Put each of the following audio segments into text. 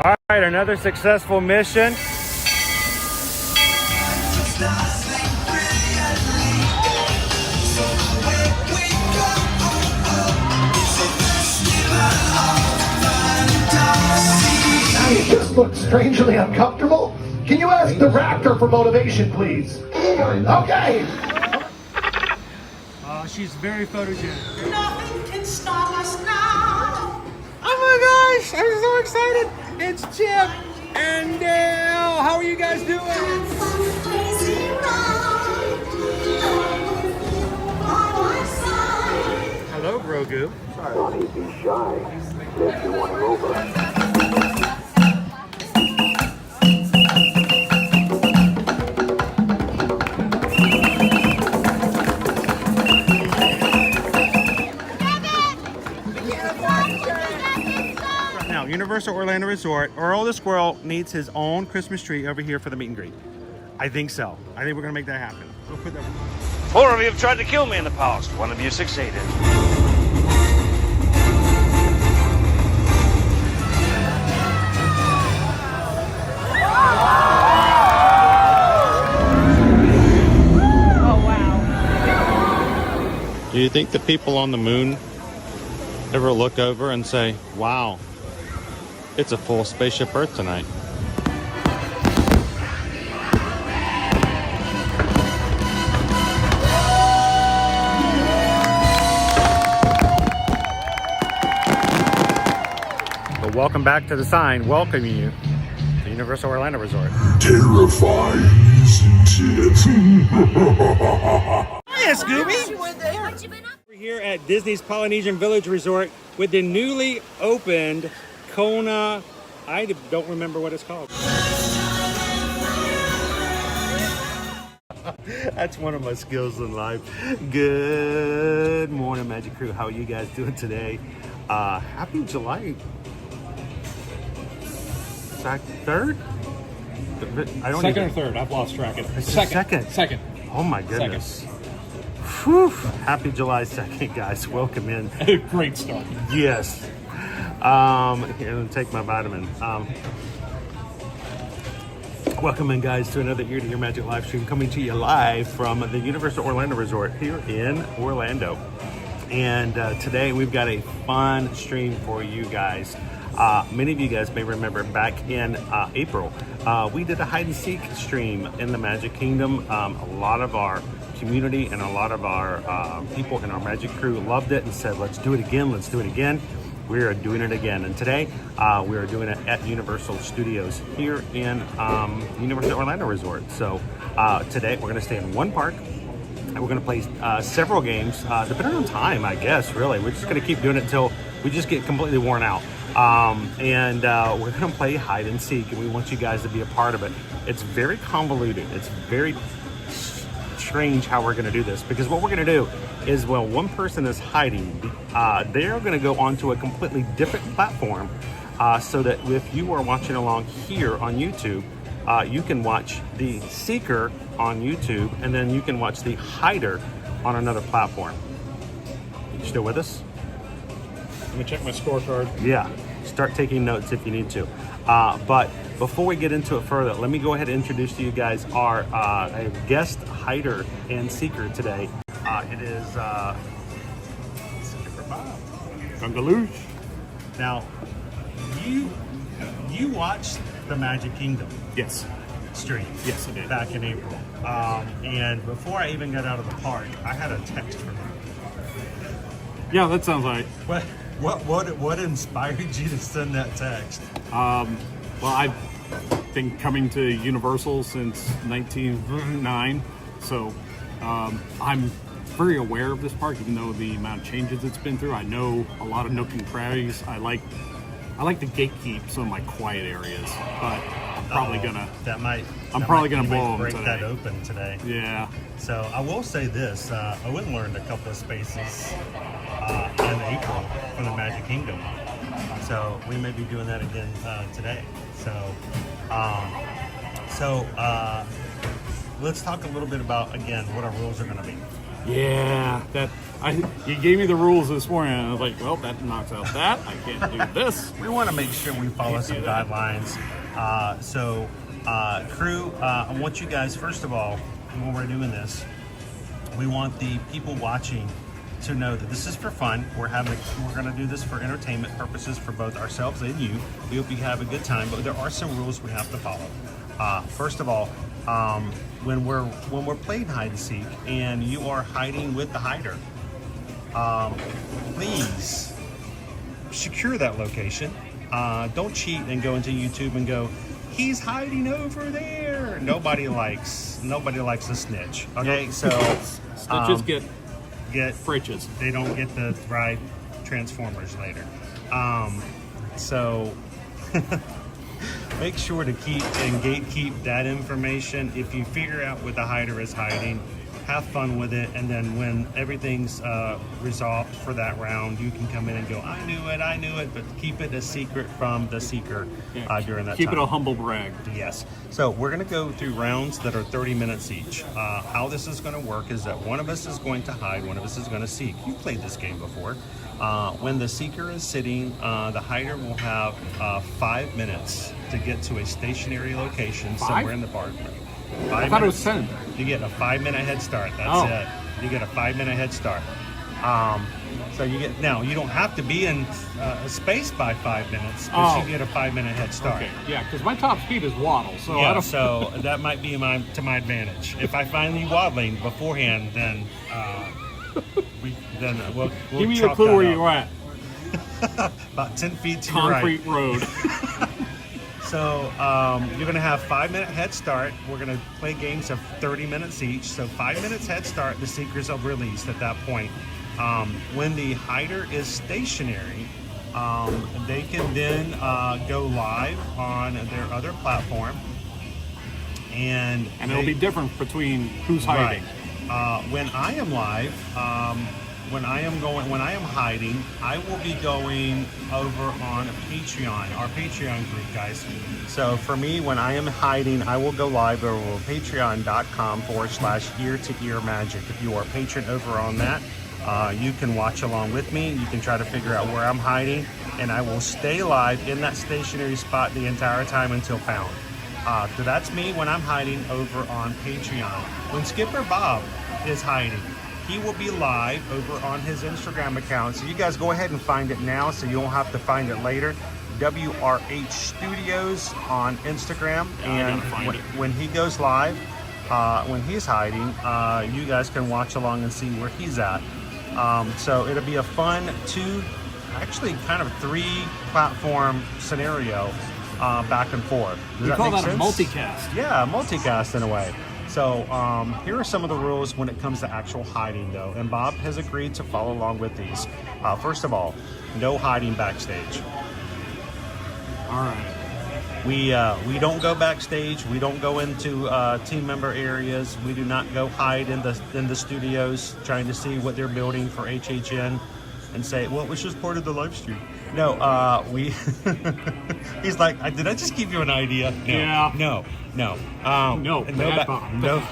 All right, another successful mission. You just look strangely uncomfortable. Can you ask the raptor for motivation, please? Okay. She's very photogenic. Nothing can stop us now. Oh my gosh, I'm so excited. It's Chip and Dale. How are you guys doing? Hello, Grogu. Johnny, be shy. If you want him over. Now, Universal Orlando Resort, Earl the Squirrel needs his own Christmas tree over here for the meet and greet. I think so. I think we're gonna make that happen. We'll put that. 4 of you have tried to kill me in the past. 1 of you succeeded. Do you think the people on the moon ever look over and say, wow, it's a full spaceship Earth tonight? But welcome back to the sign welcoming you to Universal Orlando Resort. Terrifying, isn't it? Hiya, Scooby! We're here at Disney's Polynesian Village Resort with the newly opened Kona. I don't remember what it's called. That's one of my skills in life. Good morning, Magic Crew. How are you guys doing today? Happy July 3rd? I don't Second or third? I've lost track of it. Second. Oh my goodness. Whew. Happy July 2nd, guys. Welcome in. Great start. Yes. Here, I'm gonna take my vitamin. Welcome in, guys, to another Ear to Ear Magic live stream coming to you live from the Universal Orlando Resort here in Orlando. And today we've got a fun stream for you guys. Many of you guys may remember back in April, we did a hide and seek stream in the Magic Kingdom. A lot of our community and a lot of our people in our Magic crew loved it and said, let's do it again, let's do it again. We are doing it again. And today we are doing it at Universal Studios here in Universal Orlando Resort. So today we're gonna stay in one park. And we're gonna play several games, depending on time, I guess, really. We're just gonna keep doing it until we just get completely worn out. We're gonna play hide and seek, and we want you guys to be a part of it. It's very convoluted. It's very strange how we're gonna do this, because what we're gonna do is, well, one person is hiding. They're gonna go onto a completely different platform, so that if you are watching along here on YouTube, you can watch the seeker on YouTube, and then you can watch the hider on another platform. You still with us? Let me check my scorecard. Yeah, start taking notes if you need to. But before we get into it further, let me go ahead and introduce to you guys our guest hider and seeker today. It is Skipper Bob. Gungaloosh. Now, you watched the Magic Kingdom Yes. stream. Yes, I did. Back in April. And before I even got out of the park, I had a text from you. Yeah, that sounds right. What inspired you to send that text? Well, I've been coming to Universal since 1999, so I'm very aware of this park, even though the amount of changes it's been through. I know a lot of nook and crannies. I like to gatekeep some of my quiet areas, but I'm probably gonna blow them break today. that open today. Yeah. So I will say this: Owen learned a couple of spaces in April from the Magic Kingdom, so we may be doing that again today. So let's talk a little bit about, again, what our rules are going to be. Yeah, you gave me the rules this morning, and I was like, well, that knocks out that. I can't do this. We want to make sure we follow Can't some do that. guidelines. Crew, I want you guys, first of all, when we're doing this, we want the people watching to know that this is for fun. We're going to do this for entertainment purposes for both ourselves and you. We hope you have a good time, but there are some rules we have to follow. First of all, when we're playing hide and seek and you are hiding with the hider, please secure that location. Don't cheat and go into YouTube and go, he's hiding over there. Nobody likes a snitch. Okay, so Snitches get fridges. they don't get the right transformers later. So make sure to keep and gatekeep that information. If you figure out what the hider is hiding, have fun with it, and then when everything's resolved for that round, you can come in and go, I knew it, but keep it a secret from the seeker during that Keep time. it a humble brag. Yes. So we're going to go through rounds that are 30 minutes each. How this is going to work is that one of us is going to hide, one of us is going to seek. You've played this game before. When the seeker is sitting, the hider will have 5 minutes to get to a stationary location somewhere in the park. I thought it was 10. You get a 5-minute head start. That's it. You get a 5-minute head start. So you don't have to be in space by 5 minutes, but you get a 5-minute head start. Okay, yeah, because my top speed is waddle, so I Yeah, don't. so that might be to my advantage. If I find you waddling beforehand, then we'll Give me a chalk clue that where up. you're at. About 10 feet to your right. Concrete road. So you're going to have 5-minute head start. We're going to play games of 30 minutes each. So 5 minutes head start, the seekers are released at that point. When the hider is stationary, they can then go live on their other platform. And It'll be different between who's hiding. Right. When I am live, when I am hiding, I will be going over on Patreon, our Patreon group, guys. So for me, when I am hiding, I will go live over patreon.com/ear-to-ear magic. If you are a patron over on that, you can watch along with me. You can try to figure out where I'm hiding, and I will stay live in that stationary spot the entire time until found. So that's me when I'm hiding over on Patreon. When Skipper Bob is hiding, he will be live over on his Instagram account. So you guys go ahead and find it now so you don't have to find it later. WRH Studios on Instagram. I gotta find it. When he goes live, when he's hiding, you guys can watch along and see where he's at. So it'll be a fun actually kind of 3-platform scenario back and forth. Does We call make that a sense? multicast. Yeah, multicast in a way. So here are some of the rules when it comes to actual hiding, though, and Bob has agreed to follow along with these. First of all, no hiding backstage. All right. We don't go backstage. We don't go into team member areas. We do not go hide in the studios trying to see what they're building for HHN and say, well, it was just part of the live stream. No, we. He's like, did I just give you an idea? No, Yeah. No.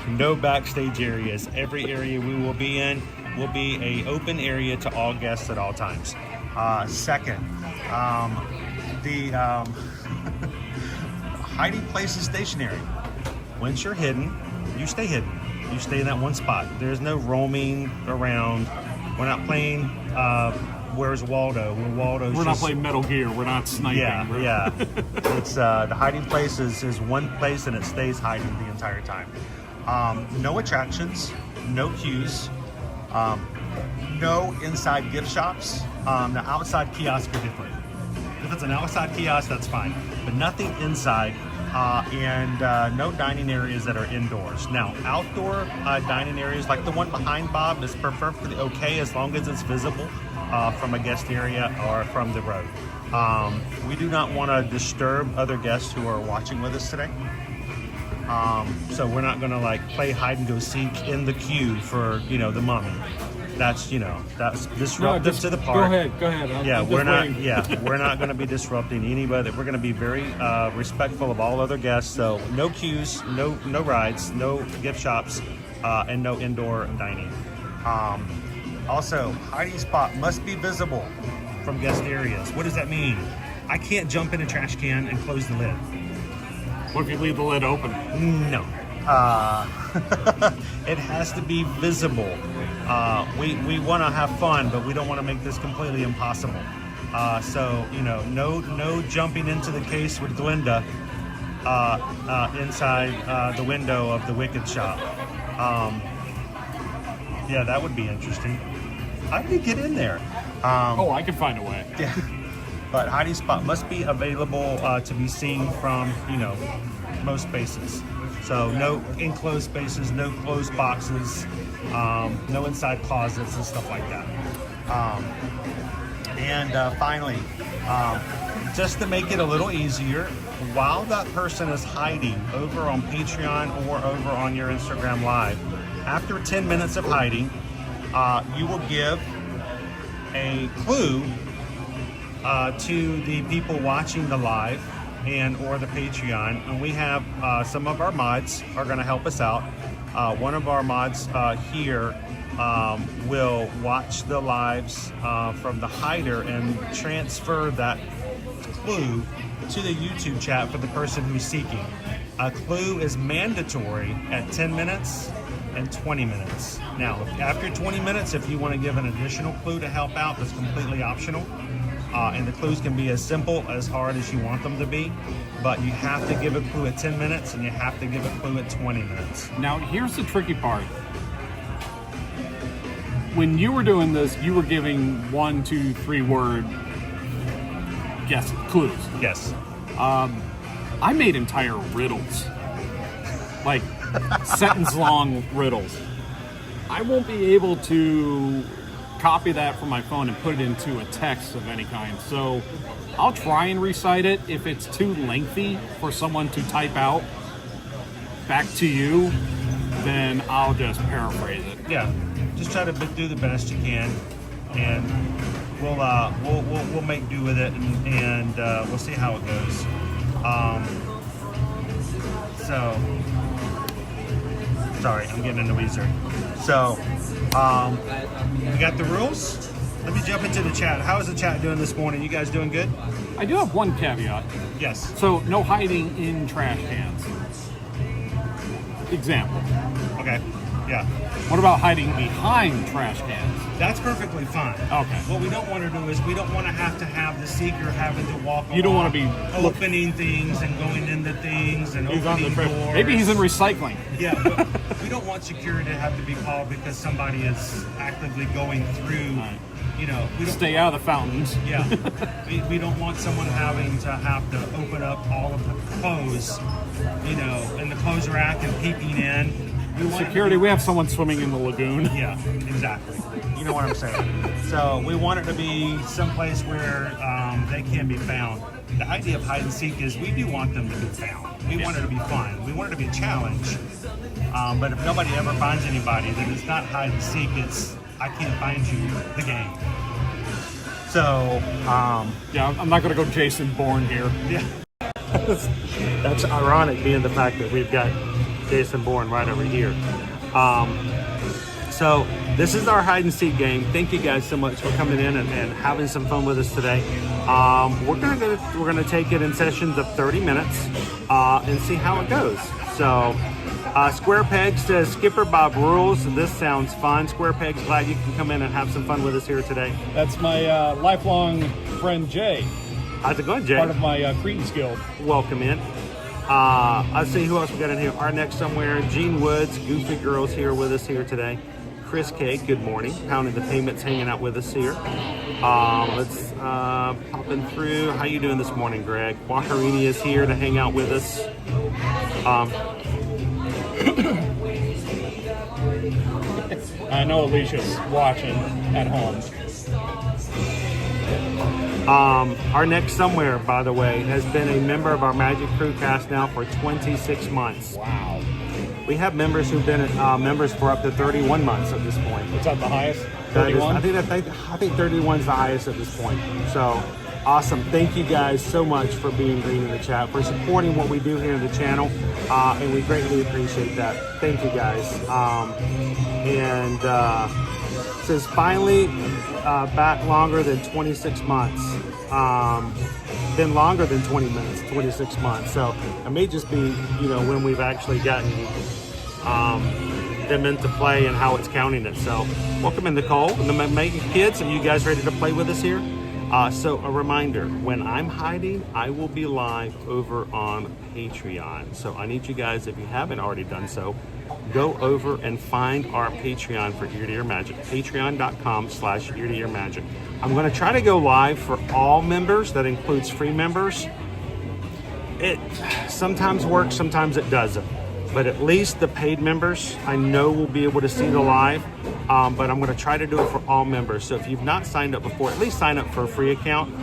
No backstage areas. Every area we will be in will be an open area to all guests at all times. Second, the hiding place is stationary. Once you're hidden, you stay hidden. You stay in that one spot. There's no roaming around. We're not playing Where's Waldo? We're not playing Metal Gear. We're not sniping. Yeah. It's the hiding place is one place and it stays hiding the entire time. No attractions, no queues, no inside gift shops. The outside kiosks are different. If it's an outside kiosk, that's fine, but nothing inside. And no dining areas that are indoors. Now, outdoor dining areas, like the one behind Bob, is perfectly okay as long as it's visible from a guest area or from the road. We do not want to disturb other guests who are watching with us today. So we're not going to play hide and go seek in the queue for the mummy. That's disruptive to the park. Go ahead. We're not going to be disrupting anybody. We're going to be very respectful of all other guests. So no queues, no rides, no gift shops, and no indoor dining. Also, hiding spot must be visible from guest areas. What does that mean? I can't jump in a trash can and close the lid. What if you leave the lid open? No. It has to be visible. We want to have fun, but we don't want to make this completely impossible. So, you know, no jumping into the case with Glinda inside the window of the Wicked shop. Yeah, that would be interesting. How do you get in there? Oh, I can find a way. Yeah. But hiding spot must be available to be seen from, you know, most spaces. So no enclosed spaces, no closed boxes, no inside closets and stuff like that. Finally, just to make it a little easier, while that person is hiding over on Patreon or over on your Instagram Live, after 10 minutes of hiding, you will give a clue to the people watching the live and or the Patreon, and we have some of our mods are going to help us out. One of our mods here will watch the lives from the hider and transfer that clue to the YouTube chat for the person who's seeking. A clue is mandatory at 10 minutes and 20 minutes. Now, after 20 minutes, if you want to give an additional clue to help out, that's completely optional. And the clues can be as simple, as hard as you want them to be, but you have to give a clue at 10 minutes and you have to give a clue at 20 minutes. Now, here's the tricky part. When you were doing this, you were giving 1, 2, 3 word guess clues. Yes. I made entire riddles, like sentence long riddles. I won't be able to copy that from my phone and put it into a text of any kind. So I'll try and recite it. If it's too lengthy for someone to type out back to you, then I'll just paraphrase it. Yeah, just try to do the best you can, and we'll make do with it, and we'll see how it goes. Sorry, I'm getting in the Weezer. So, we got the rules. Let me jump into the chat. How is the chat doing this morning? You guys doing good? I do have one caveat. Yes. So, no hiding in trash cans. Example. Okay. Yeah. What about hiding behind trash cans? That's perfectly fine. Okay. What we don't want to do is we don't want to have the seeker having to walk You don't want to be opening things and going into things and He's on opening the trip. doors. Maybe he's in recycling. Yeah, but we don't want security to have to be called because somebody is actively going through, you know, we don't Stay out of the fountains. Yeah, we don't want someone having to open up all of the clothes, you know, in the clothes rack and peeking in. Security, we have someone swimming in the lagoon. Yeah, exactly. You know what I'm saying. So we want it to be someplace where they can be found. The idea of hide and seek is we do want them to be found. We want it to be fun. We want it to be a challenge. But if nobody ever finds anybody, then it's not hide and seek. It's I can't find you, the game. So Yeah, I'm not going to go Jason Bourne here. yeah, that's ironic, being the fact that we've got Jason Bourne right over here. So this is our hide and seek game. Thank you guys so much for coming in and having some fun with us today. We're gonna take it in sessions of 30 minutes and see how it goes. So Square Peg says Skipper Bob rules. This sounds fun. Square Peg's glad you can come in and have some fun with us here today. That's my lifelong friend Jay. How's it going, Jay? Part of my Cretans Guild. Welcome in. Let's see who else we got in here. Our next somewhere, Gene Woods, Goofy Girl's here with us here today. Chris K, good morning. Pounding the Payments hanging out with us here. Let's popping through. How you doing this morning, Greg? Walkerini is here to hang out with us. I know Alicia's watching at home. Our next somewhere, by the way, has been a member of our Magic Crew cast now for 26 months. Wow. We have members who've been members for up to 31 months at this point. What's that, the highest? That is, 31? I think 31 is the highest at this point. So Awesome. Thank you guys so much for being green in the chat, for supporting what we do here in the channel, and we greatly appreciate that. Thank you guys. It says finally back longer than 26 months. Been longer than 20 minutes, 26 months. So it may just be, when we've actually gotten them into play and how it's counting it. So welcome in, Nicole and the Megan kids. Are you guys ready to play with us here? So a reminder, when I'm hiding, I will be live over on Patreon. So I need you guys, if you haven't already done so, go over and find our Patreon for Ear to Ear Magic. Patreon.com/Ear to Ear Magic. I'm going to try to go live for all members. That includes free members. It sometimes works, sometimes it doesn't. But at least the paid members, I know will be able to see the live. But I'm going to try to do it for all members. So if you've not signed up before, at least sign up for a free account.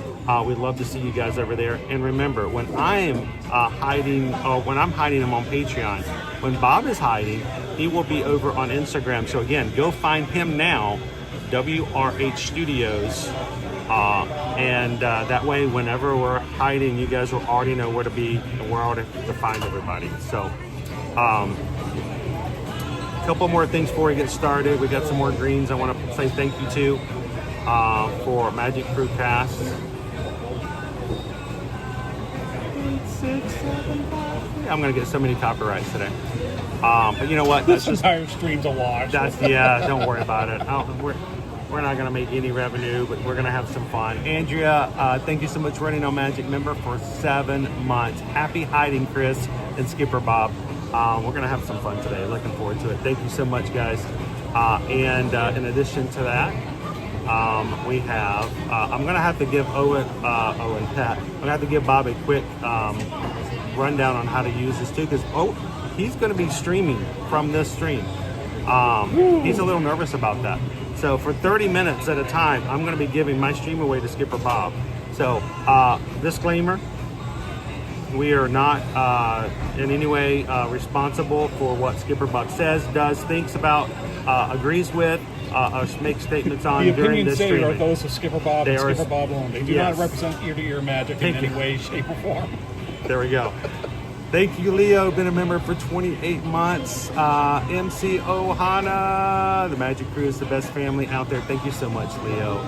We'd love to see you guys over there. And remember, when I am when I'm hiding them on Patreon, when Bob is hiding, he will be over on Instagram. So again, go find him now, WRH Studios. And that way, whenever we're hiding, you guys will already know where to be and where to find everybody. So. A couple more things before we get started. We got some more greens I want to say thank you to for Magic Crew Cast. 8, 6, 7, 5. I'm gonna get so many copyrights today. But you know what? This entire stream's a wash. Don't worry about it. We're not gonna make any revenue, but we're gonna have some fun. Andrea, thank you so much for running on Magic member for 7 months. Happy hiding, Chris and Skipper Bob. We're going to have some fun today. Looking forward to it. Thank you so much, guys. And in addition to that, we have, I'm going to have to give Pat, I'm going to have to give Bob a quick rundown on how to use this too, because, he's going to be streaming from this stream. He's a little nervous about that. So for 30 minutes at a time, I'm going to be giving my stream away to Skipper Bob. So, disclaimer. We are not in any way responsible for what Skipper Bob says, does, thinks about, agrees with, or makes statements on during this streaming. The opinions stated are those of Skipper Bob and Skipper Bob alone. They do not represent Ear to Ear Magic in any way, shape, or form. There we go. Thank you, Leo. Been a member for 28 months. MC Ohana. The Magic Crew is the best family out there. Thank you so much, Leo.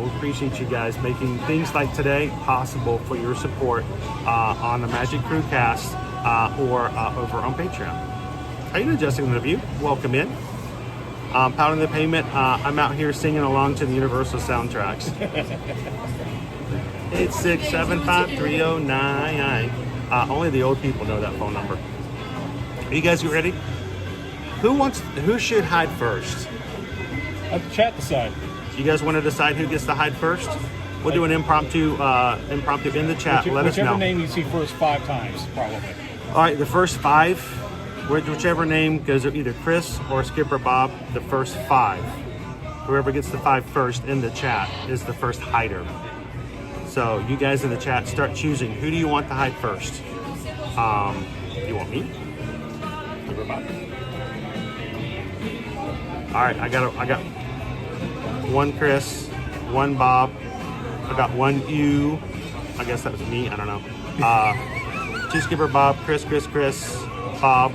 We appreciate you guys making things like today possible for your support on the Magic Crew Cast or over on Patreon. How you doing, Justin Review? Welcome in. Pounding the payment. I'm out here singing along to the Universal soundtracks. 8675309. Only the old people know that phone number. Are you guys ready? Who should hide first? Let the chat decide. You guys want to decide who gets to hide first? We'll do an impromptu in the chat. Let us know. Whichever name you see first 5 times, probably. All right, the first 5, whichever name goes to either Chris or Skipper Bob, the first 5. Whoever gets the 5 first in the chat is the first hider. So you guys in the chat, start choosing. Who do you want to hide first? You want me? Skipper Bob? All right, I got 1 Chris, 1 Bob. I got 1 you. I guess that was me. I don't know. 2 Skipper Bob, Chris, Bob.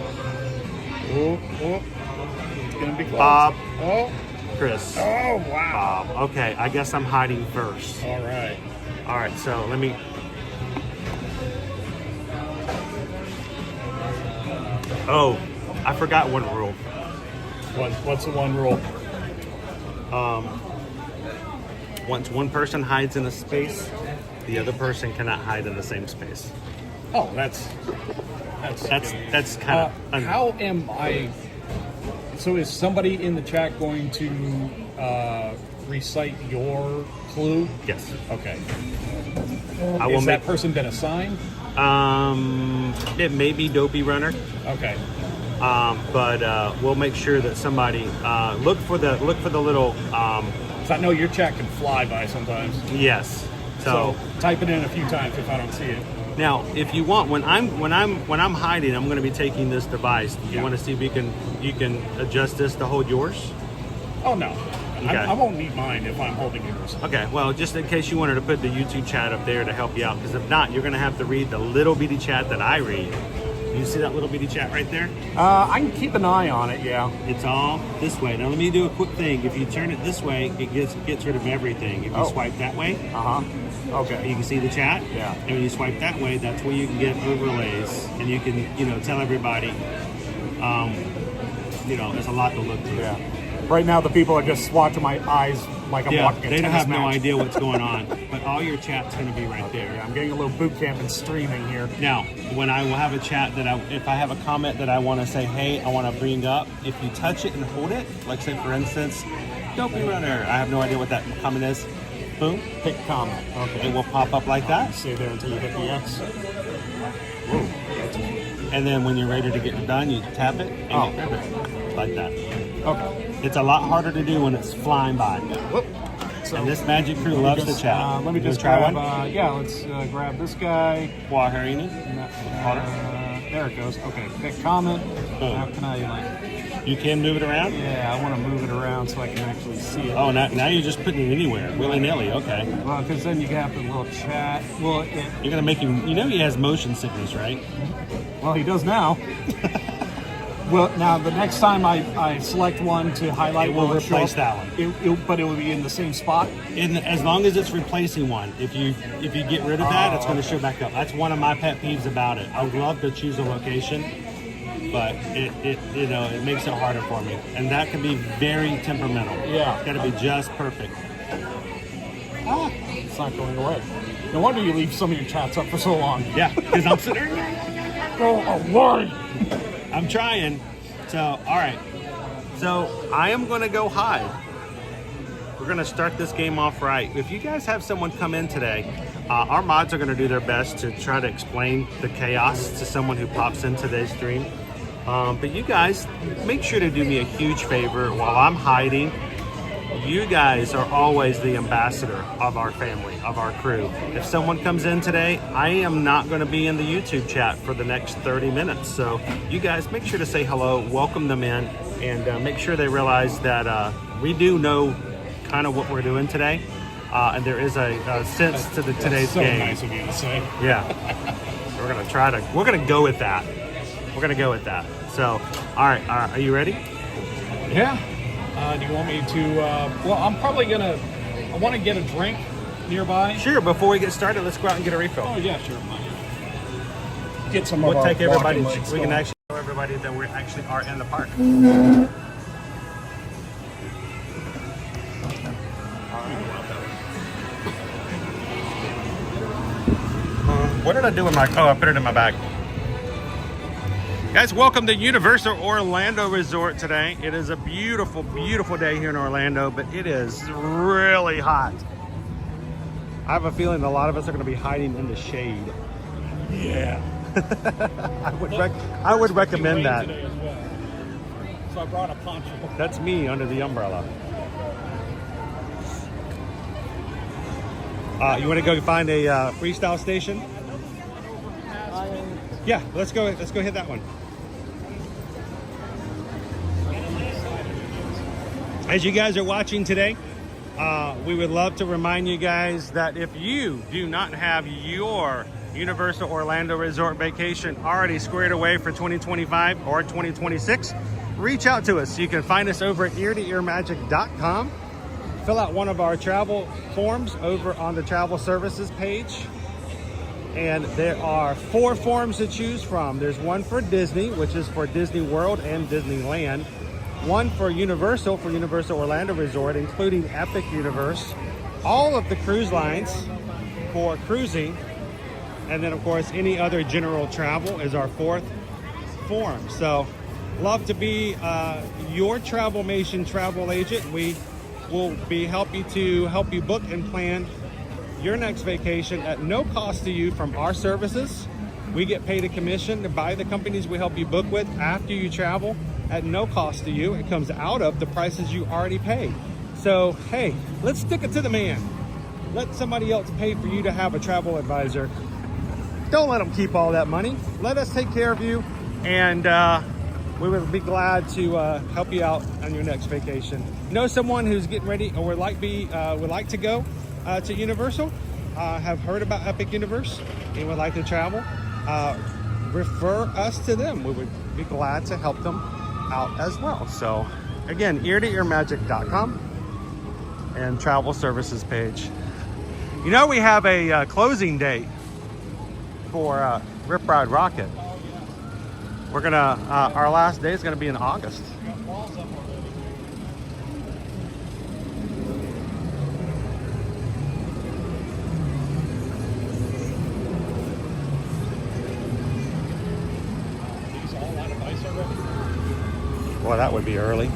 It's gonna be close. Bob. Oh. Chris. Oh wow. Bob. Okay, I guess I'm hiding first. All right. All right. So let me. Oh, I forgot one rule. What's the one rule? Once one person hides in a space, the other person cannot hide in the same space. Oh, that's kind of. How am I? So is somebody in the chat going to recite your clue? Yes. Okay. I will Has that person been assigned? It may be Dopey Runner. Okay. But we'll make sure that somebody look for the little. So I know your chat can fly by sometimes. Yes. So type it in a few times if I don't see it. Now, if you want, when I'm hiding, I'm going to be taking this device. You want to see if you can adjust this to hold yours? Oh no. Okay. I won't need mine if I'm holding yours. Okay, well, just in case you wanted to put the YouTube chat up there to help you out, because if not, you're going to have to read the little bitty chat that I read. You see that little bitty chat right there? I can keep an eye on it, yeah. It's all this way. Now, let me do a quick thing. If you turn it this way, it gets rid of everything. If you swipe that way, Okay. you can see the chat. Yeah. And when you swipe that way, that's where you can get overlays, and you can, tell everybody, there's a lot to look through. Yeah. Right now, the people are just watching my eyes like I'm watching a they don't tennis have no match. idea what's going on, but all your chat's going to be right there. Yeah, I'm getting a little boot camp and streaming here. Now, when I will have a chat if I have a comment that I want to say, hey, I want to bring up, if you touch it and hold it, like say for instance, Dopey Runner, I have no idea what that comment is. Boom, Pick comment. Okay. it will pop up like that. Stay there until you hit the X. And then when you're ready to get done, you tap it and get rid of it. Like that. Okay. It's a lot harder to do when it's flying by. Whoop. So And this magic crew loves to chat. Let me You just try grab. one. Let's grab this guy. Waharini. There it goes. Okay. Pick comment. Boom. How can I You can move it around? Yeah, I want to move it around so I can actually see it. Oh, now you're just putting it anywhere, willy-nilly. Okay. Well, because then you have the little chat. Well, You're gonna make him. He has motion sickness, right? he does now. Well, now the next time I select one to highlight, It will show replace up? that one. But it will be in the same spot. As long as it's replacing one. If you get rid of that, it's going to show back up. That's one of my pet peeves about it. I would love to choose a location, but it makes it harder for me, and that can be very temperamental. Yeah. It's got to be just perfect. It's not going away. No wonder you leave some of your chats up for so long. Yeah, because I'm sitting there. Go away. I'm trying. So, all right. So, I am going to go hide. We're going to start this game off right. If you guys have someone come in today, our mods are going to do their best to try to explain the chaos to someone who pops in today's stream. But you guys, make sure to do me a huge favor while I'm hiding. You guys are always the ambassador of our family, of our crew. If someone comes in today, I am not going to be in the YouTube chat for the next 30 minutes. So you guys make sure to say hello, welcome them in, and make sure they realize that we do know kind of what we're doing today. And there is a sense to today's so game. Nice of you to say. Yeah. We're going to go with that. We're going to go with that. So, all right. Are you ready? Yeah. Do you want me to? Well, I'm probably gonna. I want to get a drink nearby. Sure. Before we get started, let's go out and get a refill. Oh yeah, sure. Get some. We'll of take our everybody. walking legs We can going. actually show everybody that we actually are in the park. What did I do with my? Oh, I put it in my bag. Guys, welcome to Universal Orlando Resort today. It is a beautiful, beautiful day here in Orlando, but it is really hot. I have a feeling a lot of us are going to be hiding in the shade. Yeah. I would recommend that. Today as well. So I brought a poncho. That's me under the umbrella. You want to go find a freestyle station? Yeah, let's go hit that one. As you guys are watching today, we would love to remind you guys that if you do not have your Universal Orlando Resort vacation already squared away for 2025 or 2026, reach out to us. You can find us over at eartoearmagic.com. Fill out one of our travel forms over on the travel services page. And there are 4 forms to choose from. There's one for Disney, which is for Disney World and Disneyland. One for Universal Orlando Resort, including Epic Universe. All of the cruise lines for cruising. And then, of course, any other general travel is our 4th form. So, love to be your Travelmation travel agent. We will be help you book and plan your next vacation at no cost to you from our services. We get paid a commission by the companies we help you book with after you travel at no cost to you. It comes out of the prices you already pay. So, hey, let's stick it to the man. Let somebody else pay for you to have a travel advisor. Don't let them keep all that money. Let us take care of you. And we would be glad to help you out on your next vacation. Know someone who's getting ready or would like to go to Universal, have heard about Epic Universe and would like to travel, refer us to them. We would be glad to help them out as well. So again, eartoearmagic.com and travel services page. You know, we have a closing date for Rip Ride Rocket. We're gonna, our last day is gonna be in August. Well, that would be early.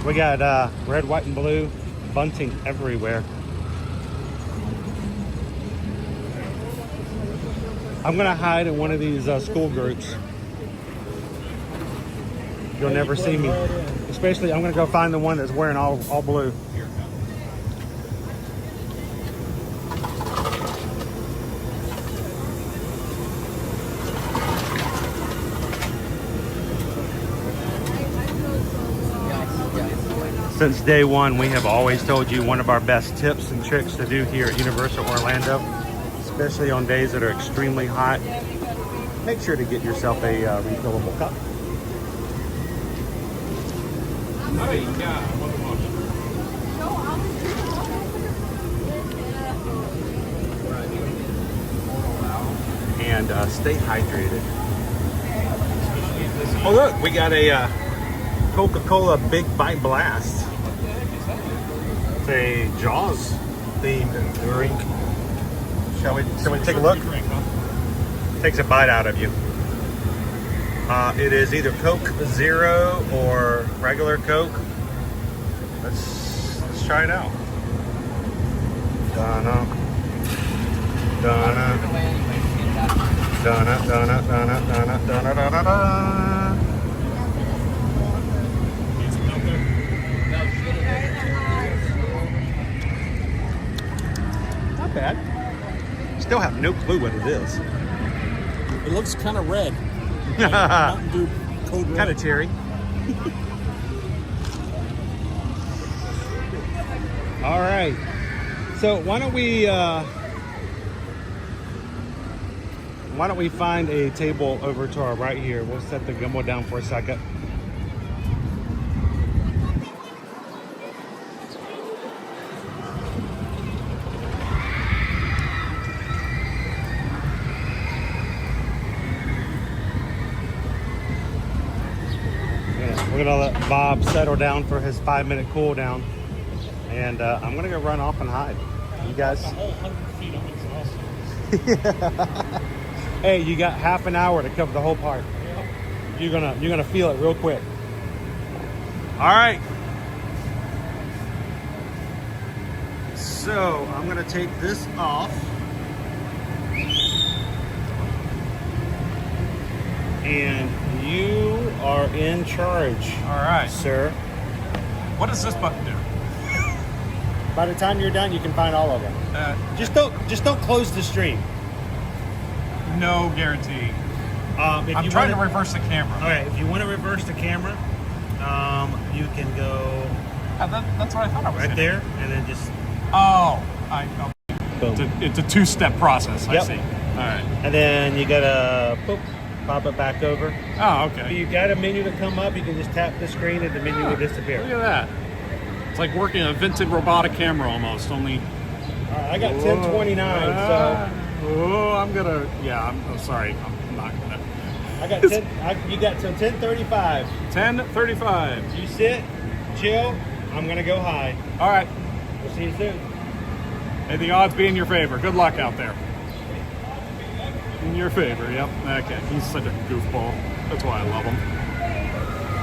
We got red, white, and blue bunting everywhere. I'm gonna hide in one of these school groups. You'll never see me. Especially, I'm gonna go find the one that's wearing all blue. Since day one, we have always told you one of our best tips and tricks to do here at Universal Orlando, especially on days that are extremely hot, make sure to get yourself a refillable cup. And stay hydrated. Oh look, we got a Coca-Cola Big Bite Blast. It's a Jaws themed drink. Shall we take a look? Takes a bite out of you. It is either Coke Zero or regular Coke. Let's try it out. Donna. Not bad. Still have no clue what it is. It looks kind of red. Like Mountain Dew Code Red. Kind of cherry. All right. So why don't we find a table over to our right here? We'll set the gimbal down for a second. We're gonna let Bob settle down for his 5-minute cool down, and I'm gonna go run off and hide. You guys. The whole 100 feet of exhaustion. Hey, you got half an hour to cover the whole park. You're gonna feel it real quick. All right. So I'm gonna take this off. And you are in charge. All right, sir. What does this button do? By the time you're done, you can find all of them. Just don't close the stream. No guarantee. I'm trying to reverse the camera. All right, if you want to reverse the camera, you can go That's what I thought I was right gonna there, and then just boom. It's a two-step process. I Yep. see. All right. and then you gotta pop it back over. Oh, If okay. you got a menu to come up, you can just tap the screen and the menu will disappear. Look at that. It's like working a vintage robotic camera almost. Only. All right, I got 1029, I'm sorry. I'm not gonna. so I got 10. You got till 10:35. 10:35. You sit, chill. I'm gonna go high. All right. We'll see you soon. May the odds be in your favor. Good luck out there. In your favor, yep. Okay, he's such a goofball. That's why I love him.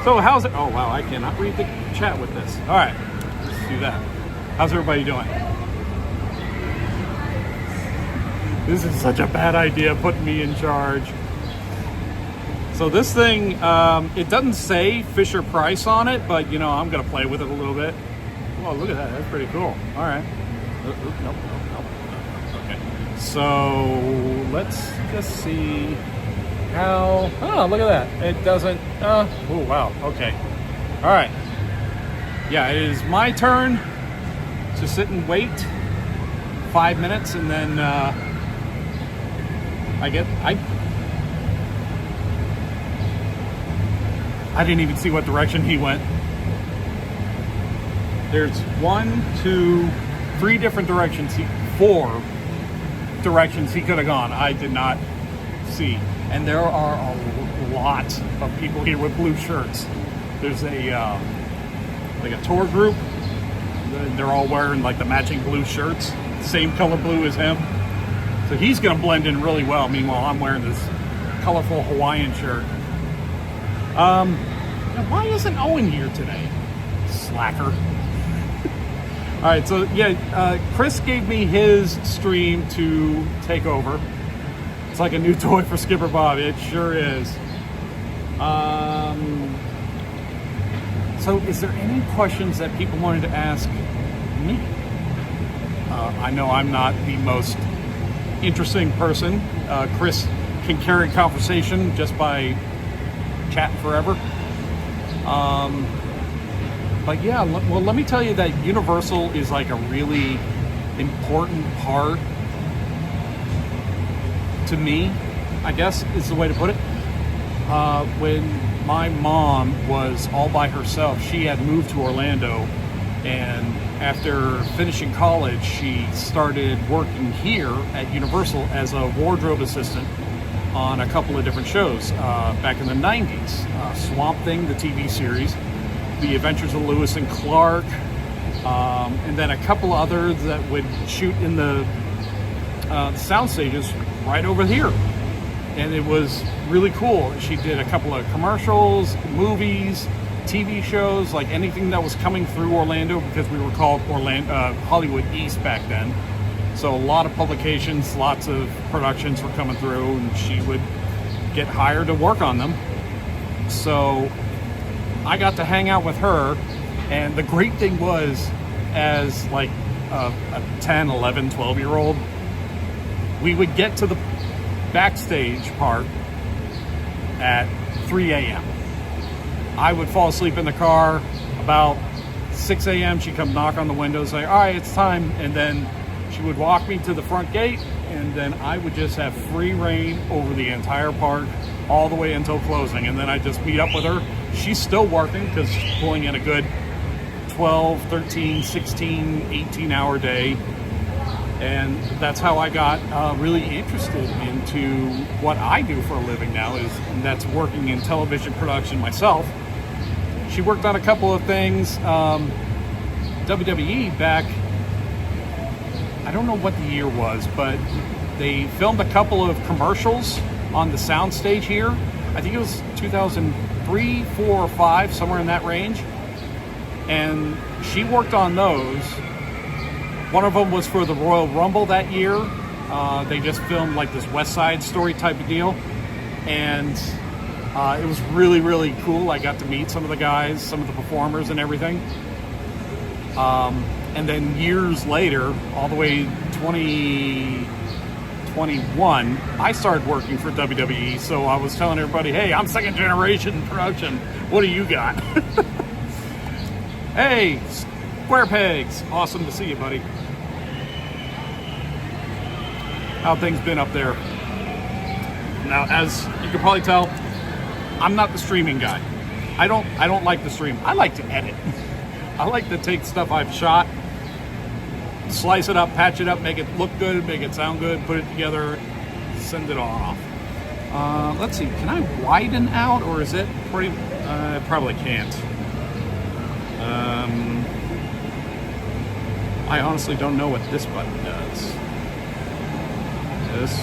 So how's it? Oh wow, I cannot read the chat with this. All right, let's do that. How's everybody doing? This is such a bad idea, putting me in charge. So this thing, it doesn't say Fisher Price on it, but you know, I'm gonna play with it a little bit. Oh, look at that, that's pretty cool. All right. Nope. Okay. So let's just see. how... Oh, look at that. It doesn't... oh, wow. Okay. All right. Yeah, it is my turn to sit and wait 5 minutes, and then I didn't even see what direction he went. There's 1, 2, 3 different directions. 4 directions he could have gone. I did not see. And there are a lot of people here with blue shirts. There's a like a tour group. They're all wearing like the matching blue shirts, same color blue as him. So he's gonna blend in really well. Meanwhile, I'm wearing this colorful Hawaiian shirt. Why isn't Owen here today? Slacker. All right, so yeah, Chris gave me his stream to take over. It's like a new toy for Skipper Bob. It sure is. So is there any questions that people wanted to ask me? I know I'm not the most interesting person. Chris can carry conversation just by chatting forever. But yeah, well, let me tell you that Universal is like a really important part to me, I guess is the way to put it. When my mom was all by herself, she had moved to Orlando, and after finishing college, she started working here at Universal as a wardrobe assistant on a couple of different shows back in the 90s. Swamp Thing, the TV series, The Adventures of Lewis and Clark, and then a couple others that would shoot in the sound stages right over here. And it was really cool. She did a couple of commercials, movies, TV shows, like anything that was coming through Orlando, because we were called Hollywood East back then. So a lot of publications, lots of productions were coming through, and she would get hired to work on them. So I got to hang out with her, and the great thing was, as like a 10, 11, 12-year-old, we would get to the backstage part at 3 a.m. I would fall asleep in the car. About 6 a.m. she'd come knock on the window, say, all right, it's time. And then she would walk me to the front gate, and then I would just have free reign over the entire park all the way until closing. And then I'd just meet up with her. She's still working because she's pulling in a good 12, 13, 16, 18-hour day. And that's how I got really interested into what I do for a living now, and that's working in television production myself. She worked on a couple of things. WWE back, I don't know what the year was, but they filmed a couple of commercials on the soundstage here. I think it was 2003, 4, or 5, somewhere in that range. And she worked on those. One of them was for the Royal Rumble that year. They just filmed like this West Side Story type of deal. And it was really, really cool. I got to meet some of the guys, some of the performers and everything. And then years later, all the way 2021, I started working for WWE. So I was telling everybody, hey, I'm second generation production. What do you got? Hey, Square Pegs. Awesome to see you, buddy. How things been up there? Now, as you can probably tell, I'm not the streaming guy. I don't like to stream. I like to edit. I like to take stuff I've shot, slice it up, patch it up, make it look good, make it sound good, put it together, send it all off. Let's see, can I widen out, or is it pretty? I probably can't. I honestly don't know what this button does. This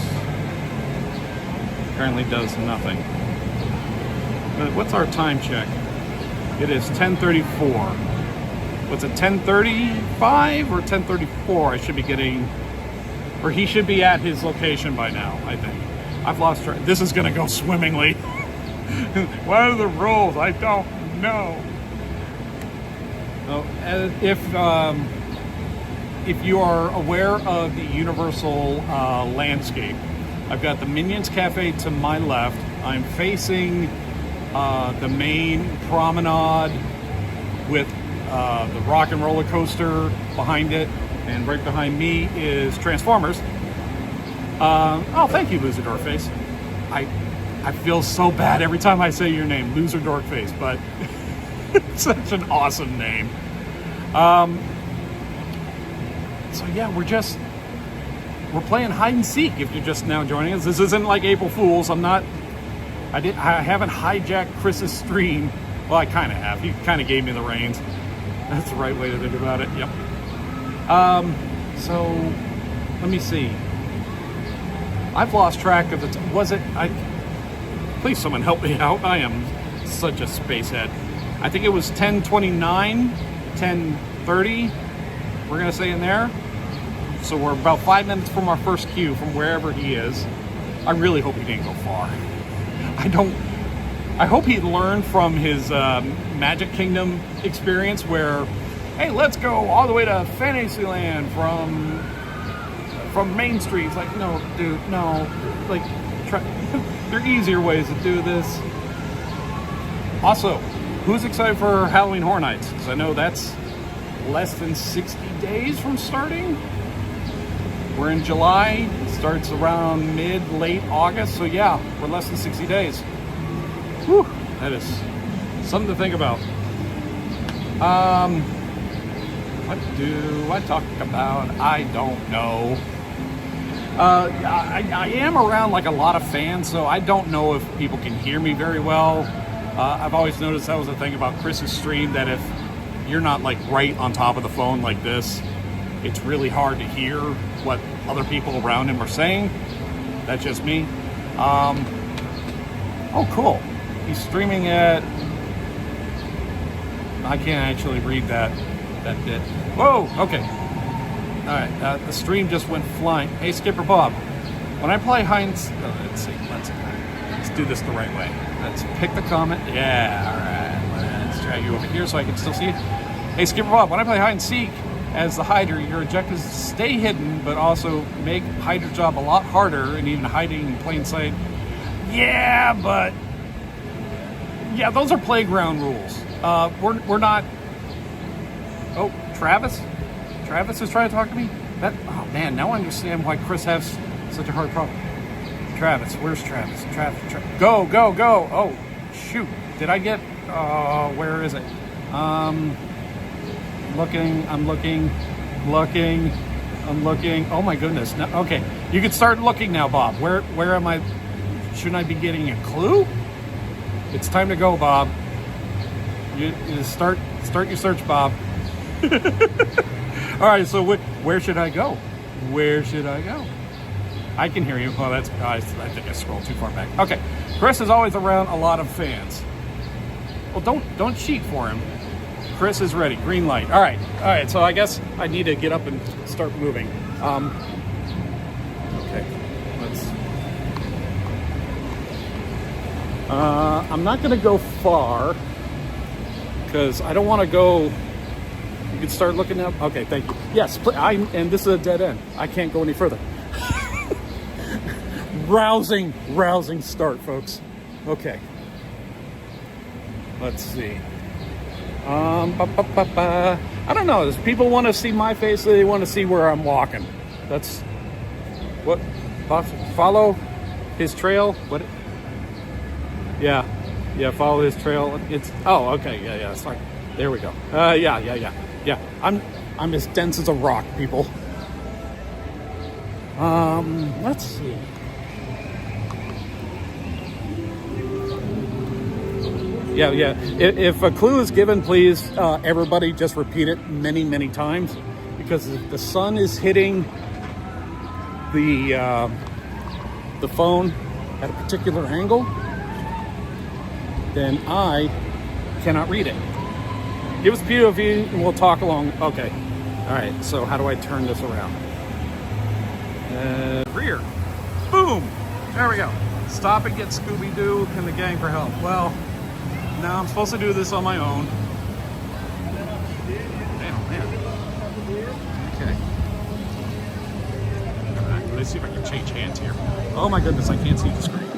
apparently does nothing. But what's our time check? It is 10:34. What's it, 10:35 or 10:34? I should be getting, or he should be at his location by now, I think. I've lost track. This is going to go swimmingly. What are the rules? I don't know. So, if you are aware of the Universal landscape, I've got the Minions Cafe to my left. I'm facing the main promenade with the rock and roller coaster behind it, and right behind me is Transformers. Oh, thank you, Loser Dorkface. I feel so bad every time I say your name, Loser Dorkface, but it's such an awesome name. So yeah, we're playing hide and seek. If you're just now joining us, this isn't like April Fools. I haven't hijacked Chris's stream. Well, I kind of have. He kind of gave me the reins. That's the right way to think about it. Yep. So let me see. I've lost track of the. Was it? Please, someone help me out. I am such a spacehead. I think it was 10:29, 10:30. We're gonna say in there. So we're about 5 minutes from our first cue from wherever he is. I really hope he didn't go far. I hope he learned from his Magic Kingdom experience where, hey, let's go all the way to Fantasyland from Main Street. It's like, no, dude, no. Like, there are easier ways to do this. Also, who's excited for Halloween Horror Nights? Because I know that's less than 60 days from starting. We're in July. It starts around late August. So yeah, we're less than 60 days. Whew, that is something to think about. What do I talk about? I don't know. I am around like a lot of fans, so I don't know if people can hear me very well. I've always noticed that was the thing about Chris's stream, that if you're not like right on top of the phone like this, it's really hard to hear what other people around him are saying. That's just me. Oh, cool. He's streaming at... I can't actually read that bit. Whoa, okay. All right, the stream just went flying. Hey, Skipper Bob, when I play Let's see. Let's do this the right way. Let's pick the comment. Yeah, all right. Let's drag you over here so I can still see it. Hey, Skipper Bob, when I play hide and seek as the hider, your objective is to stay hidden, but also make hider's job a lot harder, and even hiding in plain sight. Yeah, but... Yeah, those are playground rules. We're not... Oh, Travis? Travis is trying to talk to me? Oh man, now I understand why Chris has such a hard problem. Travis, where's Travis? Travis. Go! Oh, shoot. Did I get... where is it? I'm looking. Oh my goodness. No, okay, you can start looking now, Bob. Where am I? Shouldn't I be getting a clue? It's time to go, Bob. You start your search, Bob. All right, so where should I go? Where should I go? I can hear you. Oh, I think I scrolled too far back. Okay, Chris is always around a lot of fans. Well, don't cheat for him. Chris is ready. Green light. All right. So I guess I need to get up and start moving. Okay. I'm not going to go far because I don't want to go. You can start looking up. Okay, thank you. Yes, and this is a dead end. I can't go any further. Rousing start, folks. Okay. Let's see. I don't know. Does people want to see my face, or they want to see where I'm walking? That's what. Follow his trail. What? Yeah. Follow his trail. It's. Oh, okay. Yeah. It's like. There we go. Yeah. I'm as dense as a rock, people. Let's see. Yeah. If a clue is given, please, everybody just repeat it many times, because if the sun is hitting the phone at a particular angle, then I cannot read it. Give us a POV and we'll talk along. Okay. All right. So how do I turn this around? Rear. Boom. There we go. Stop and get Scooby-Doo and the gang for help. Well, now I'm supposed to do this on my own. Man. Okay. All right, let's see if I can change hands here. Oh my goodness, I can't see the screen.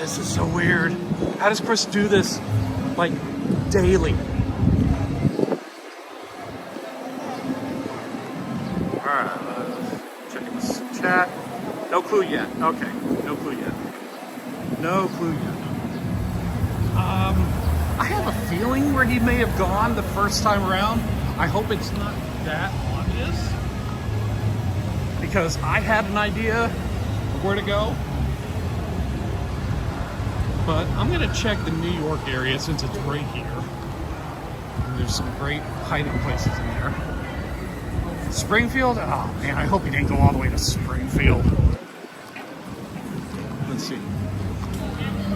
This is so weird. How does Chris do this, like, daily? Alright, checking this chat. No clue yet. Okay, no clue yet. No clue yet. I have a feeling where he may have gone the first time around. I hope it's not that obvious, because I had an idea of where to go. But I'm gonna check the New York area since it's right here. And there's some great hiding places in there. Springfield? Oh man, I hope he didn't go all the way to Springfield. Let's see.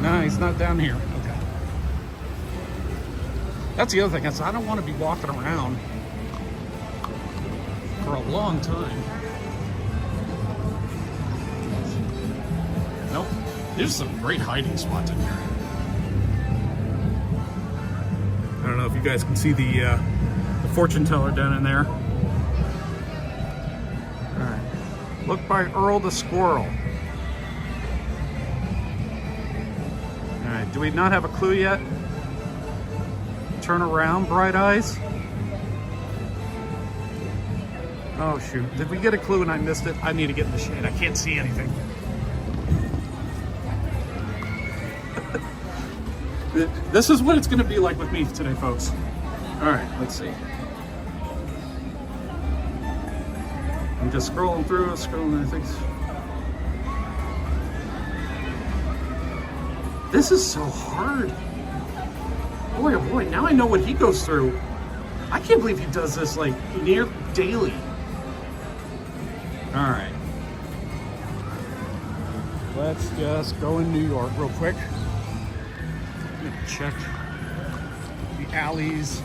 No, he's not down here. Okay. That's the other thing, is I don't want to be walking around for a long time. Nope. There's some great hiding spots in here. I don't know if you guys can see the fortune teller down in there. All right. Look by Earl the Squirrel. All right. Do we not have a clue yet? Turn around, Bright Eyes. Oh shoot! Did we get a clue and I missed it? I need to get in the shade. I can't see anything. This is what it's going to be like with me today, folks. All right, let's see. I'm just scrolling through, I think. This is so hard. Boy, oh boy, now I know what he goes through. I can't believe he does this like near daily. All right. Let's just go in New York real quick. Check the alleys.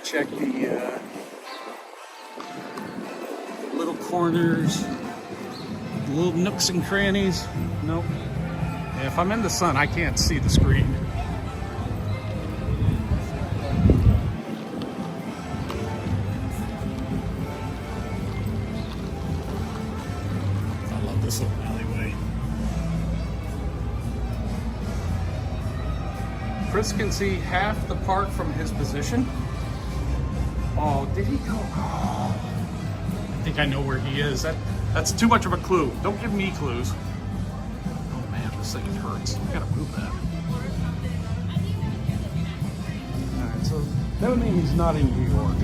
Check the little corners, the little nooks and crannies. Nope. Yeah, if I'm in the sun, I can't see the screen. I love this little alleyway. Chris can see half the park from his position. Oh, did he go? Oh, I think I know where he is. That's too much of a clue. Don't give me clues. Oh man, this thing hurts. I gotta move that. Alright, so that would mean he's not in New York.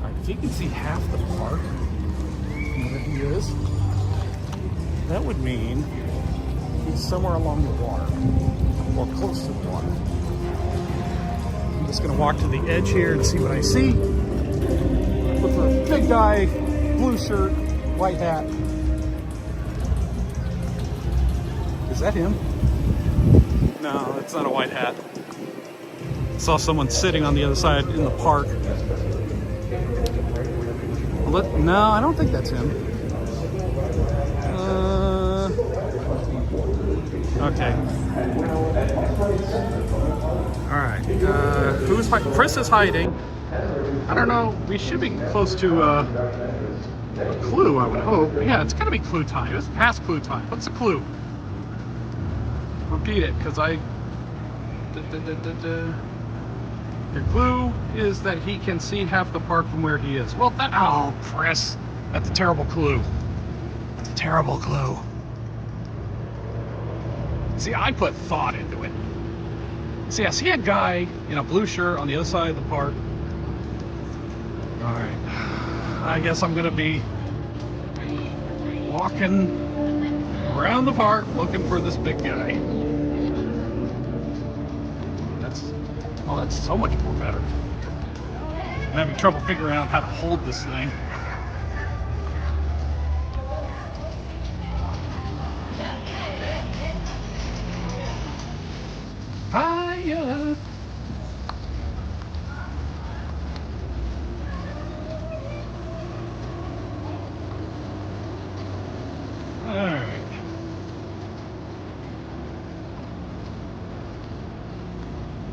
Alright, if he can see half the park, where he is, that would mean he's somewhere along the water, or close to the water. I'm just gonna walk to the edge here and see what I see. Look for a big guy, blue shirt, white hat. Is that him? No, it's not a white hat. I saw someone sitting on the other side in the park. No, I don't think that's him. Okay. All right. Who's hiding? Chris is hiding. I don't know. We should be close to a clue, I would hope. Yeah, it's gotta be clue time. It's past clue time. What's the clue? Repeat it, because I... Your clue is that he can see half the park from where he is. Well, that... Oh, Chris. That's a terrible clue. That's a terrible clue. See, I put thought into it. See, I see a guy in a blue shirt on the other side of the park. All right. I guess I'm going to be walking around the park looking for this big guy. That's so much more better. I'm having trouble figuring out how to hold this thing. Hiya! Alright.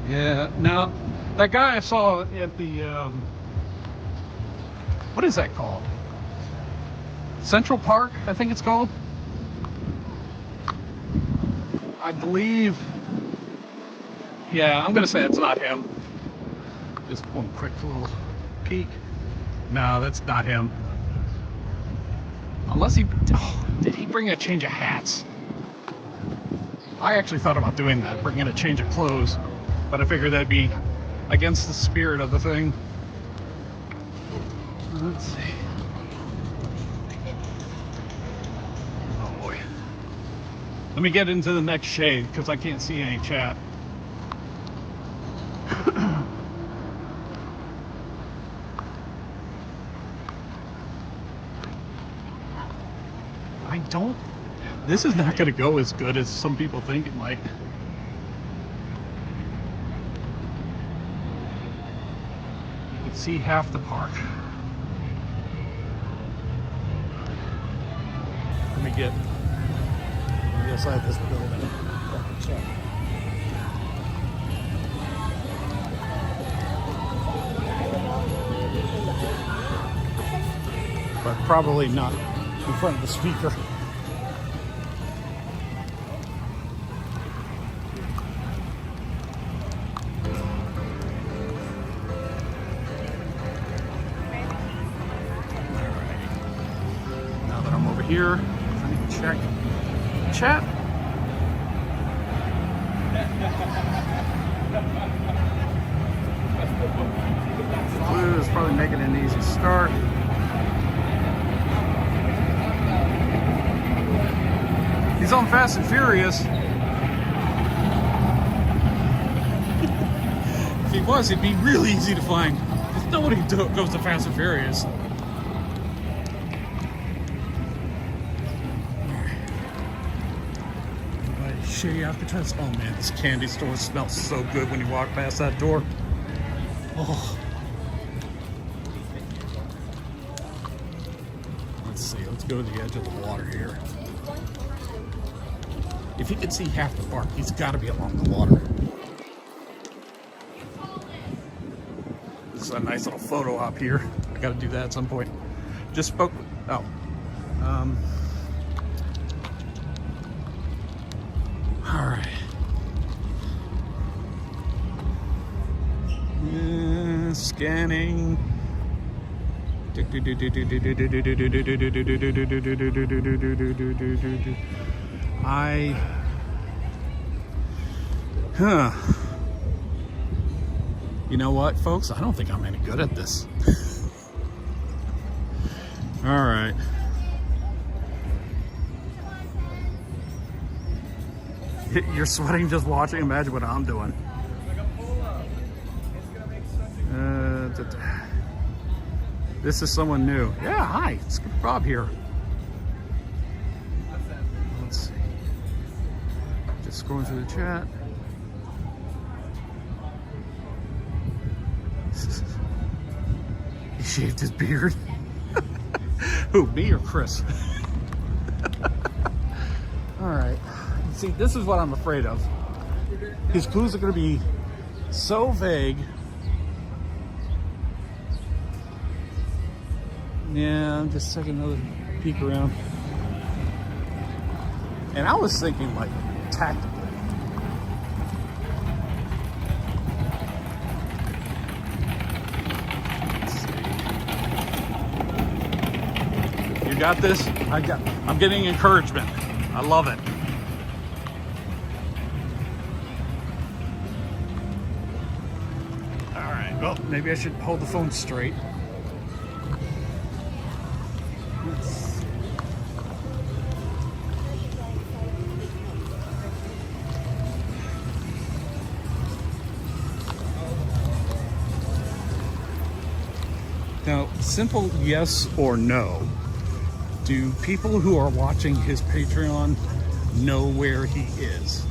Yeah, now That guy I saw at the, what is that called? Central Park, I think it's called. I believe, yeah, I'm gonna say it's not him. Just one quick little peek. No, that's not him. Unless he, oh, did he bring a change of hats? I actually thought about doing that, bringing a change of clothes, but I figured that'd be against the spirit of the thing. Let's see. Oh boy. Let me get into the next shade because I can't see any chat. I don't. This is not going to go as good as some people think it might. You can see half the park. Let me get on the other side of this building. But probably not in front of the speaker. Here, I need to check chat. Blue is probably making an easy start. He's on Fast and Furious. If he was, he'd be really easy to find. Because nobody goes to Fast and Furious. You have to trust. Oh man, this candy store smells so good when you walk past that door. Oh. Let's see, let's go to the edge of the water here. If you can see half the park, he's got to be along the water. This is a nice little photo op here. I got to do that at some point. Just spoke. Oh. All right. Scanning. You know what, folks? I don't think I'm any good at this. All right. You're sweating just watching. Imagine what I'm doing. This is someone new. Yeah, hi. It's Bob here. Let's see. Just scrolling through the chat. He shaved his beard. Who, me or Chris? All right. See, this is what I'm afraid of. His clues are going to be so vague. Yeah, I'm just taking another peek around. And I was thinking, like, tactically. You got this? I'm getting encouragement. I love it. All right, well, maybe I should hold the phone straight. Now, simple yes or no. Do people who are watching his Patreon know where he is?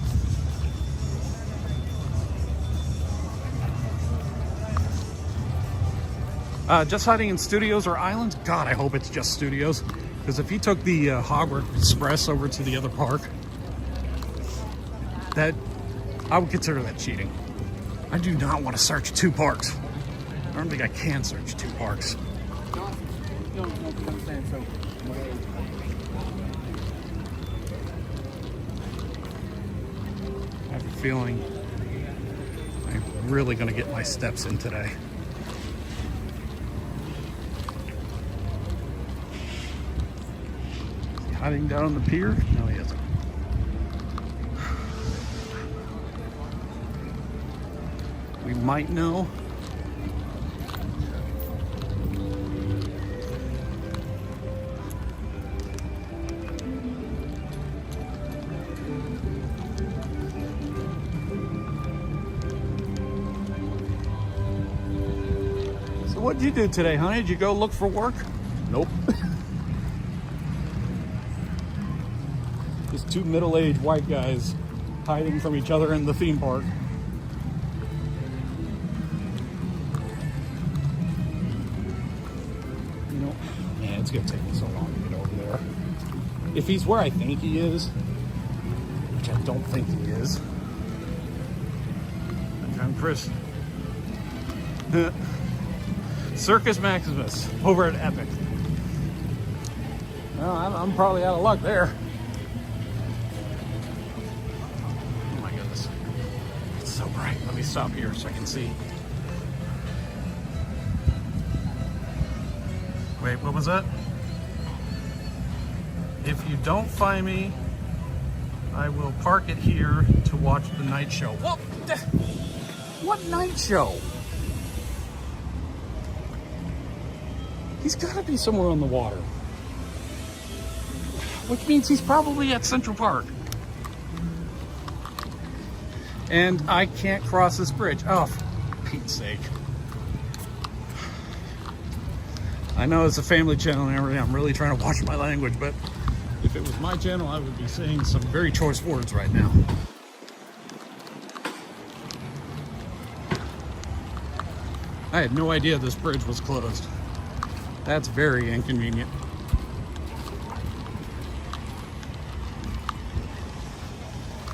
Just hiding in studios or islands? God, I hope it's just studios. Because if he took the Hogwarts Express over to the other park, that I would consider that cheating. I do not want to search 2 parks. I don't think I can search 2 parks. I have a feeling I'm really going to get my steps in today. Is he hiding down on the pier? No, he isn't. We might know. So what did you do today, honey? Did you go look for work? Nope. Just 2 middle-aged white guys hiding from each other in the theme park. Man, it's gonna take me so long to get over there. If he's where I think he is, which I don't think he is. I'm Chris. Circus Maximus over at Epic. Well, I'm probably out of luck there. Oh my goodness. It's so bright. Let me stop here so I can see. Wait, what was that? If you don't find me, I will park it here to watch the night show. What night show? He's got to be somewhere on the water. Which means he's probably at Central Park. And I can't cross this bridge. Oh, for Pete's sake. I know it's a family channel and everything. I'm really trying to watch my language, but if it was my channel, I would be saying some very choice words right now. I had no idea this bridge was closed. That's very inconvenient.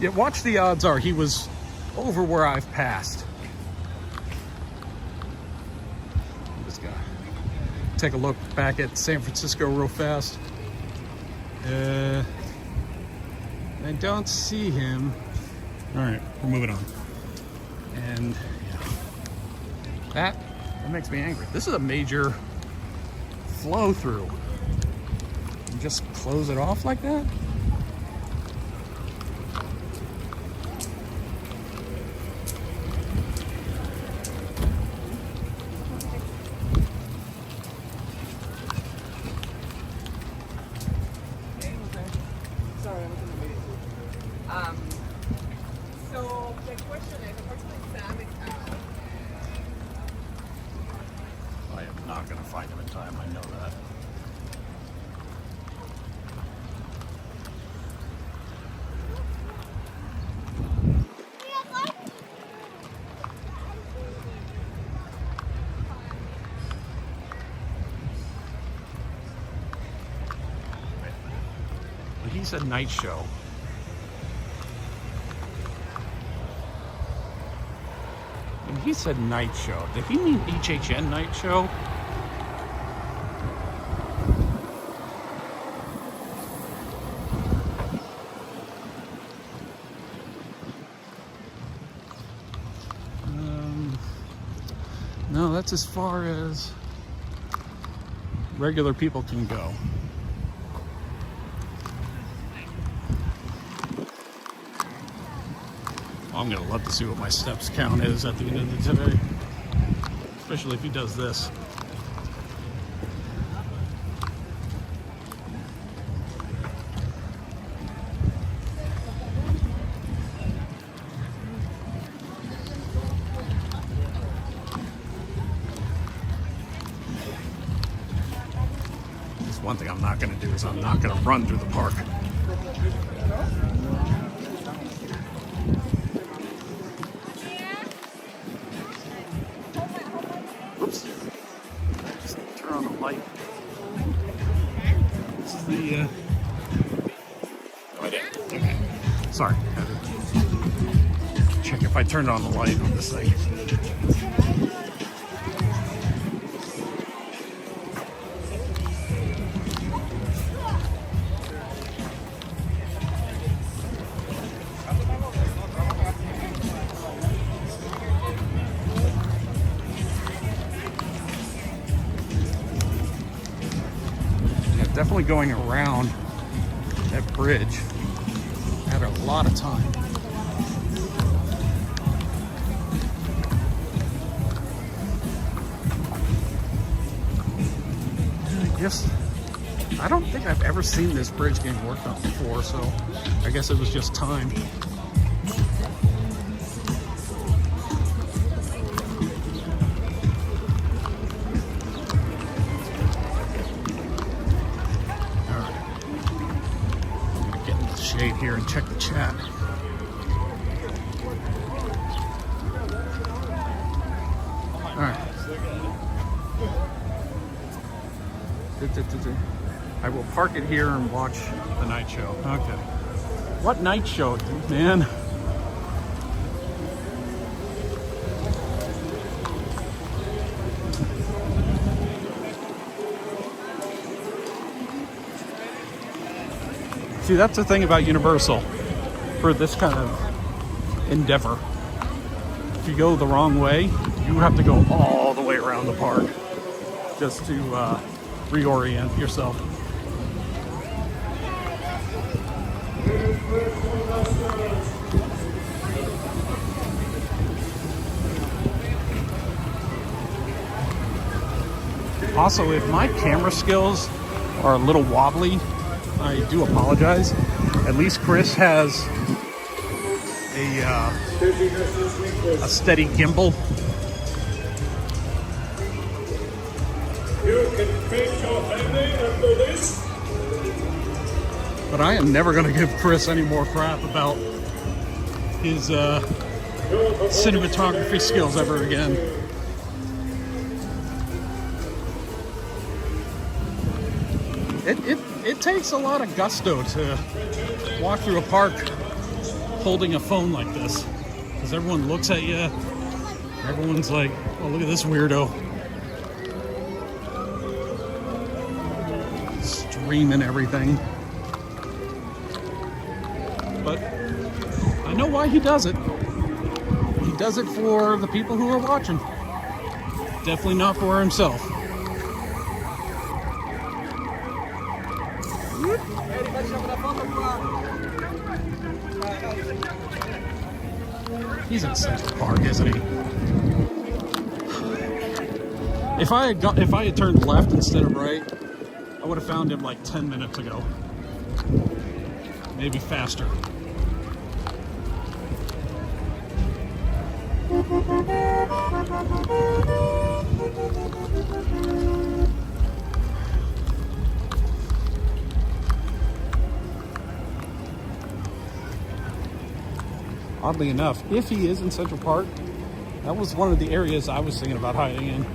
Yet watch the odds are he was over where I've passed. I'm just gonna take a look back at San Francisco real fast. I don't see him. All right, we're moving on. And yeah, that makes me angry. This is a major flow through. You just close it off like that? So the question is, unfortunately, Sam is out. I am not going to find him in time. I know that. But he said night show. And he said night show. Did he mean HHN night show? No, that's as far as regular people can go. I'm gonna love to see what my steps count is at the end of the day, especially if he does this. One thing I'm not going to do is I'm not going to run through the park. Oops. Just turn on the light. This is the... Oh, I did. Okay. Sorry. Check if I turned on the light on this thing. Yeah, definitely going around that bridge had a lot of time. I don't think I've ever seen this bridge getting worked on before, so I guess it was just time. All right. I'm gonna get in the shade here and check the chat. All right. I will park it here and watch the night show. Okay. What night show, man? See, that's the thing about Universal for this kind of endeavor. If you go the wrong way, you have to go all the way around the park just to reorient yourself. Also, if my camera skills are a little wobbly, I do apologize. At least Chris has a steady gimbal. You can make your landing after this. But I am never going to give Chris any more crap about his cinematography skills ever again. It takes a lot of gusto to walk through a park holding a phone like this, because everyone looks at you. Everyone's like, "Oh, look at this weirdo." Streaming everything. But I know why he does it. He does it for the people who are watching. Definitely not for himself. He's in Central Park, isn't he? If I had turned left instead of right, I would have found him like 10 minutes ago. Maybe faster. Oddly enough, if he is in Central Park, that was one of the areas I was thinking about hiding in.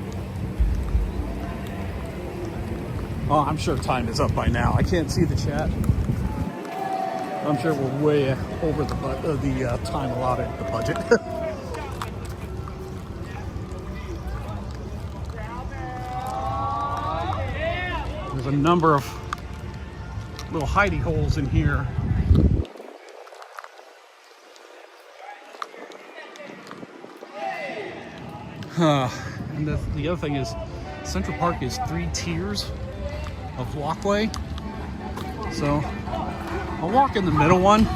Oh, I'm sure time is up by now. I can't see the chat. I'm sure we're way over the time allotted, the budget. There's a number of little hidey holes in here. And the other thing is, Central Park is 3 tiers of walkway. So I'll walk in the middle one.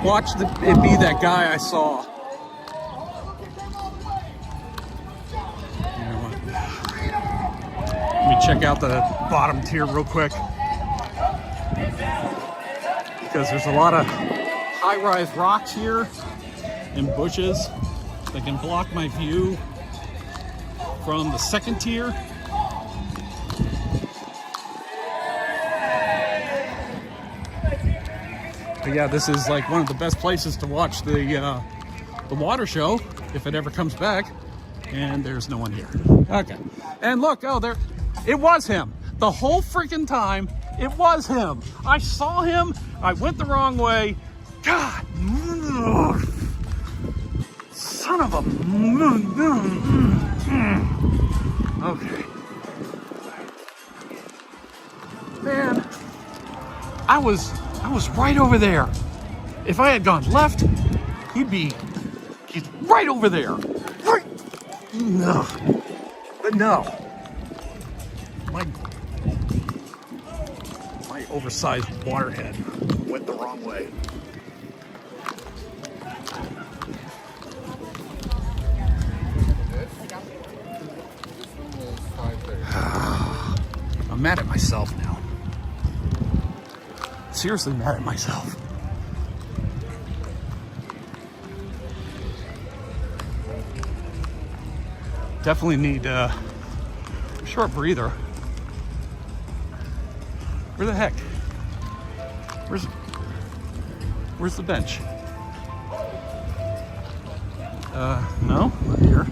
Watch it be that guy I saw. You know what? Let me check out the bottom tier real quick, because there's a lot of high-rise rocks here and bushes that can block my view from the second tier. But yeah, this is like one of the best places to watch the water show if it ever comes back. And there's no one here. Okay. And look, oh, there, it was him. the whole freaking time it was him. I saw him. I went the wrong way. God. Son of a. Okay. Man, I was right over there. If I had gone left, he's right over there. Right. No. But no. My oversized waterhead went the wrong way. I'm mad at myself now. Seriously mad at myself. Definitely need a short breather. Where the heck? Where's the bench? No, not here.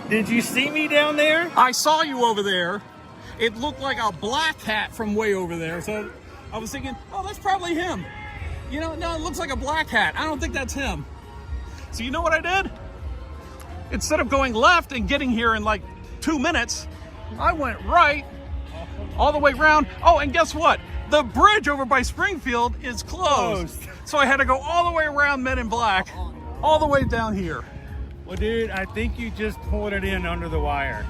Did you see me down there? I saw you over there. It looked like a black hat from way over there. So I was thinking, oh, that's probably him. You know, no, it looks like a black hat. I don't think that's him. So you know what I did? Instead of going left and getting here in like 2 minutes, I went right all the way around. Oh, and guess what? The bridge over by Springfield is closed. So I had to go all the way around Men in Black, all the way down here. Well, dude, I think you just pulled it in under the wire.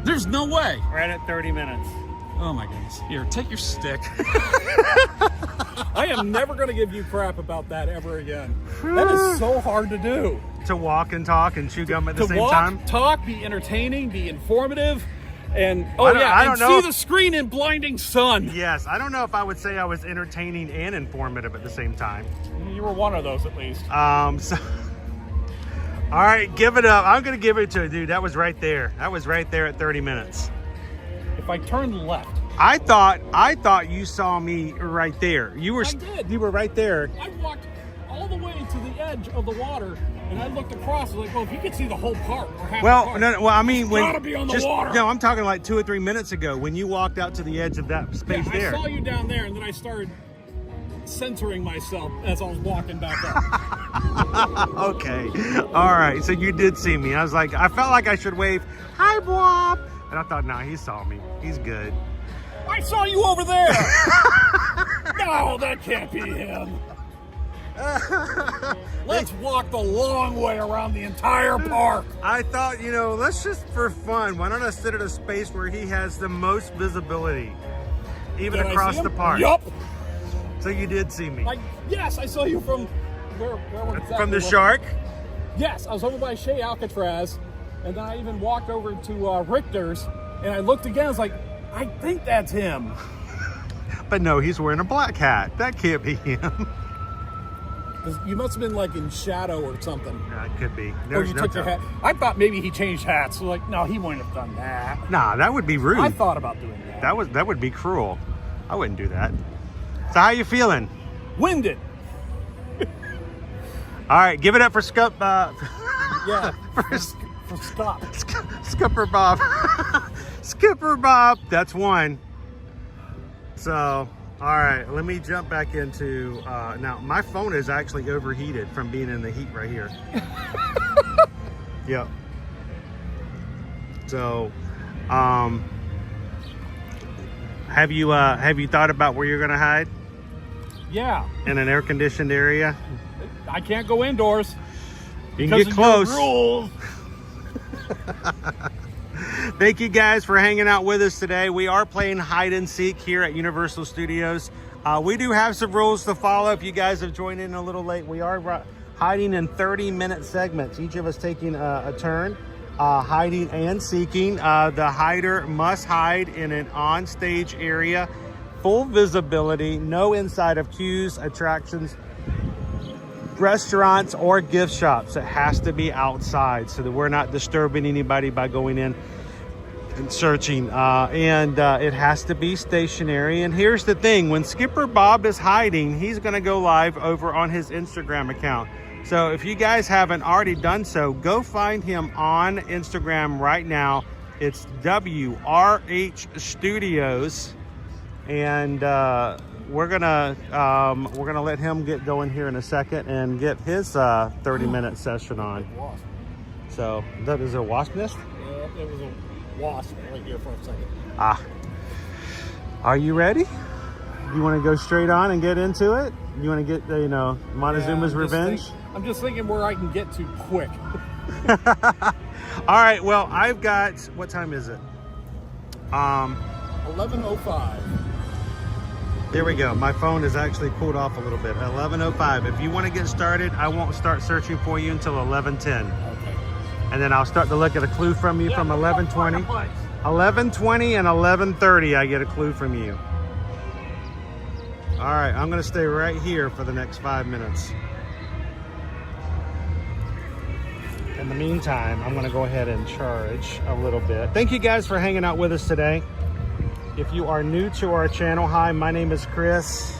There's no way. Right at 30 minutes. Oh my goodness. Here, take your stick. I am never going to give you crap about that ever again. That is so hard to do. To walk and talk and chew gum at the To same walk, time? talk, be entertaining, be informative, and I don't know see the screen in blinding sun. Yes, I don't know if I would say I was entertaining and informative at the same time. You were one of those at least. So... All right, give it up. I'm going to give it to you, dude. That was right there. That was right there at 30 minutes. If I turned left. I thought you saw me right there. You were I did. You were right there. I walked all the way to the edge of the water, and I looked across. I was like, well, if you could see the whole park or half the park. Well, I mean, when gotta be on the water. No, I'm talking like 2 or 3 minutes ago when you walked out to the edge of that space there. I saw you down there, and then I started censoring myself as I was walking back up. Okay. All right. So you did see me. I was like, I felt like I should wave, hi, Bob. And I thought, nah, he saw me. He's good. I saw you over there. No, that can't be him. Let's walk the long way around the entire park. I thought, let's just for fun, why don't I sit at a space where he has the most visibility, even Did I across see the him? park? Yup. So you did see me. Yes, I saw you from where exactly From the was it? shark? Yes, I was over by Shea Alcatraz, and then I even walked over to Richter's, and I looked again. I was like, I think that's him. But no, he's wearing a black hat. That can't be him. You must have been like in shadow or something. No, it could be. Or There's you no took your hat. I thought maybe he changed hats. So like, no, he wouldn't have done that. Nah, that would be rude. I thought about doing that. That would be cruel. I wouldn't do that. So how you feeling? Winded. All right, give it up for Scup. Yeah. for Stop. Skipper Bob. Skipper Bob. That's one. So, all right, let me jump back into, now my phone is actually overheated from being in the heat right here. Yep. So, have you thought about where you're gonna hide? Yeah. In an air-conditioned area? I can't go indoors. You can get close. Rules. Thank you guys for hanging out with us today. We are playing hide and seek here at Universal Studios. We do have some rules to follow. If you guys have joined in a little late, we are hiding in 30-minute segments, each of us taking a turn, hiding and seeking. The hider must hide in an on-stage area, full visibility, no inside of queues, attractions, restaurants, or gift shops. It has to be outside so that we're not disturbing anybody by going in and searching, and it has to be stationary. And here's the thing, when Skipper Bob is hiding, he's going to go live over on his Instagram account. So if you guys haven't already done so, go find him on Instagram right now. It's WRH Studios, and we're gonna let him get going here in a second and get his 30-minute session on. So that is a wasp nest. Yeah, it was a wasp right here for a second. Are you ready? You want to go straight on and get into it? You want to get Montezuma's revenge? I'm just thinking where I can get to quick. All right, well, I've got, what time is it? 11:05. There we go. My phone is actually cooled off a little bit. 11:05. If you want to get started, I won't start searching for you until 11:10. Okay. And then I'll start to look at a clue from you from 11:20. 11:20 and 11:30, I get a clue from you. All right, I'm going to stay right here for the next 5 minutes. In the meantime, I'm going to go ahead and charge a little bit. Thank you guys for hanging out with us today. If you are new to our channel, hi, my name is Chris.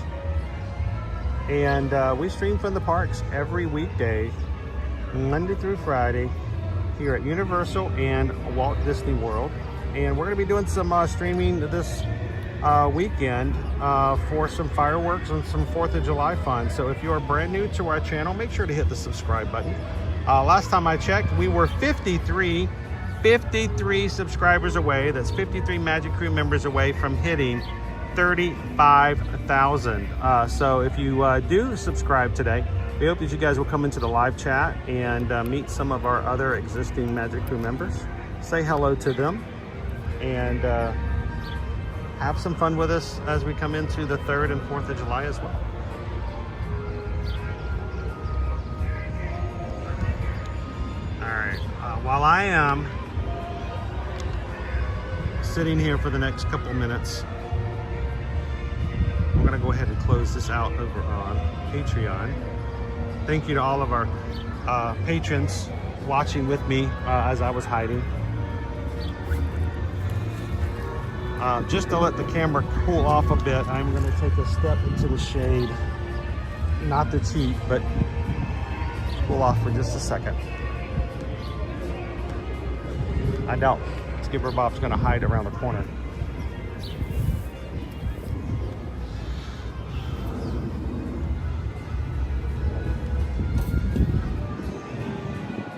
And we stream from the parks every weekday, Monday through Friday, here at Universal and Walt Disney World. And we're going to be doing some streaming this weekend for some fireworks and some 4th of July fun. So if you are brand new to our channel, make sure to hit the subscribe button. Last time I checked, we were 53 subscribers away. That's 53 Magic Crew members away from hitting 35,000. So if you do subscribe today, we hope that you guys will come into the live chat and meet some of our other existing Magic Crew members. Say hello to them and have some fun with us as we come into the 3rd and 4th of July as well. While I am sitting here for the next couple minutes, we're going to go ahead and close this out over on Patreon. Thank you to all of our patrons watching with me as I was hiding. Just to let the camera cool off a bit, I'm going to take a step into the shade. Not the heat, but cool off for just a second. I doubt Skipper Bob's going to hide around the corner.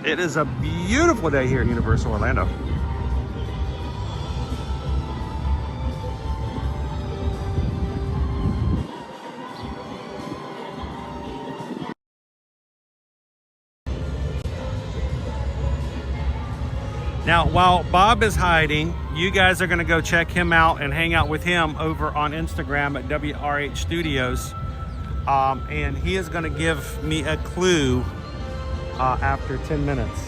It is a beautiful day here at Universal Orlando. Now, while Bob is hiding, you guys are going to go check him out and hang out with him over on Instagram at WRH Studios. And he is going to give me a clue after 10 minutes.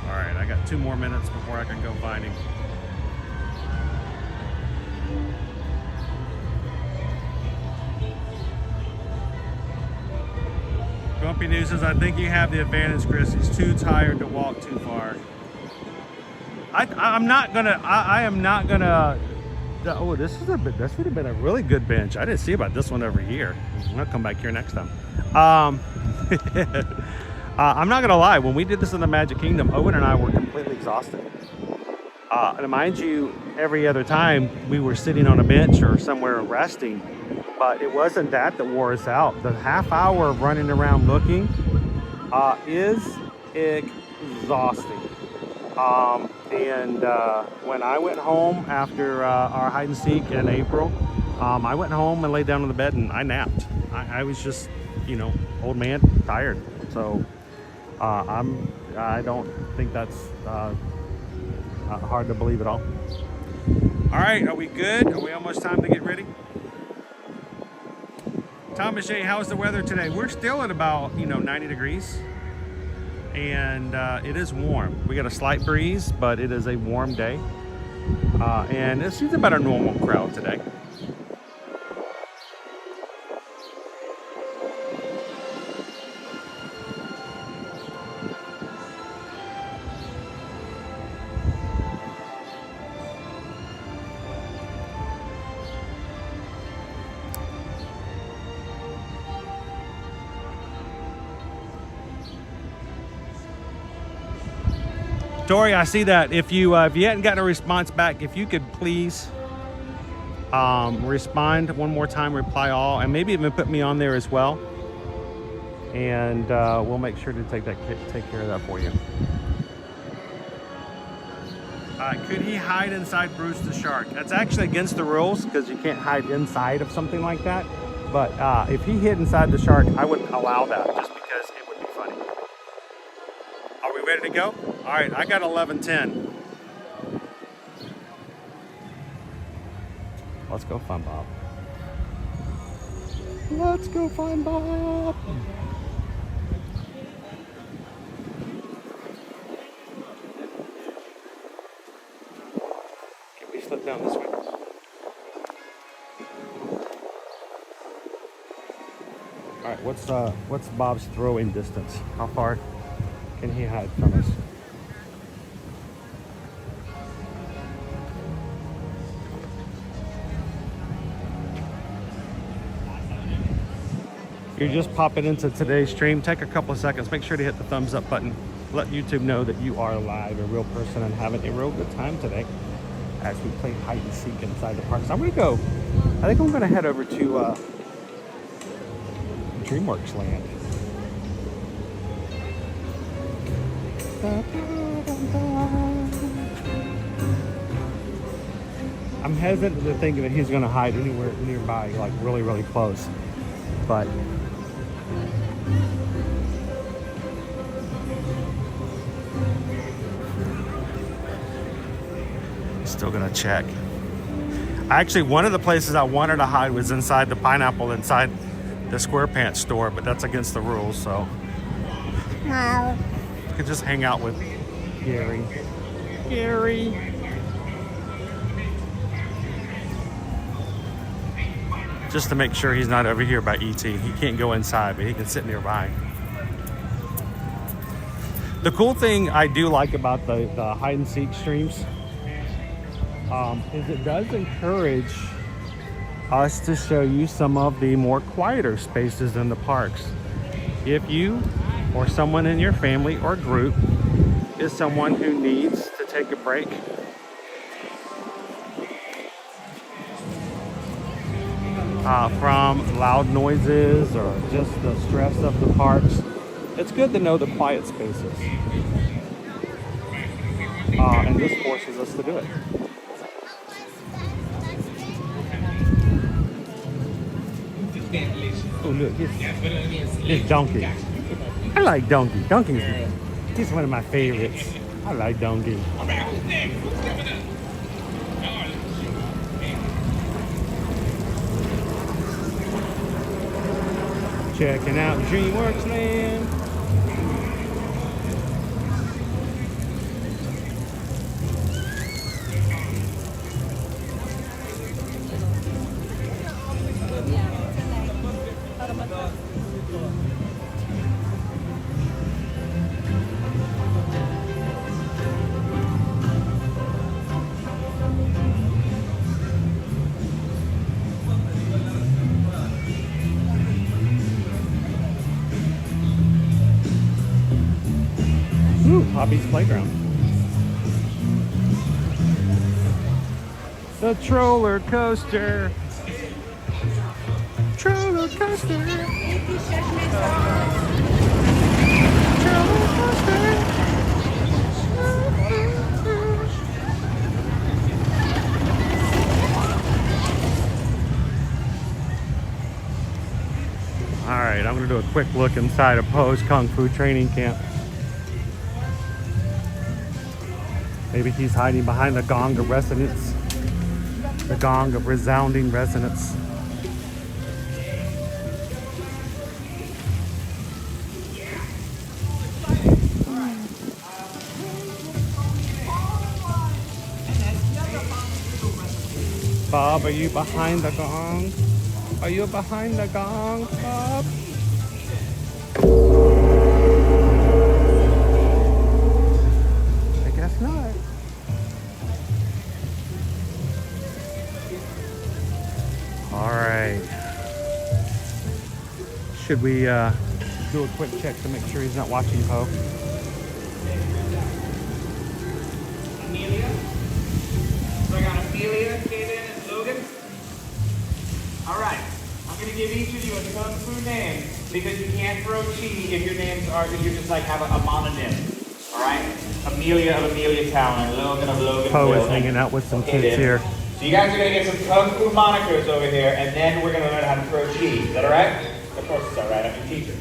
All right, I got 2 more minutes before I can go find him. Grumpy News says, I think you have the advantage, Chris. He's too tired to walk too far. I am not gonna. Oh, this would have been a really good bench. I didn't see about this one over here. I'll come back here next time. I'm not gonna lie. When we did this in the Magic Kingdom, Owen and I were completely exhausted. And mind you, every other time we were sitting on a bench or somewhere resting. But it wasn't that wore us out. The half hour of running around looking is exhausting. When I went home after our hide and seek in April, I went home and laid down on the bed and I napped. I was just, old man, tired. So I don't think that's hard to believe at all. All right, are we good? Are we almost time to get ready? Thomas J, how's the weather today? We're still at about, 90 degrees. and it is warm. We got a slight breeze, but it is a warm day. And it seems about a normal crowd today. Dory, I see that. If you hadn't gotten a response back, if you could please respond one more time, reply all, and maybe even put me on there as well. And we'll make sure to take care of that for you. Could he hide inside Bruce the Shark? That's actually against the rules because you can't hide inside of something like that. But if he hid inside the shark, I wouldn't allow that just because it would be funny. Are we ready to go? All right, I got 11:10. Let's go find Bob. Let's go find Bob. Can we slip down this way? All right, what's Bob's throwing distance? How far can he hide from us? You're just popping into today's stream. Take a couple of seconds. Make sure to hit the thumbs up button. Let YouTube know that you are live, a real person, and having a real good time today as we play hide and seek inside the park. So I'm gonna go. I think I'm gonna head over to DreamWorks Land. I'm hesitant to think that he's gonna hide anywhere nearby, like really, really close. But still gonna check. Actually, one of the places I wanted to hide was inside the pineapple, inside the SquarePants store, but that's against the rules, so I could just hang out with Gary. Just to make sure he's not over here by ET. He can't go inside, but he can sit nearby. The cool thing I do like about the hide and seek streams is it does encourage us to show you some of the more quieter spaces in the parks. If you or someone in your family or group is someone who needs to take a break, from loud noises or just the stress of the parks, it's good to know the quiet spaces. And this forces us to do it. Oh look, this Donkey. I like Donkey. He's one of my favorites. I like Donkey. Checking out DreamWorks Land. Hobby's Playground. The Troller Coaster. Troller Coaster. Troller Coaster. All right, I'm gonna do a quick look inside of Poe's Kung Fu training camp. Maybe he's hiding behind the gong of resonance. The gong of resounding resonance. Bob, are you behind the gong? Are you behind the gong, Bob? I guess not. All right. Should we do a quick check to make sure he's not watching Poe? Amelia. So I got Amelia, Kaden, and Logan. All right. I'm gonna give each of you a kung fu name because you can't throw chi if your names are if you just like have a mononym. All right. Amelia of Amelia Town and Logan of Logan. Poe is hanging out with some kids here. So you guys are gonna get some kung fu monikers over here, and then we're gonna learn how to throw chi. Is that all right? Of course it's all right. I'm your teacher.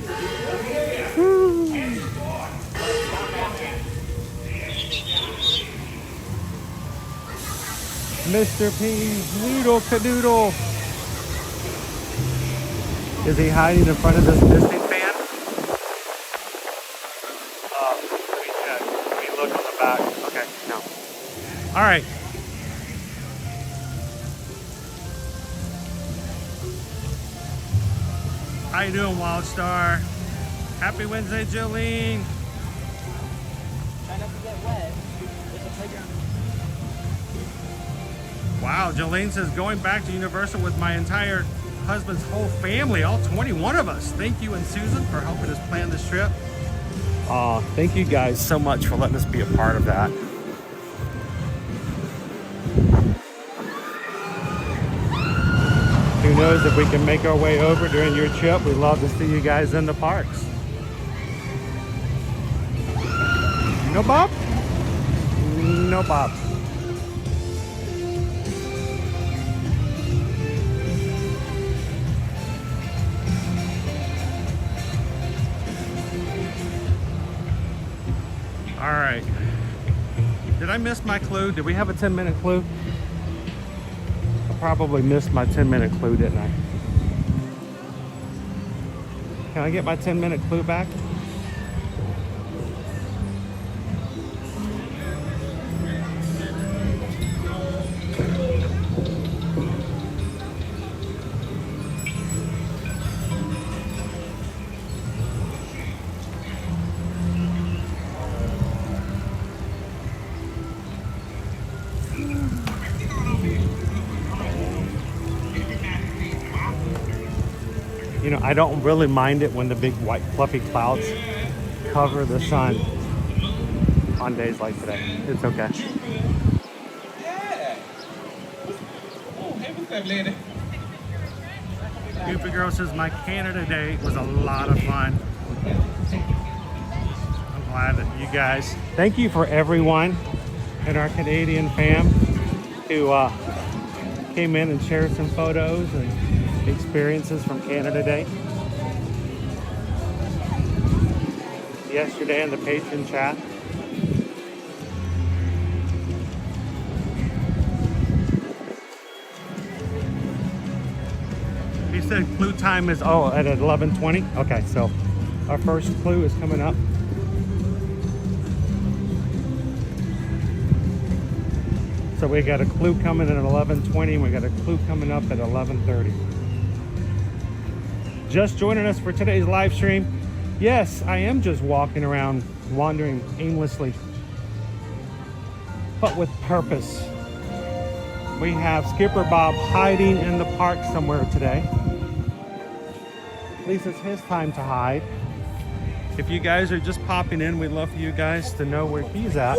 Mr. P, noodle cadoodle. Is he hiding in front of this Disney fan? Let me check. Let me look on the back. Okay, no. All right. How you doing, Wild Star? Happy Wednesday, Jolene. Try not to get wet. There's a playground. Wow, Jolene says, going back to Universal with my entire husband's whole family, all 21 of us. Thank you and Susan for helping us plan this trip. Thank you guys so much for letting us be a part of that. Who knows if we can make our way over during your trip. We'd love to see you guys in the parks. No Bob? No Bob. All right. Did I miss my clue? Did we have a 10-minute clue? I probably missed my 10-minute clue, didn't I? Can I get my 10-minute clue back? You know, I don't really mind it when the big white fluffy clouds cover the sun on days like today. It's okay. Yeah. Oh, hey, what's up, lady? Goofy Girl says my Canada day was a lot of fun. I'm glad that you guys, thank you for everyone in our Canadian fam who came in and shared some photos and experiences from Canada Day yesterday in the patron chat. He said clue time is at 11:20. Okay, so our first clue is coming up. So we got a clue coming in at 11:20 and we got a clue coming up at 11:30. Just joining us for today's live stream. Yes, I am just walking around, wandering aimlessly, but with purpose. We have Skipper Bob hiding in the park somewhere today. At least it's his time to hide. If you guys are just popping in, we'd love for you guys to know where he's at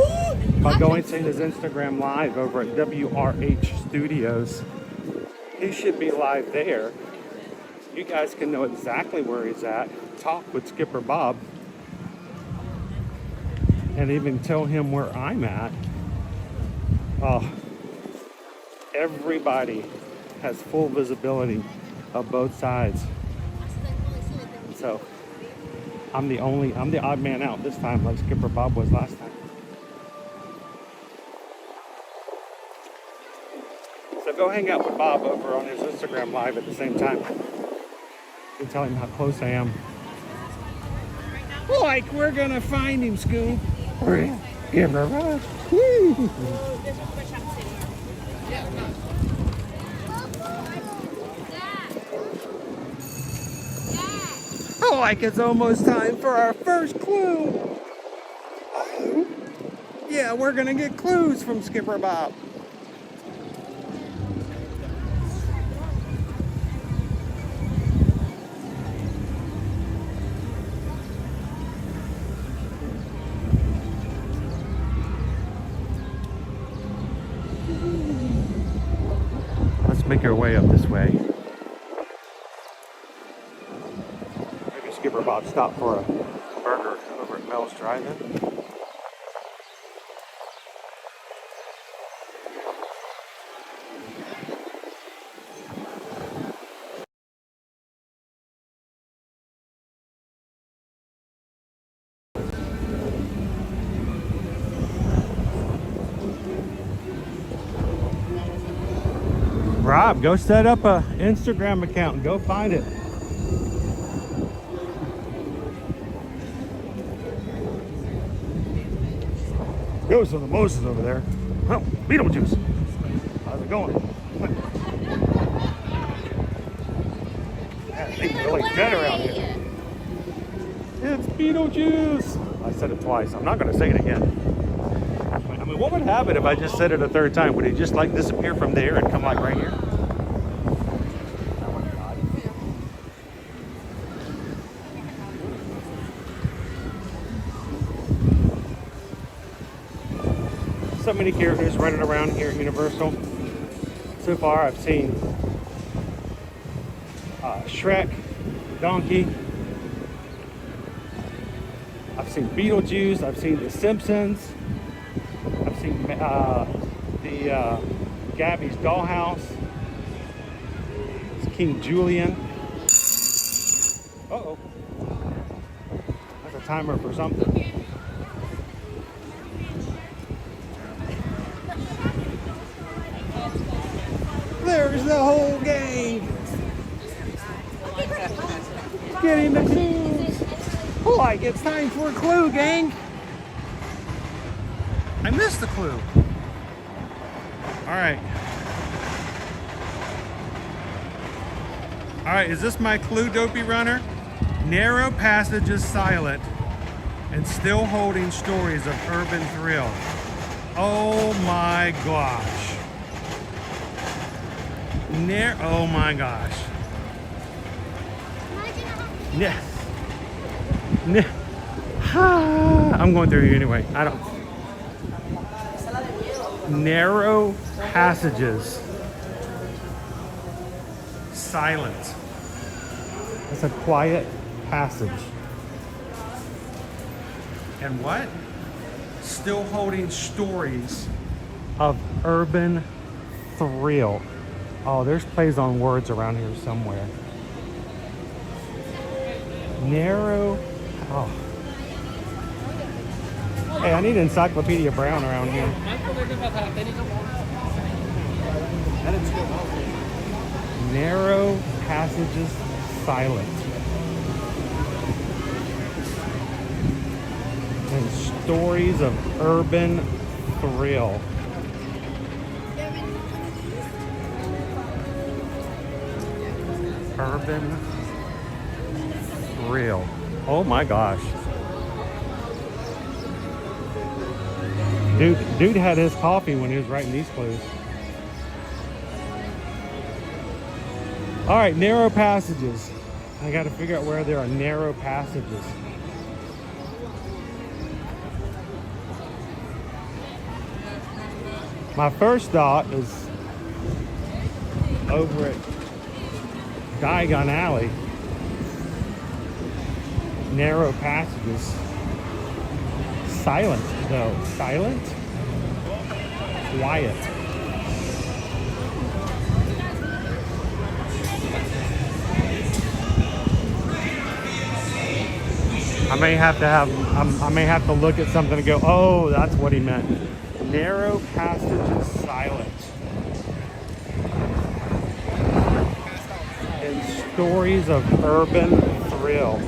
by going to his Instagram live over at WRH Studios. He should be live there. You guys can know exactly where he's at, talk with Skipper Bob, and even tell him where I'm at. Everybody has full visibility of both sides. So I'm the odd man out this time, like Skipper Bob was last time. So go hang out with Bob over on his Instagram live at the same time. And tell him how close I am. Like we're gonna find him, Scoop. We're gonna give her a rush. Woo! feel like it's almost time for our first clue. Yeah, we're gonna get clues from Skipper Bob. Let's make our way up this way. Maybe Skipper Bob stopped for a burger over at Mel's Drive-In. Rob, go set up a Instagram account and go find it. Ghost of the Moses over there. Oh, Beetlejuice. How's it going? Yeah, things are really dead around here. It's Beetlejuice. I said it twice. I'm not going to say it again. I mean, what would happen if I just said it a third time? Would he just like disappear from there and come like right here? So many characters running around here at Universal. So far, I've seen Shrek, Donkey. I've seen Beetlejuice. I've seen The Simpsons. I've seen the Gabby's Dollhouse. It's King Julian. Uh-oh. That's a timer for something. There's the whole gang. Getting the clues. Like, it's time for a clue, gang. I missed the clue. All right. All right, is this my clue, Dopey Runner? Narrow passages silent and still holding stories of urban thrill. Oh my gosh. Oh my gosh. I'm going through here anyway. I don't. Narrow passages. Silent. It's a quiet passage. And what? Still holding stories of urban thrill. Oh, there's plays on words around here somewhere. Narrow. Oh. Hey, I need Encyclopedia Brown around here. Narrow passages silent. And stories of urban thrill. Urban thrill. Oh my gosh. Dude had his coffee when he was writing these clues. All right, narrow passages. I got to figure out where there are narrow passages. My first thought is over at Diagon Alley. Narrow passages. Silent though. Silent? Quiet. I may have to look at something and go, oh, that's what he meant. Narrow passages silent. And stories of urban thrill.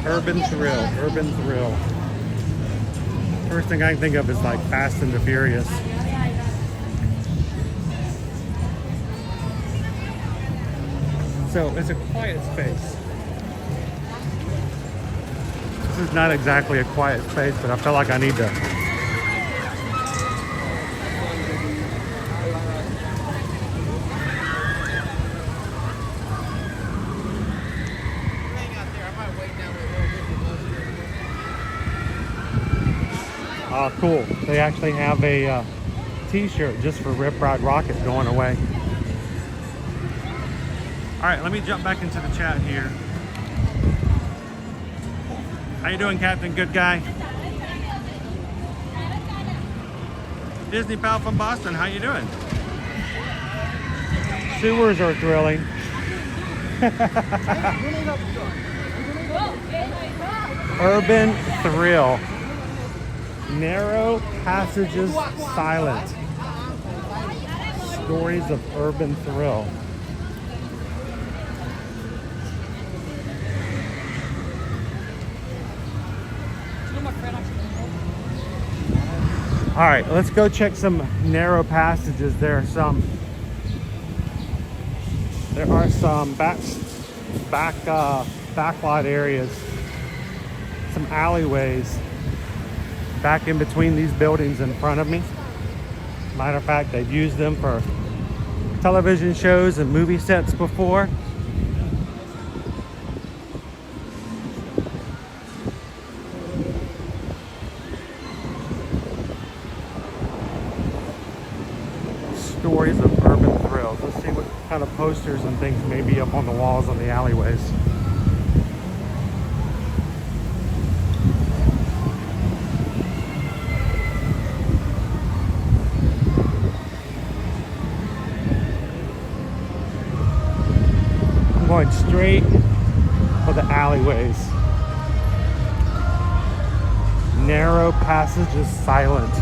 Urban thrill, urban thrill. First thing I can think of is like Fast and the Furious. So it's a quiet space. This is not exactly a quiet space, but I feel like I need to. Oh, cool. They actually have a t-shirt just for Rip Ride Rocket going away. All right, let me jump back into the chat here. How you doing, Captain Good Guy? Disney Pal from Boston, how you doing? Sewers are thrilling. Urban thrill. Narrow passages silent. Stories of urban thrill. All right, let's go check some narrow passages. There are some backlot areas, some alleyways back in between these buildings in front of me. Matter of fact, they've used them for television shows and movie sets before. Stories of urban thrills. Let's see what kind of posters and things may be up on the walls on the alleyways. I'm going straight for the alleyways. Narrow passages silent.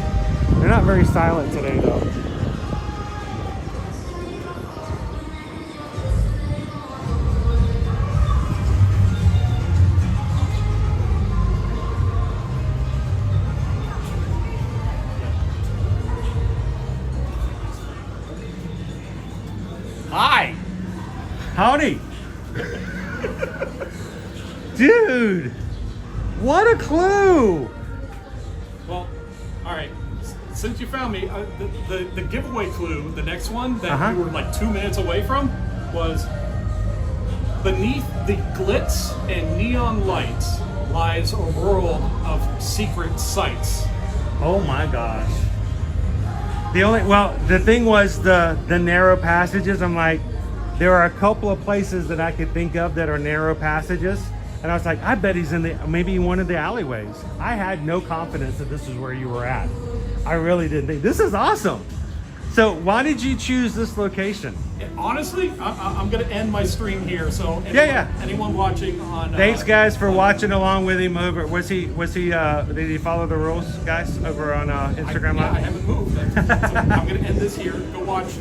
They're not very silent today though. Hi. Howdy. Dude, what a clue. Well, all right. Since you found me, the giveaway clue, the next one that you were like 2 minutes away from, was beneath the glitz and neon lights lies a world of secret sights. Oh my gosh. The thing was the narrow passages. I'm like, there are a couple of places that I could think of that are narrow passages. And I was like, I bet he's in maybe one of the alleyways. I had no confidence that this is where you were at. I really didn't think. This is awesome. So why did you choose this location? Honestly, I'm going to end my stream here. So anyone watching on... Thanks guys for watching along with him over. Did he follow the rules, guys, over on Instagram Live? I haven't moved. So I'm going to end this here. Go watch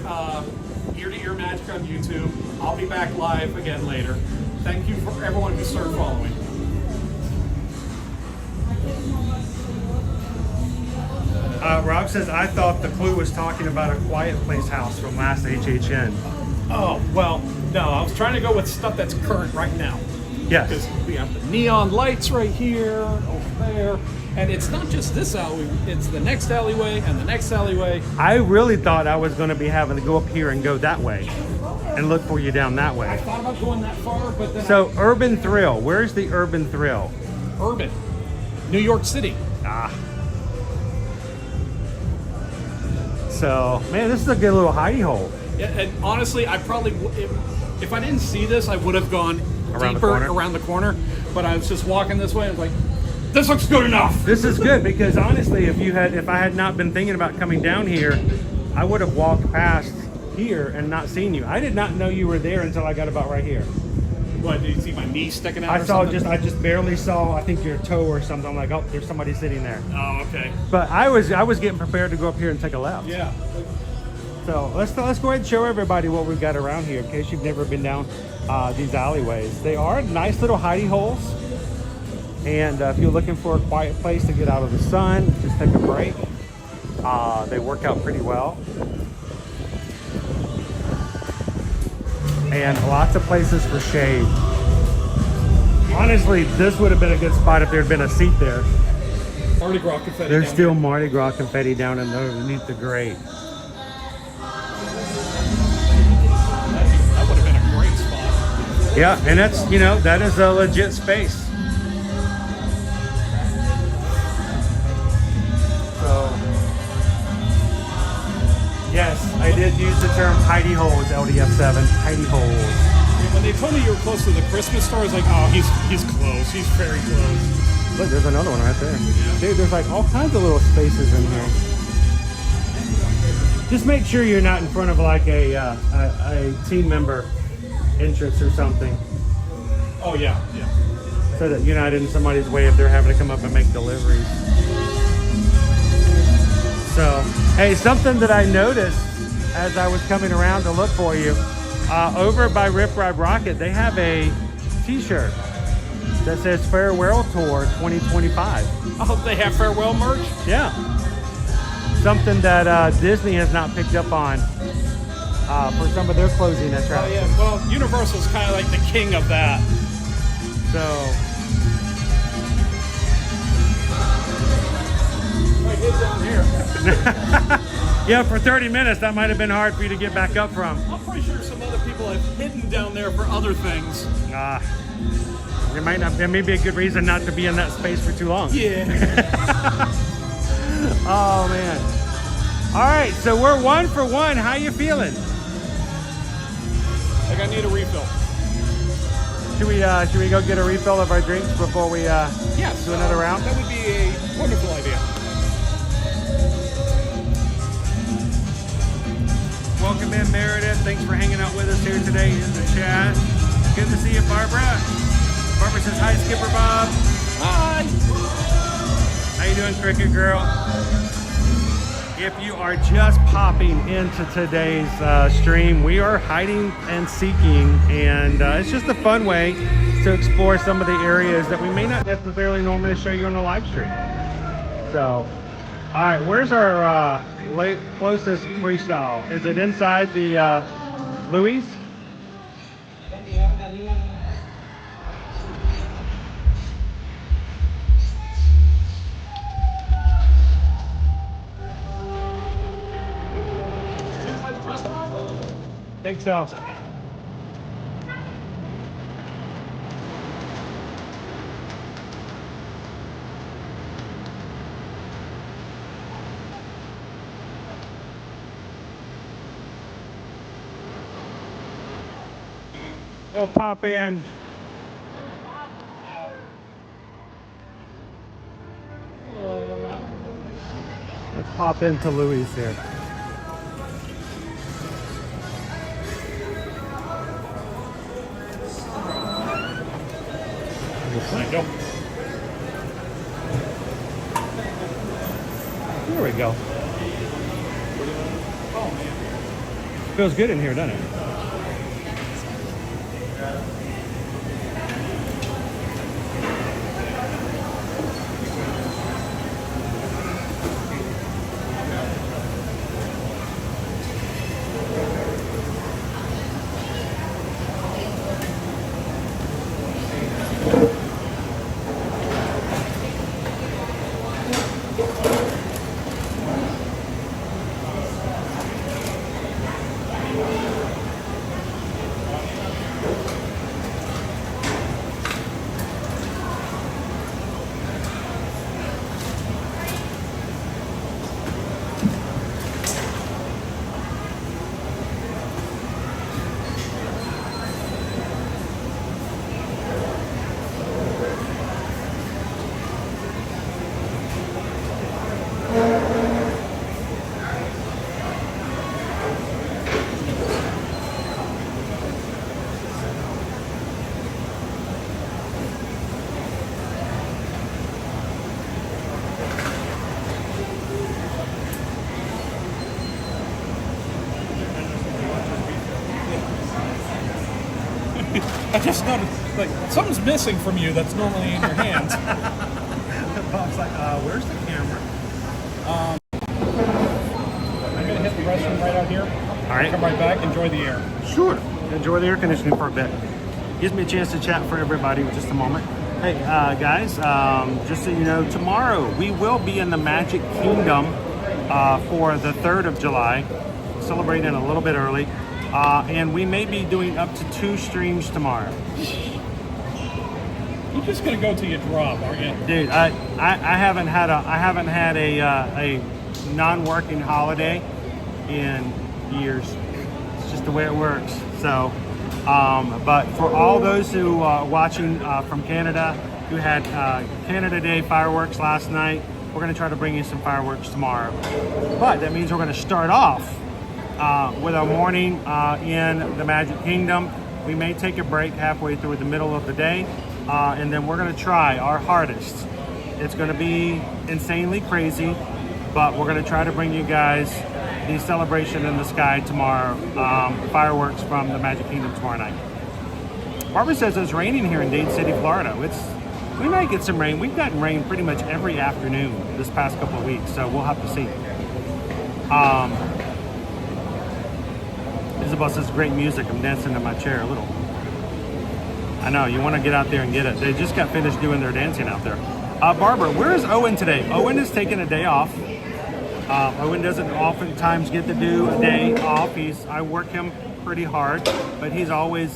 Ear to Ear Magic on YouTube. I'll be back live again later. Thank you for everyone who started following. Rob says, I thought the clue was talking about a Quiet Place house from last HHN. Oh, well, no, I was trying to go with stuff that's current right now. Yes. Because we have the neon lights right here, over there. And it's not just this alley, it's the next alleyway and the next alleyway. I really thought I was going to be having to go up here and go that way and look for you down that I way. thought about going that far, but then... So, Urban Thrill. Where's the Urban Thrill? Urban. New York City. So, man, this is a good little hidey hole. Yeah, and honestly, I probably, if I didn't see this, I would have gone Around the deeper corner? around the corner. But I was just walking this way, and I was like, this looks good enough. This is good because honestly, if I had not been thinking about coming down here, I would have walked past here and not seen you. I did not know you were there until I got about right here. What, did you see my knee sticking out? I or saw something? I just barely saw, I think, your toe or something. I'm like, oh, there's somebody sitting there. Oh, okay. But I was getting prepared to go up here and take a left. Yeah. So let's go ahead and show everybody what we've got around here in case you've never been down these alleyways. They are nice little hidey holes. And if you're looking for a quiet place to get out of the sun, just take a break. They work out pretty well. And lots of places for shade. Honestly, this would have been a good spot if there had been a seat there. Mardi Gras confetti. There's down still here. Mardi Gras confetti down underneath the grate. That would have been a great spot. Yeah, and that's, you know, that is a legit space. So, yes, I did use the term hidey holes, LDF7, hidey holes. When they told me you were close to the Christmas store, I was like, oh, he's close. He's very close. Look, there's another one right there. Dude, there's like all kinds of little spaces in here. Just make sure you're not in front of like a team member entrance or something, Oh, yeah. so that you're not in somebody's way if they're having to come up and make deliveries. So, hey, something that I noticed as I was coming around to look for you, over by Rip Ride Rocket, they have a t-shirt that says Farewell Tour 2025. Oh, they have farewell merch? Yeah. Something that Disney has not picked up on for some of their closing Oh, attractions. yeah. Well, Universal's kind of like the king of that. So, Right, hit down here. yeah, for 30 minutes, that might have been hard for you to get back up from. I'm pretty sure some other people have hidden down there for other things. There may be a good reason not to be in that space for too long. Yeah. Oh, man. All right, so we're 1 for 1. How you feeling? Like I need a refill. Should we go get a refill of our drinks before we Yes. do another round? That would be a wonderful idea. Welcome in, Meredith. Thanks for hanging out with us here today in the chat. Good to see you, Barbara. Barbara says, hi, Skipper Bob. Hi. How you doing, Cricket Girl? If you are just popping into today's stream, we are hiding and seeking, and it's just a fun way to explore some of the areas that we may not necessarily normally show you on the live stream. So, all right, where's our closest freestyle? Is it inside the Louis? Think so. We'll pop in. Let's pop into Louis here. Go. There we go. Feels good in here, doesn't it? I just noticed, like, something's missing from you that's normally in your hands. Bob's like, where's the camera? I'm gonna hit the restroom right out here. All right. Come right back. Enjoy the air. Sure. Enjoy the air conditioning for a bit. Gives me a chance to chat for everybody in just a moment. Hey, guys, just so you know, tomorrow we will be in the Magic Kingdom for the 3rd of July, celebrating a little bit early. And we may be doing up to 2 streams tomorrow. You're just gonna go till you drop, aren't you? Dude, I haven't had a non-working holiday in years. It's just the way it works. So, but for all those who are watching from Canada, who had Canada Day fireworks last night, we're going to try to bring you some fireworks tomorrow. But that means we're going to start off with our morning in the Magic Kingdom. We may take a break halfway through the middle of the day, and then we're going to try our hardest. It's going to be insanely crazy, but we're going to try to bring you guys the celebration in the sky tomorrow, fireworks from the Magic Kingdom tomorrow night. Barbara says it's raining here in Dade City, Florida. We might get some rain. We've gotten rain pretty much every afternoon this past couple of weeks, so we'll have to see. Isabel says great music. I'm dancing in my chair a little. I know, you want to get out there and get it. They just got finished doing their dancing out there. Barbara, where is Owen today? Owen is taking a day off. Owen doesn't oftentimes get to do a day off. I work him pretty hard, but he's always,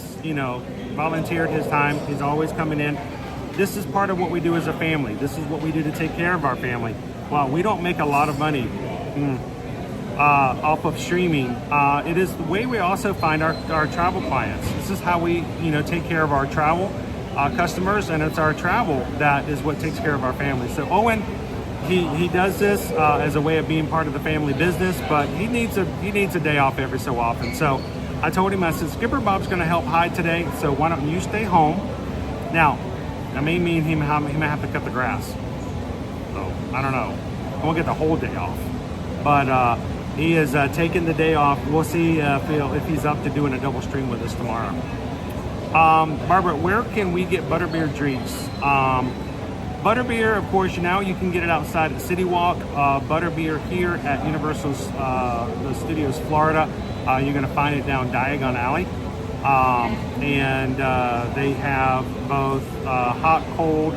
volunteered his time. He's always coming in. This is part of what we do as a family. This is what we do to take care of our family. While we don't make a lot of money off of streaming, it is the way we also find our travel clients. This is how we, take care of our travel customers, and it's our travel that is what takes care of our family. So Owen, he does this as a way of being part of the family business, but he needs a day off every so often. So I told him, I said, Skipper Bob's going to help hide today, so why don't you stay home? Now, that may mean he may have to cut the grass. So I don't know. I won't get the whole day off, but he is taking the day off. We'll see if he's up to doing a double stream with us tomorrow. Barbara, where can we get butterbeer drinks? Butterbeer, of course, now you can get it outside at City Walk. Butterbeer here at Universal's the Studios Florida. You're going to find it down Diagon Alley. And they have both hot, cold,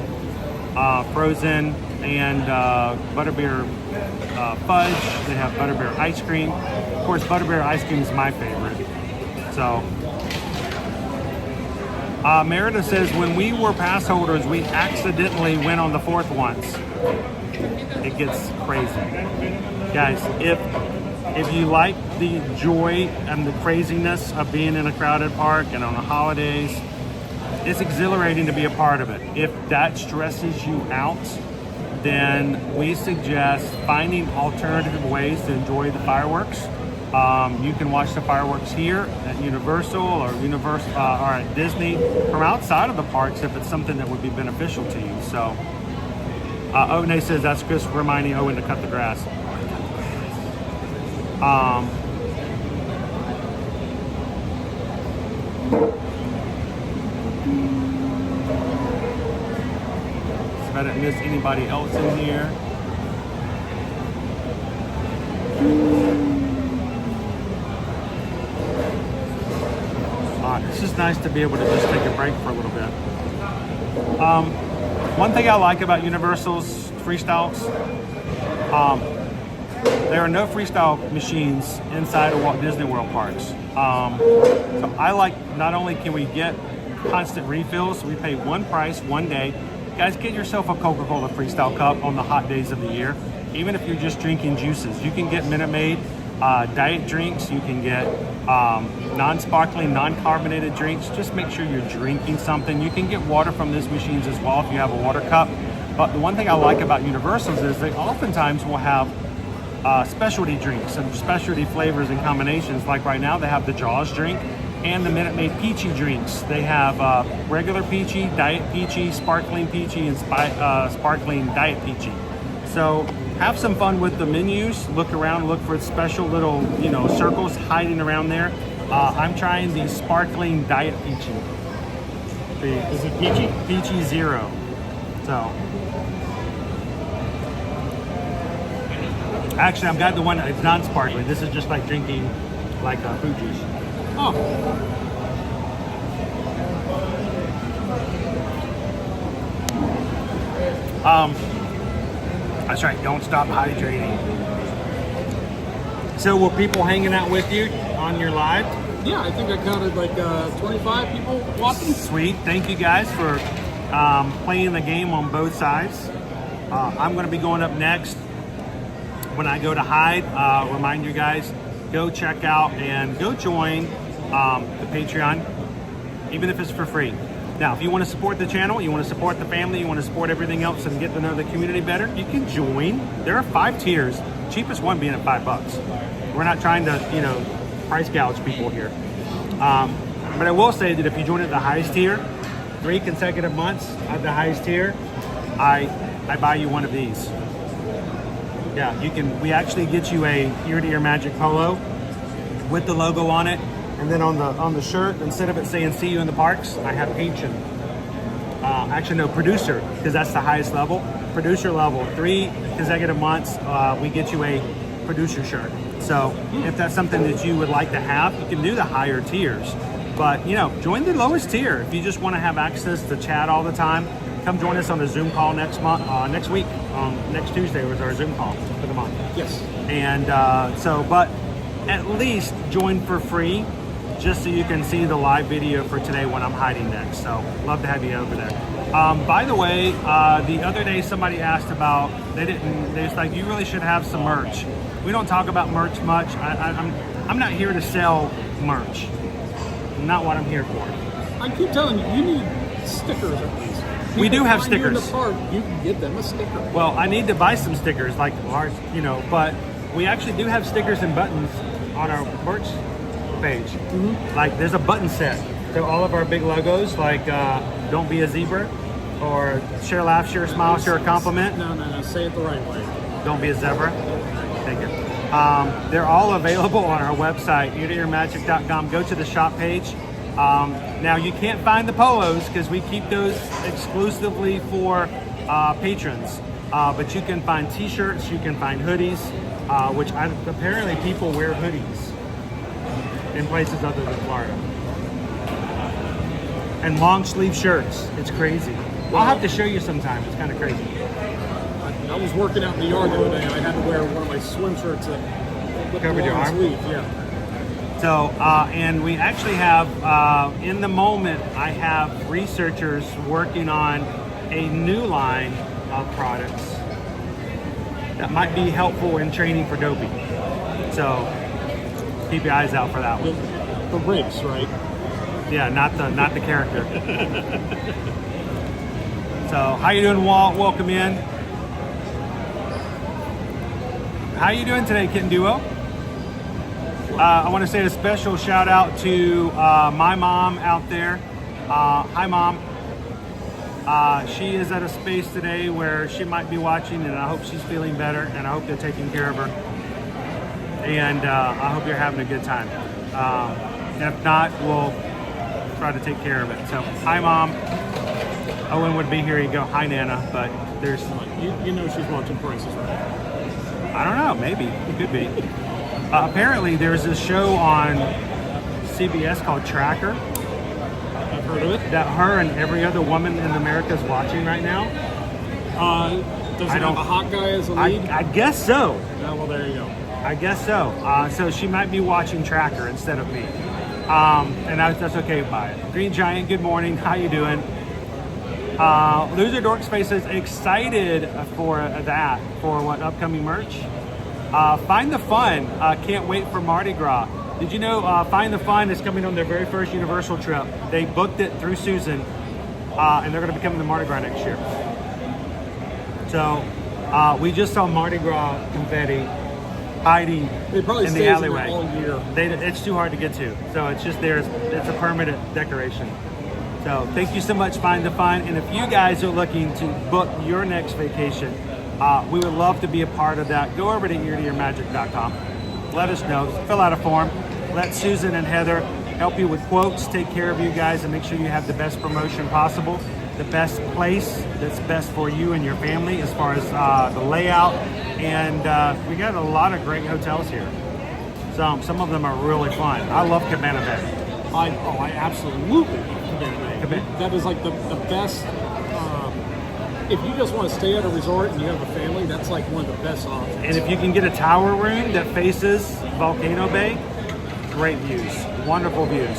frozen, and butterbeer fudge. They have butterbeer ice cream. Of course, butterbeer ice cream is my favorite. So, Merida says, when we were pass holders, we accidentally went on the 4th once. It gets crazy. Guys, if you like the joy and the craziness of being in a crowded park and on the holidays, it's exhilarating to be a part of it. If that stresses you out, then we suggest finding alternative ways to enjoy the fireworks. You can watch the fireworks here at Universal or at Disney from outside of the parks if it's something that would be beneficial to you. So, Owen says that's just reminding Owen to cut the grass. If I didn't miss anybody else in here. It's just nice to be able to just take a break for a little bit. One thing I like about Universal's freestyles, there are no freestyle machines inside of Walt Disney World parks. So I like, not only can we get constant refills, we pay one price, one day. Guys, get yourself a Coca-Cola Freestyle Cup on the hot days of the year. Even if you're just drinking juices, you can get Minute Maid diet drinks, you can get non-sparkling, non-carbonated drinks. Just make sure you're drinking something. You can get water from these machines as well if you have a water cup. But the one thing I like about Universals is they oftentimes will have specialty drinks and specialty flavors and combinations. Like right now, they have the Jaws drink and the Minute Maid Peachy drinks. They have regular Peachy, Diet Peachy, Sparkling Peachy, and Sparkling Diet Peachy. So have some fun with the menus. Look around, look for special little, circles hiding around there. I'm trying the Sparkling Diet Peachy. Is it peachy? Peachy Zero. So, actually, I've got the one that's non-sparkling. This is just like drinking like fruit juice. Oh. That's right. Don't stop hydrating. So, were people hanging out with you on your live? Yeah, I think I counted like 25 people watching. Sweet. Thank you guys for playing the game on both sides. I'm going to be going up next. When I go to hide, remind you guys, go check out and go join the Patreon, even if it's for free. Now, if you want to support the channel, you want to support the family, you want to support everything else and get to know the community better, you can join. There are 5 tiers, cheapest one being at $5. We're not trying to, you know, price gouge people here. But I will say that if you join at the highest tier, 3 consecutive months at the highest tier, I buy you one of these. Yeah, you can. We actually get you a Ear to Ear Magic polo with the logo on it, and then on the shirt, instead of it saying "See you in the parks," I have patron. Actually, no, producer, because that's the highest level. Producer level, 3 consecutive months, we get you a producer shirt. So if that's something that you would like to have, you can do the higher tiers. But you know, join the lowest tier if you just want to have access to chat all the time. Come join us on a Zoom call next week. Next Tuesday was our Zoom call for the month. Yes. And but at least join for free, just so you can see the live video for today when I'm hiding next. So love to have you over there. By the way, the other day somebody asked about, they was like, you really should have some merch. We don't talk about merch much. I'm not here to sell merch. Not what I'm here for. I keep telling you, you need stickers at least. We do have Find you in stickers. the park, you can give them a sticker. Well, I need to buy some stickers like ours, you know, but we actually do have stickers and buttons on our merch page. Mm-hmm. Like there's a button set to all of our big logos, like don't be a zebra, or share, laugh, share, smile, share a compliment. No, say it the right way. Don't be a zebra. Thank you. They're all available on our website, eartoearmagic.com. Go to the shop page. Now you can't find the polos because we keep those exclusively for patrons, but you can find t-shirts, you can find hoodies, which apparently people wear hoodies in places other than Florida, and long sleeve shirts. It's crazy. I'll have to show you sometime. It's kind of crazy. I was working out in the yard the other day and I had to wear one of my swim shirts that Covered your arm? sleeve. Yeah. So, and we actually have, in the moment, I have researchers working on a new line of products that might be helpful in training for doping. So, keep your eyes out for that one. The race, right? Yeah, not the character. So, how you doing, Walt? Welcome in. How you doing today, Kitten Duo? I want to say a special shout out to my mom out there. Hi, Mom. She is at a space today where she might be watching, and I hope she's feeling better, and I hope they're taking care of her. And I hope you're having a good time. And if not, we'll try to take care of it. So, hi, Mom. Owen would be here. You go, hi, Nana. But there's, You know she's watching Prices Right. I don't know, maybe. It could be. Apparently, there's this show on CBS called Tracker. I've heard of it. That her and every other woman in America is watching right now. Does it have a hot guy as a lead? I guess so. Yeah, well, there you go. I guess so. So she might be watching Tracker instead of me. And that's okay by it. Green Giant, good morning. How you doing? Loser Dork Space is excited for that, for what upcoming merch. Find the Fun, can't wait for Mardi Gras. Did you know Find the Fun is coming on their very first Universal trip? They booked it through Susan, and they're going to be coming to Mardi Gras next year. So we just saw Mardi Gras confetti hiding It probably in stays the alleyway. in there all year. It's too hard to get to, so it's just there. It's a permanent decoration. So thank you so much, Find the Fun. And if you guys are looking to book your next vacation, we would love to be a part of that. Go over to eartoearmagic.com. Let us know. Fill out a form. Let Susan and Heather help you with quotes, take care of you guys, and make sure you have the best promotion possible, the best place that's best for you and your family as far as the layout. And we got a lot of great hotels here. Some of them are really fun. I love Cabana Bay. I absolutely love Cabana Bay. That is like the best. If you just want to stay at a resort and you have a family, that's like one of the best options. And if you can get a tower room that faces Volcano Bay, great views, wonderful views.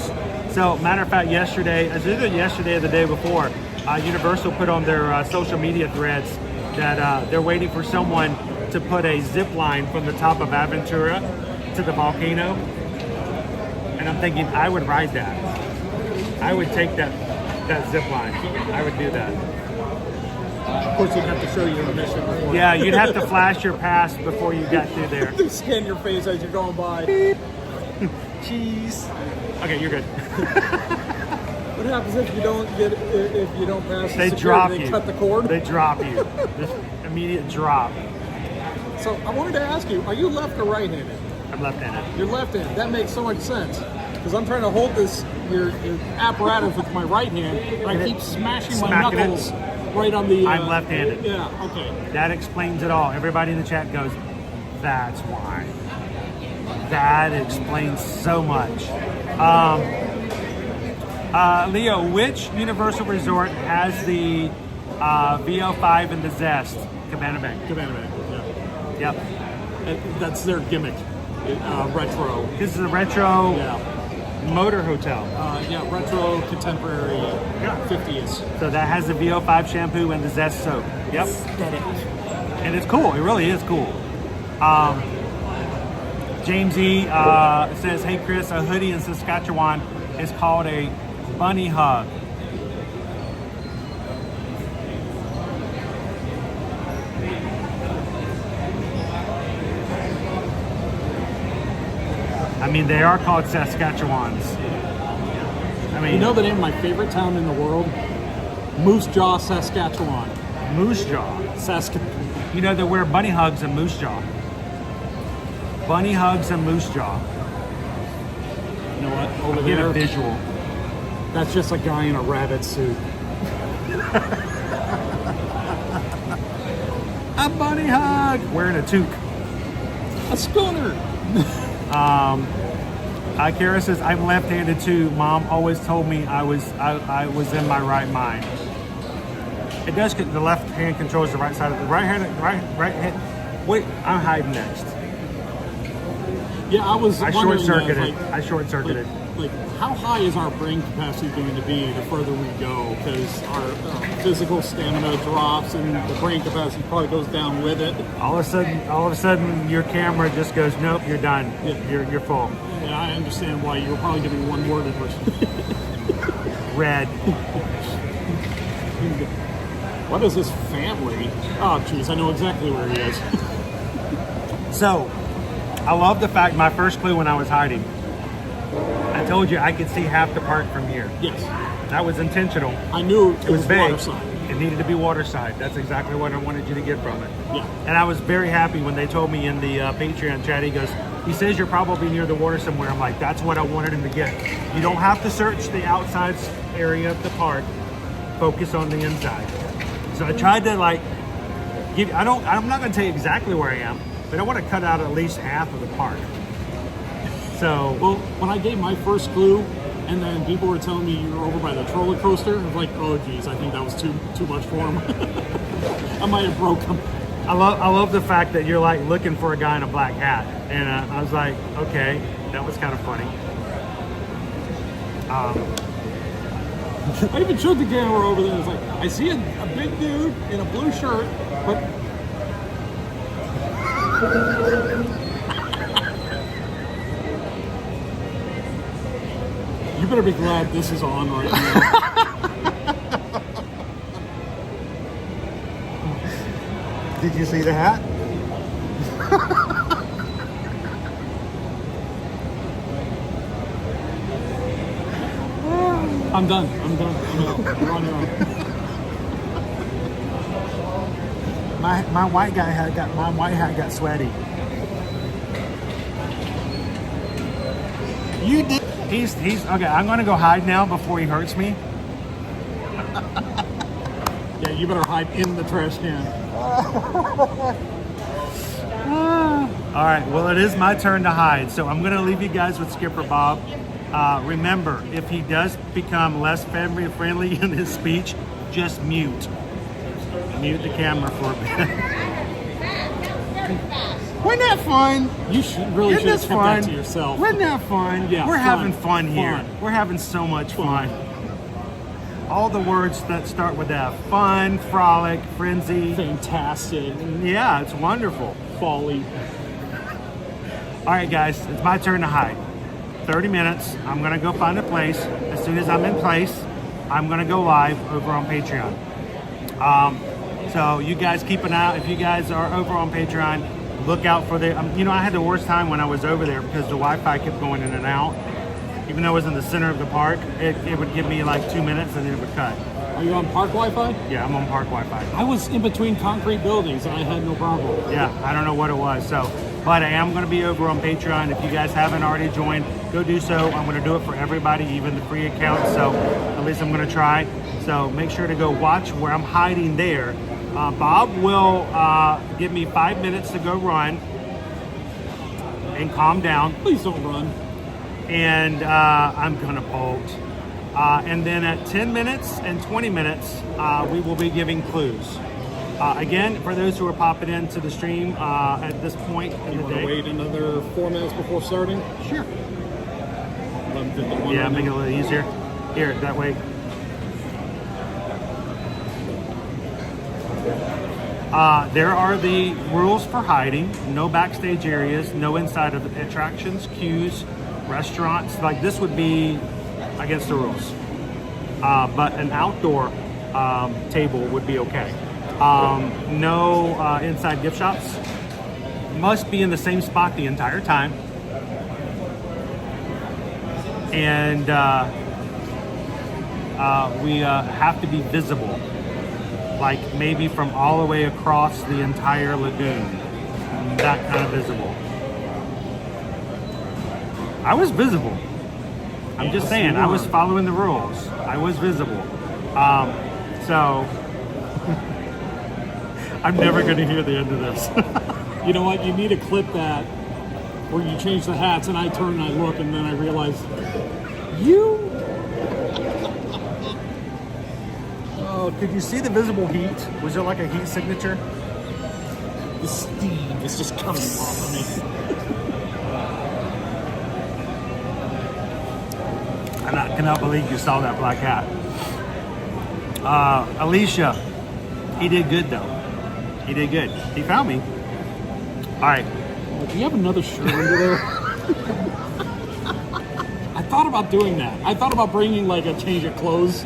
So, matter of fact, yesterday, as either yesterday or the day before, Universal put on their social media threads that they're waiting for someone to put a zip line from the top of Aventura to the volcano. And I'm thinking, I would ride that. I would take that zip line. I would do that. Of course, you'd have to show your admission before. Yeah, you'd have to flash your pass before you got through there. They scan your face as you're going by. Cheese. Okay, you're good. What happens if you don't pass? They the drop security? you. They cut the cord. They drop you. Just immediate drop. So I wanted to ask you: are you left or right-handed? I'm left-handed. You're left-handed. That makes so much sense because I'm trying to hold your apparatus with my right hand, and I keep smashing my Smacking it. knuckles right on the. I'm left-handed. Yeah. Okay. That explains it all. Everybody in the chat goes, "That's why." That explains so much. Leo, which Universal Resort has the VO5 and the Zest? Cabana Bay. Cabana Bay. Yeah. Yep. That's their gimmick. Retro. This is a retro Yeah. motor hotel. Yeah. Retro contemporary. 50s. So that has the VO5 shampoo and the Zest soap. Yep. Aesthetic. And it's cool. It really is cool. James E. Says, "Hey Chris, a hoodie in Saskatchewan is called a bunny hug." I mean, they are called Saskatchewans. I mean, You know the name of my favorite town in the world? Moose Jaw, Saskatchewan. Moose Jaw. You know, they wear bunny hugs and Moose Jaw. Bunny hugs and Moose Jaw. You know what? Over Get there, a visual. that's just a guy in a rabbit suit. A bunny hug! Wearing a toque. A schooner. Kara says, "I'm left-handed too. Mom always told me I was in my right mind." It does. The left hand controls the right side of the right hand. Right hand. Wait, I'm hiding next. Yeah, I was. I wondering that, short-circuited. like- I short-circuited. Like, how high is our brain capacity going to be the further we go? Because our physical stamina drops, and the brain capacity probably goes down with it. All of a sudden, your camera just goes, "Nope, you're done. Yeah. You're full." And I understand why you were probably giving one word advice. Red. What is this family? Oh, jeez, I know exactly where he is. So, I love the fact. My first clue when I was hiding, I told you I could see half the park from here. Yes, That was intentional. I knew it It was vague. waterside. It needed to be waterside. That's exactly what I wanted you to get from it. Yeah. And I was very happy when they told me in the Patreon chat, he says you're probably near the water somewhere. I'm like, that's what I wanted him to get. You don't have to search the outside area of the park. Focus on the inside. So I tried to I'm not going to tell you exactly where I am, but I want to cut out at least half of the park. So, Well, when I gave my first clue, and then people were telling me you were over by the roller coaster, I was like, oh geez, I think that was too much for him. I might have broke him. I love the fact that you're like looking for a guy in a black hat, and I was like, okay, that was kind of funny. I even showed the camera over there. It's like, I see a big dude in a blue shirt, but you better be glad this is on right now. Did you see the hat? I'm done. I'm out. You're on your own. My white hat got sweaty. You did. He's okay. I'm gonna go hide now before he hurts me. Yeah, you better hide in the trash can. All right, well, it is my turn to hide, so I'm going to leave you guys with Skipper Bob. Remember, if he does become less family-friendly in his speech, just mute. Mute the camera for a bit. Wasn't that fun? You really should have kept that to yourself. Wasn't that fun? Yeah, We're fun. having fun here. Fun. We're having so much fun. All the words that start with F. Fun, frolic, frenzy. Fantastic. Yeah, it's wonderful. Folly. All right, guys, it's my turn to hide. 30 minutes. I'm going to go find a place. As soon as I'm in place, I'm going to go live over on Patreon. So you guys keep an eye out. If you guys are over on Patreon, look out for the... you know, I had the worst time when I was over there because the Wi-Fi kept going in and out. Even though it was in the center of the park, it would give me like 2 minutes and then it would cut. Are you on park Wi-Fi? Yeah, I'm on park Wi-Fi. I was in between concrete buildings and I had no problem. Yeah, I don't know what it was. But I am going to be over on Patreon. If you guys haven't already joined, go do so. I'm going to do it for everybody, even the free accounts. So at least I'm going to try. So make sure to go watch where I'm hiding there. Bob will give me 5 minutes to go run and calm down. Please don't run. And I'm going to bolt. And then at 10 minutes and 20 minutes, we will be giving clues. Again, for those who are popping into the stream at this point in the Want to day. wait another 4 minutes before starting? Sure. 11:51 Yeah, right make it a now. little easier. Here, that way. There are the rules for hiding. No backstage areas, no inside of attractions, queues, restaurants. Like this would be against the rules. But an outdoor table would be okay. No inside gift shops. Must be in the same spot the entire time. And we have to be visible. Like maybe from all the way across the entire lagoon. That kind of visible. I was visible. I'm just saying, I was following the rules. I was visible. So, I'm never going to hear the end of this. You know what? You need to clip that where you change the hats and I turn and I look and then I realize you. Oh, could you see the visible heat? Was there like a heat signature? The steam is just coming off of me. I cannot believe you saw that black hat. Alicia, he did good though. He did good. He found me. All right. Do you have another shirt under there? I thought about doing that. I thought about bringing like a change of clothes.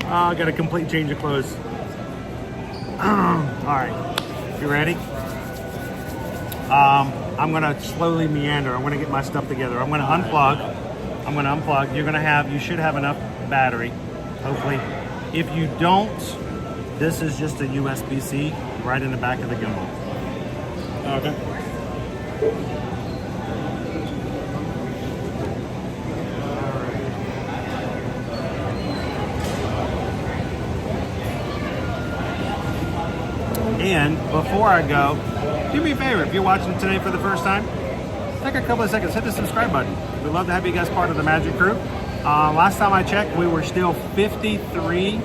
I got a complete change of clothes. All right. You ready? I'm going to slowly meander. I'm going to get my stuff together. I'm going to unplug. You should have enough battery, hopefully. If you don't, this is just a USB-C right in the back of the gimbal. Okay. And before I go, do me a favor, if you're watching today for the first time, take a couple of seconds, hit the subscribe button. We'd love to have you guys part of the Magic Crew. Last time I checked, we were still 53.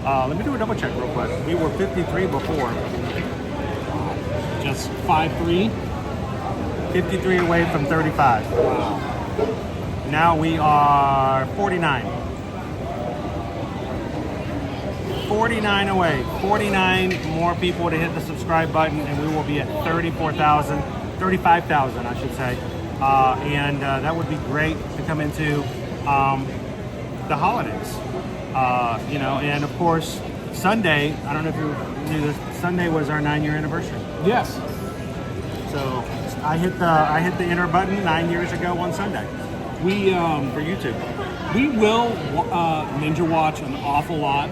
Let me do a double check real quick. We were 53 before. Just 5'3". 53 away from 35. Wow. Now we are 49. 49 away. 49 more people to hit the subscribe button, and we will be at 34,000, 35,000, I should say. And that would be great to come into the holidays. And of course, Sunday, I don't know if you knew this, Sunday was our 9-year anniversary. Yes. So I hit the enter button 9 years ago on Sunday. We For YouTube. we will Ninja watch an awful lot.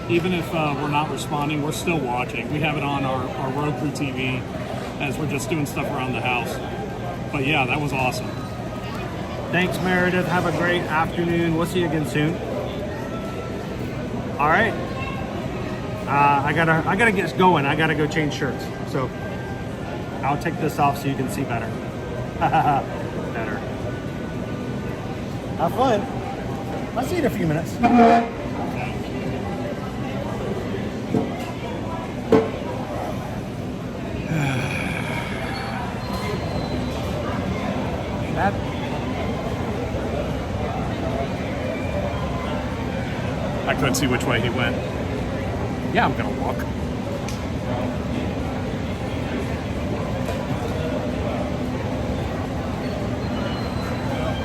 Even if we're not responding, we're still watching. We have it on our Roku TV as we're just doing stuff around the house. But yeah, that was awesome. Thanks, Meredith. Have a great afternoon. We'll see you again soon. All right. I gotta get going. I gotta go change shirts. So I'll take this off so you can see better. Better. Have fun. I'll see you in a few minutes. That. I couldn't see which way he went. Yeah, I'm gonna walk.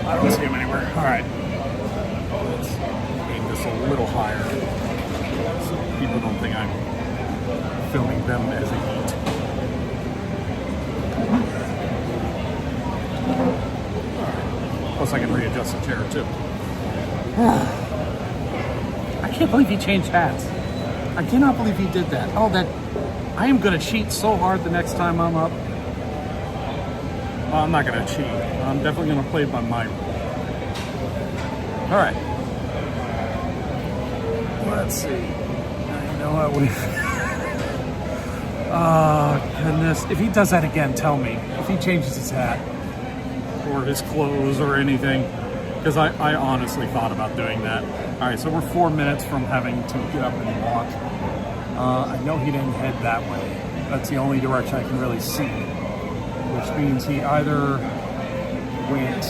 I don't see him anywhere. All right. Let's aim this a little higher so people don't think I'm filming them as they eat. Plus, I can readjust the chair too. I can't believe he changed hats. I cannot believe he did that. Oh, that I am going to cheat so hard the next time I'm up. Well, I'm not going to cheat. I'm definitely going to play by my rule. All right. Let's see. You know what? Oh, goodness. If he does that again, tell me. If he changes his hat or his clothes or anything. Because I honestly thought about doing that. All right, so we're 4 minutes from having to get up and walk. I know he didn't head that way. That's the only direction I can really see. Which means he either went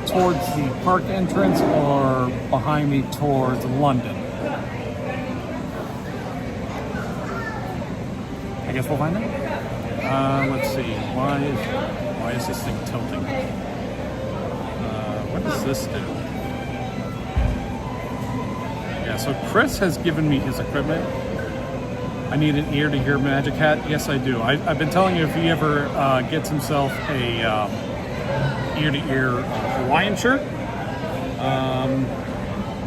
towards the park entrance or behind me towards London. I guess we'll find out. Let's see. Why is this thing tilting? What does this do? Yeah, so Chris has given me his equipment. I need an ear-to-ear magic hat. Yes, I do. I've been telling you if he ever gets himself a ear-to-ear Hawaiian shirt,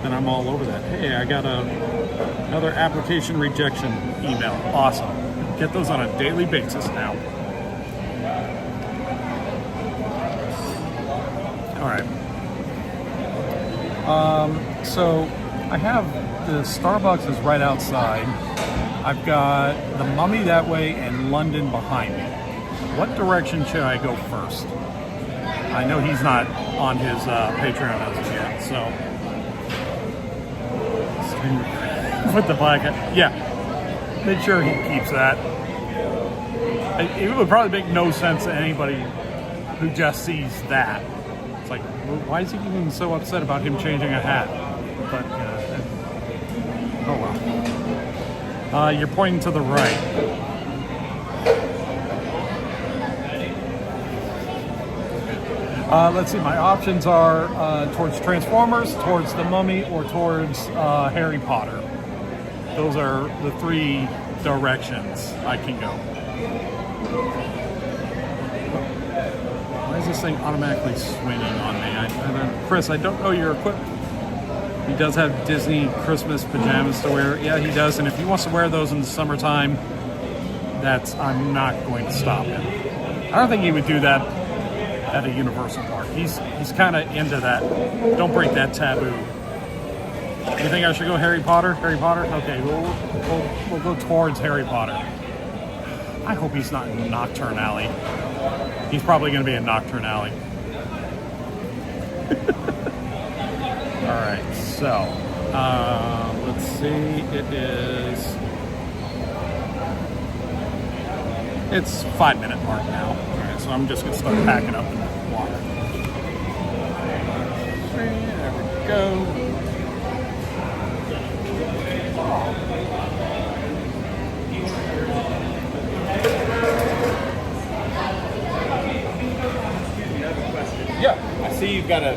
then I'm all over that. Hey, I got another application rejection email. Awesome. Get those on a daily basis now. All right. So I have the Starbucks is right outside. I've got the Mummy that way and London behind me. What direction should I go first? I know he's not on his Patreon as of yet, so. Put the black hat. Yeah. Make sure he keeps that. It would probably make no sense to anybody who just sees that. It's like, why is he even so upset about him changing a hat? But, oh well. You're pointing to the right. Let's see, my options are towards Transformers, towards the Mummy, or towards Harry Potter. Those are the three directions I can go. Why is this thing automatically swinging on me? Chris, I don't know your equipment. He does have Disney Christmas pajamas to wear. Yeah, he does. And if he wants to wear those in the summertime, I'm not going to stop him. I don't think he would do that at a Universal park. He's kind of into that. Don't break that taboo. You think I should go Harry Potter? Harry Potter? Okay, we'll go towards Harry Potter. I hope he's not in Nocturne Alley. He's probably going to be in Nocturne Alley. All right, so let's see. It's 5-minute mark now. All right, so I'm just going to start packing up and walking. There we go. Yeah. I see you've got a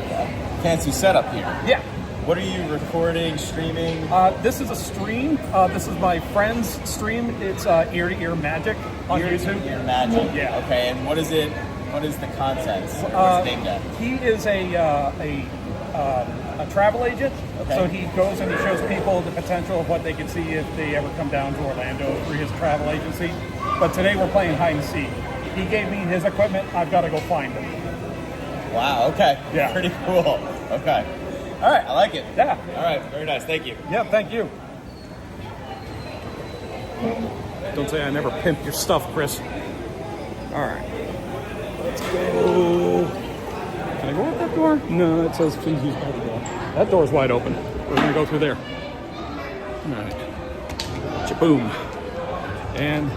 fancy setup here. Yeah. What are you recording, streaming? This is a stream. This is my friend's stream. It's Ear-to-Ear Magic on YouTube. Ear Magic. Yeah. Okay, and what is it? What is the content? What's it aimed at? He is a travel agent. Okay. So he goes and he shows people the potential of what they can see if they ever come down to Orlando through his travel agency. But today we're playing hide and seek. He gave me his equipment. I've got to go find him. Wow, okay. Yeah. Pretty cool. Okay. All right, I like it. Yeah. All right, very nice. Thank you. Yeah, thank you. Don't say I never pimp your stuff, Chris. All right. Let's go. Can I go out that door? No, it says please use private door. That door's wide open. We're gonna go through there. All right. Chaboom. And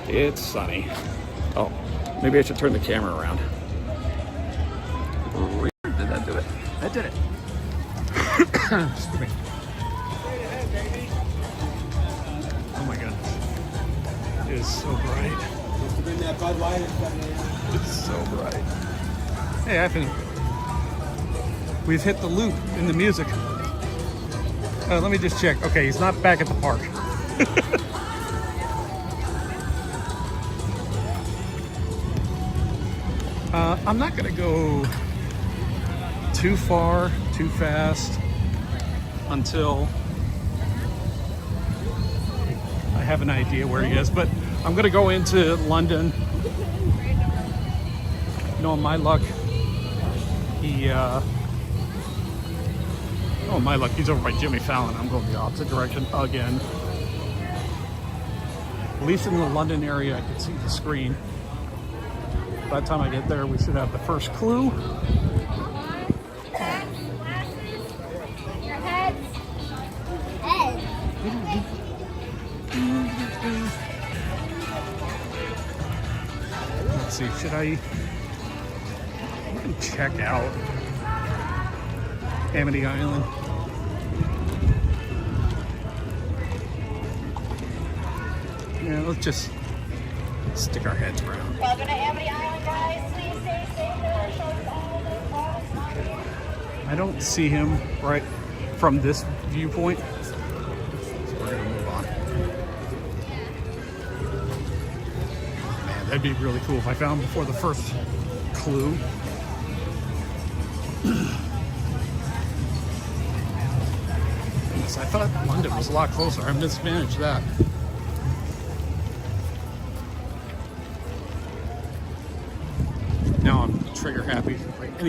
it's sunny. Oh, maybe I should turn the camera around. Did that do it? That did it. Excuse me. Oh my goodness. It is so bright. It's so bright. Hey, Anthony. We've hit the loop in the music. Let me just check. Okay, he's not back at the park. I'm not going to go too far, too fast until I have an idea where he is. But I'm going to go into London. Knowing my luck, he's over by Jimmy Fallon. I'm going the opposite direction again. At least in the London area, I can see the screen. By the time I get there, we should have the first clue. Let's see, should I check out Amity Island? Yeah, let's just stick our heads around. Welcome to Amity Island, guys. Please stay safe. I don't see him right from this viewpoint. So we're gonna move on. Man, that'd be really cool if I found him before the first clue. Goodness, I thought London was a lot closer. I mismanaged that. Now I'm trigger happy.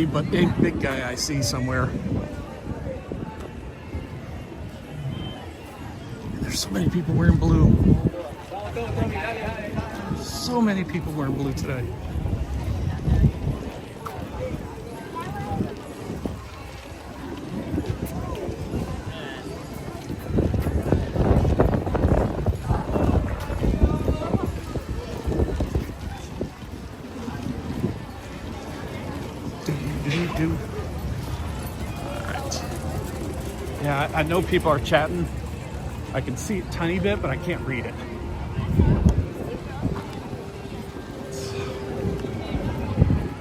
Like any big guy I see somewhere. And there's so many people wearing blue. So many people wearing blue today. Alright. Yeah, I know people are chatting. I can see it a tiny bit, but I can't read it.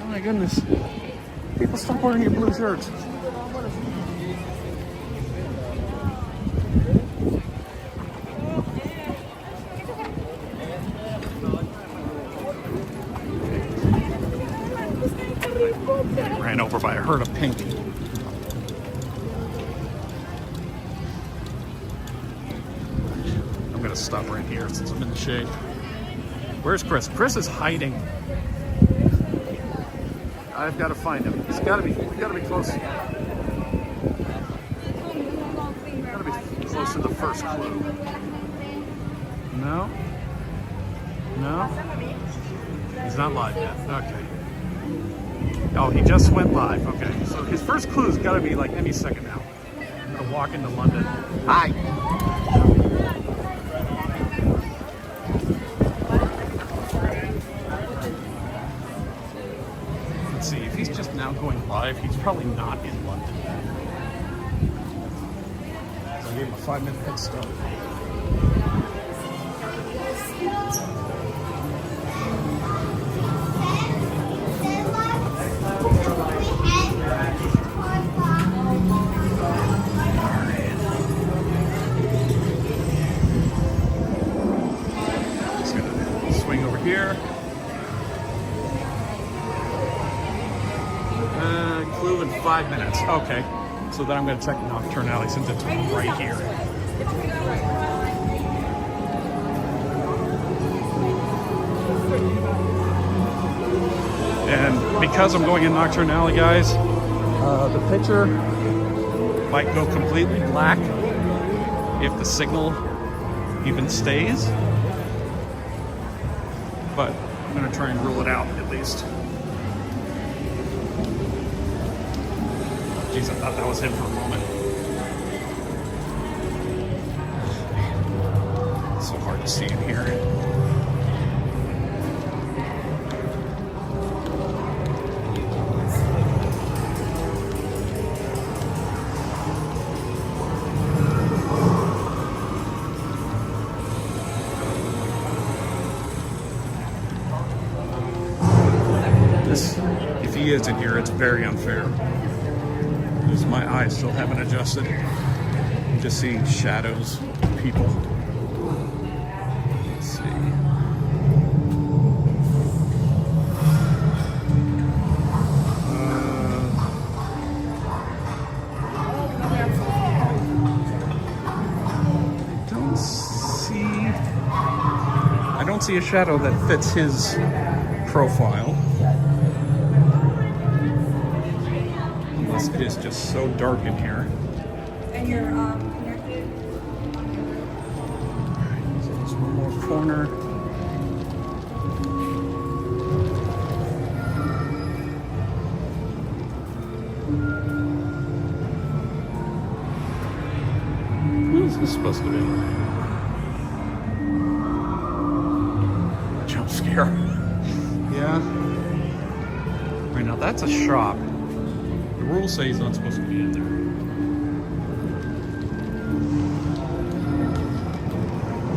Oh my goodness. People stop wearing your blue shirts. Ran over by a herd of pink. I'm gonna stop right here since I'm in the shade. Where's Chris? Chris is hiding. I've got to find him. We gotta be close. Gotta be close to the first clue. No? No? He's not live yet. Okay. Oh, he just went live. Okay, so his first clue's got to be like any second now. I'm gonna walk into London. Hi. Let's see if he's just now going live. He's probably not in London. So I gave him a 5-minute head start. Here. Clue in 5 minutes. Okay. So then I'm going to check Nocturne Alley since it's right here. And because I'm going in Nocturne Alley, guys, the picture might go completely black if the signal even stays. But I'm gonna try and rule it out at least. Jeez, I thought that was him for a moment. It's so hard to see in here. If he is in here, it's very unfair. Because my eyes still haven't adjusted. I'm just seeing shadows of people. Let's see. I don't see a shadow that fits his profile. It is just so dark in here. And you're connected? Alright, so there's one more corner. Who is this supposed to be? Jump scare. Yeah. Right, now that's a shop. The rules say he's not supposed to be in there.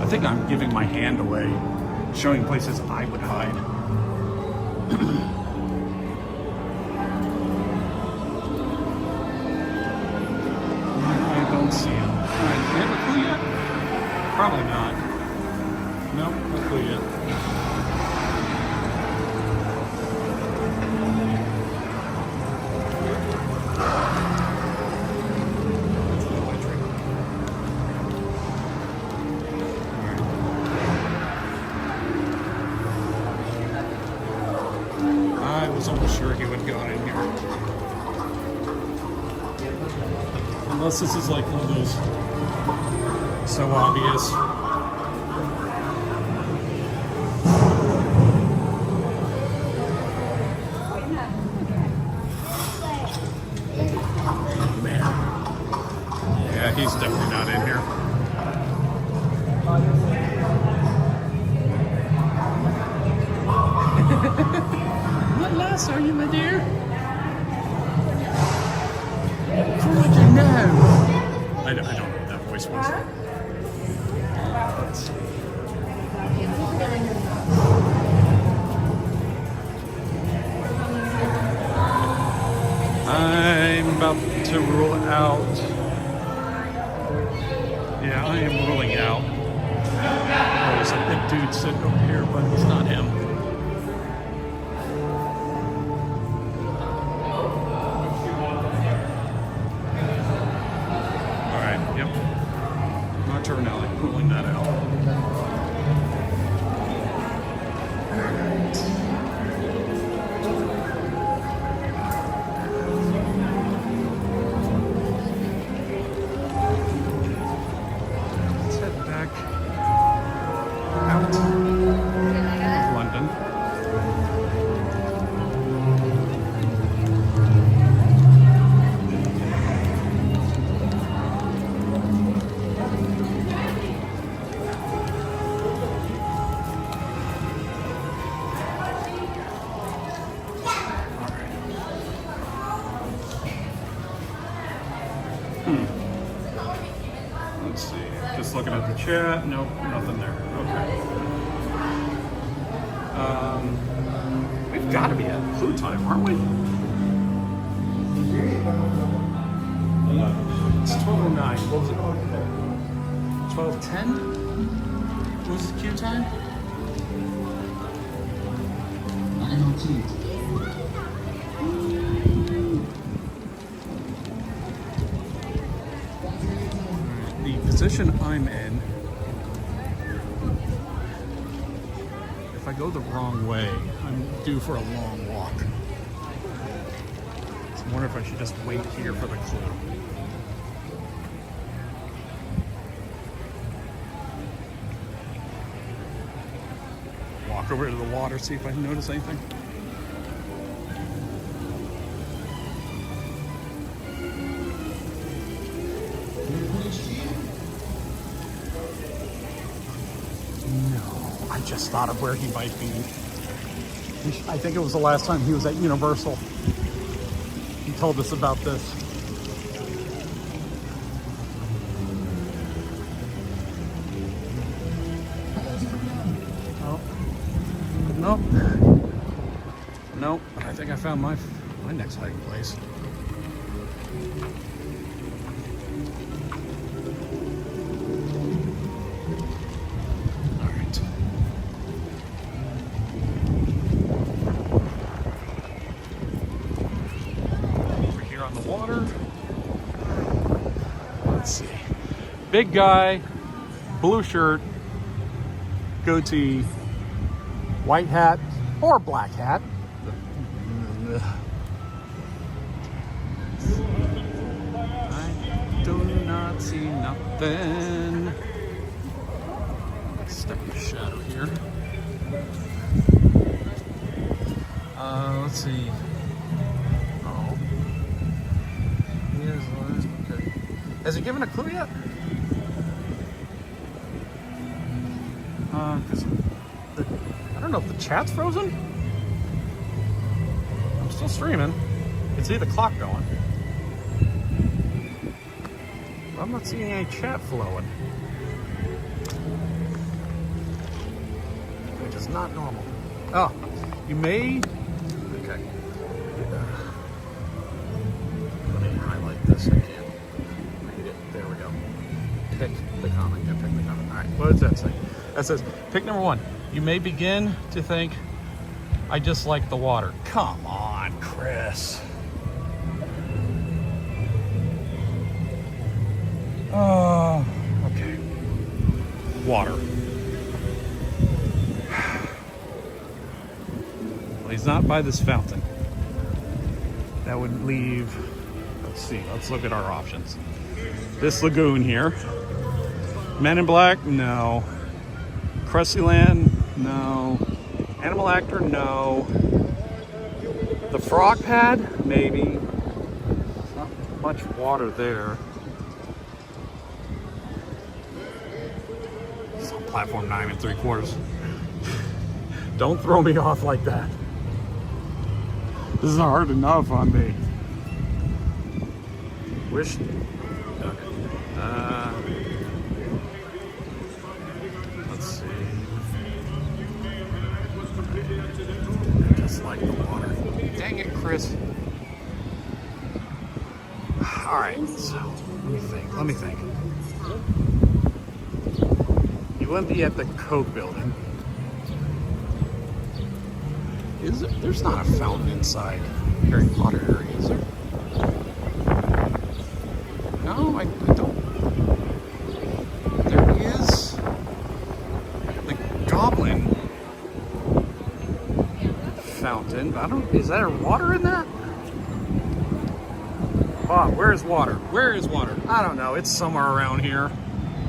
I think I'm giving my hand away, showing places I would hide. I don't see him. Alright, do you have a clue yet? Probably not. Nope, no clue yet. I was almost sure he would go in here. Unless this is like one of those so obvious. Man. Yeah, he's definitely not in here. What loss are you, my dear? Crikey, no! I don't know what that voice was. I'm about to rule out. Yeah, I am ruling out. Oh, there's a big dude sitting over here, but it's not him. Yep. Nocturne Alley, ruling that out. Let's head back out of London. Let's see. Just looking at the chat. Nope, nothing there. Okay. We've got to be at clue time, aren't we? It's 12:09. What was it? 12:10? What was the cue time? 9:02. The position I'm in, if I go the wrong way, I'm due for a long walk. So I wonder if I should just wait here for the clue. Walk over to the water, see if I can notice anything. No, I just thought of where he might be. I think it was the last time he was at Universal. He told us about this. Oh, nope. Nope, I think I found my next hiding place. Big guy, blue shirt, goatee, white hat or black hat. I do not see nothing. Step in the shadow here. Let's see. Oh. Okay. Has he given a clue yet? I don't know if the chat's frozen. I'm still streaming. You can see the clock going. But I'm not seeing any chat flowing. Which is not normal. Oh, you may... Okay. Let me highlight this again. Read it. There we go. Pick the comment. Yeah, pick the comment. All right, what does that say? That says, pick number 1. You may begin to think, I just like the water. Come on, Chris. Oh, okay. Water. Well, he's not by this fountain. That would leave, let's see, let's look at our options. This lagoon here. Men in Black, no. Crusty Land, no. Animal Actor, no. The Frog Pad, maybe. There's not much water there. It's on platform 9 3/4. Don't throw me off like that. This is hard enough on me. Wish. Let's see. I just like the water. Dang it, Chris. All right, so let me think. You wouldn't be at the Coke building. Is there? There's not a fountain inside Harry Potter area, is there? No, I don't. There is the Goblin fountain, but I don't. Is there water in that? Bob, where is water? Where is water? I don't know. It's somewhere around here.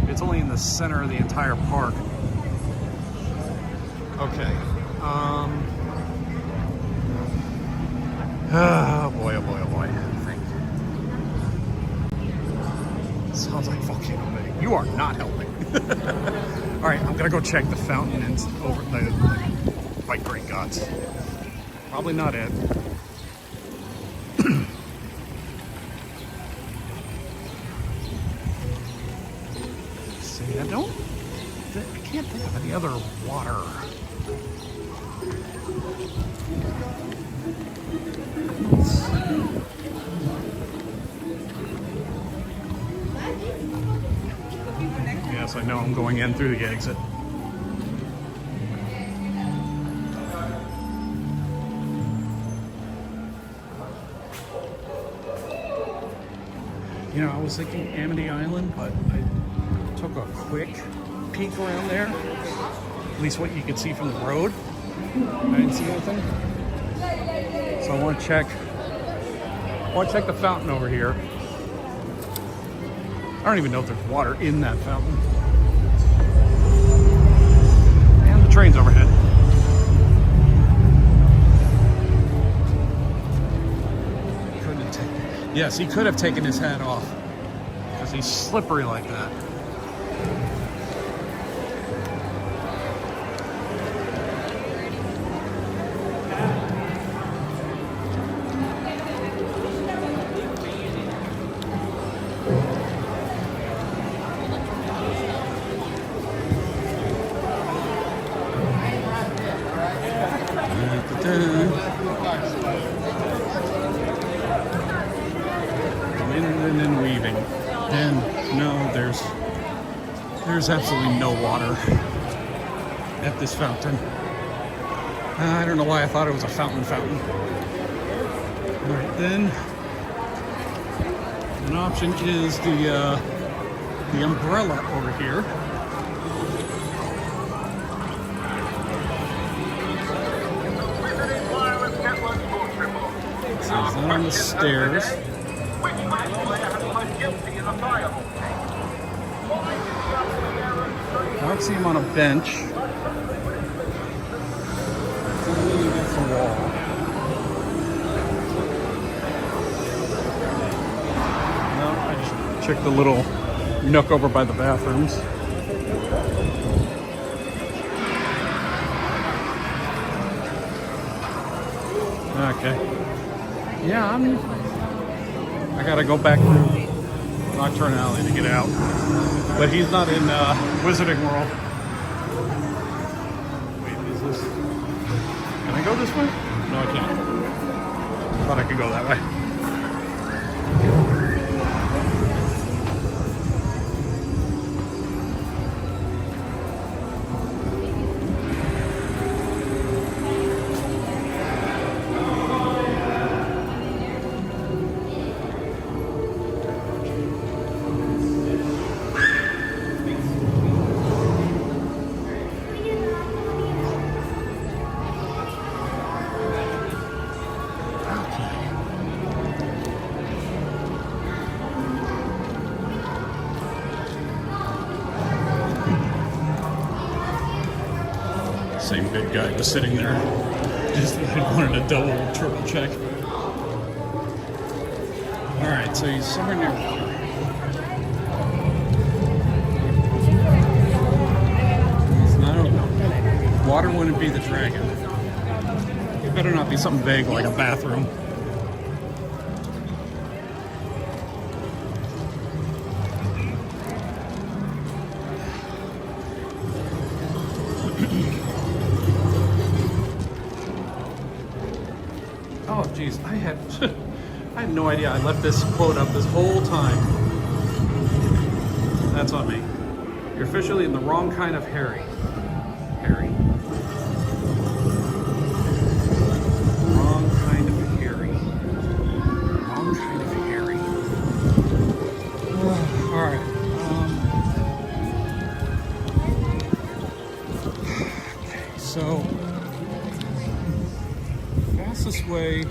It's only in the center of the entire park. Okay. Oh boy, oh boy, oh boy. I think. Sounds like Volcano Bay. You are not helping. Alright, I'm gonna go check the fountain and over the White Great Gods. Probably not it. See, I can't think of any other water. Yes, I know I'm going in through the exit. You know, I was thinking Amity Island, but I took a quick peek around there. At least what you can see from the road. I didn't see anything. So I want to check the fountain over here. I don't even know if there's water in that fountain. And the train's overhead. Yes, he could have taken his hat off because he's slippery like that. And weaving, and no, there's absolutely no water at this fountain. I don't know why I thought it was a fountain. All right, then an option is the umbrella over here. So it's not on the stairs. I don't see him on a bench. Against the wall. No, I just checked the little nook over by the bathrooms. Okay. Yeah, I gotta go back through Nocturne Alley to get out. But he's not in Wizarding World. Wait, is this... Can I go this way? No, I can't. I thought I could go that way. Same big guy was sitting there. Just wanted to double, triple check. All right, so he's somewhere near water. Water wouldn't be the dragon. It better not be something big like a bathroom. Oh, geez, I had no idea. I left this quote up this whole time. That's on me. You're officially in the wrong kind of Harry. Harry. Wrong kind of Harry. Wrong kind of Harry. All right. Okay, so fastest way to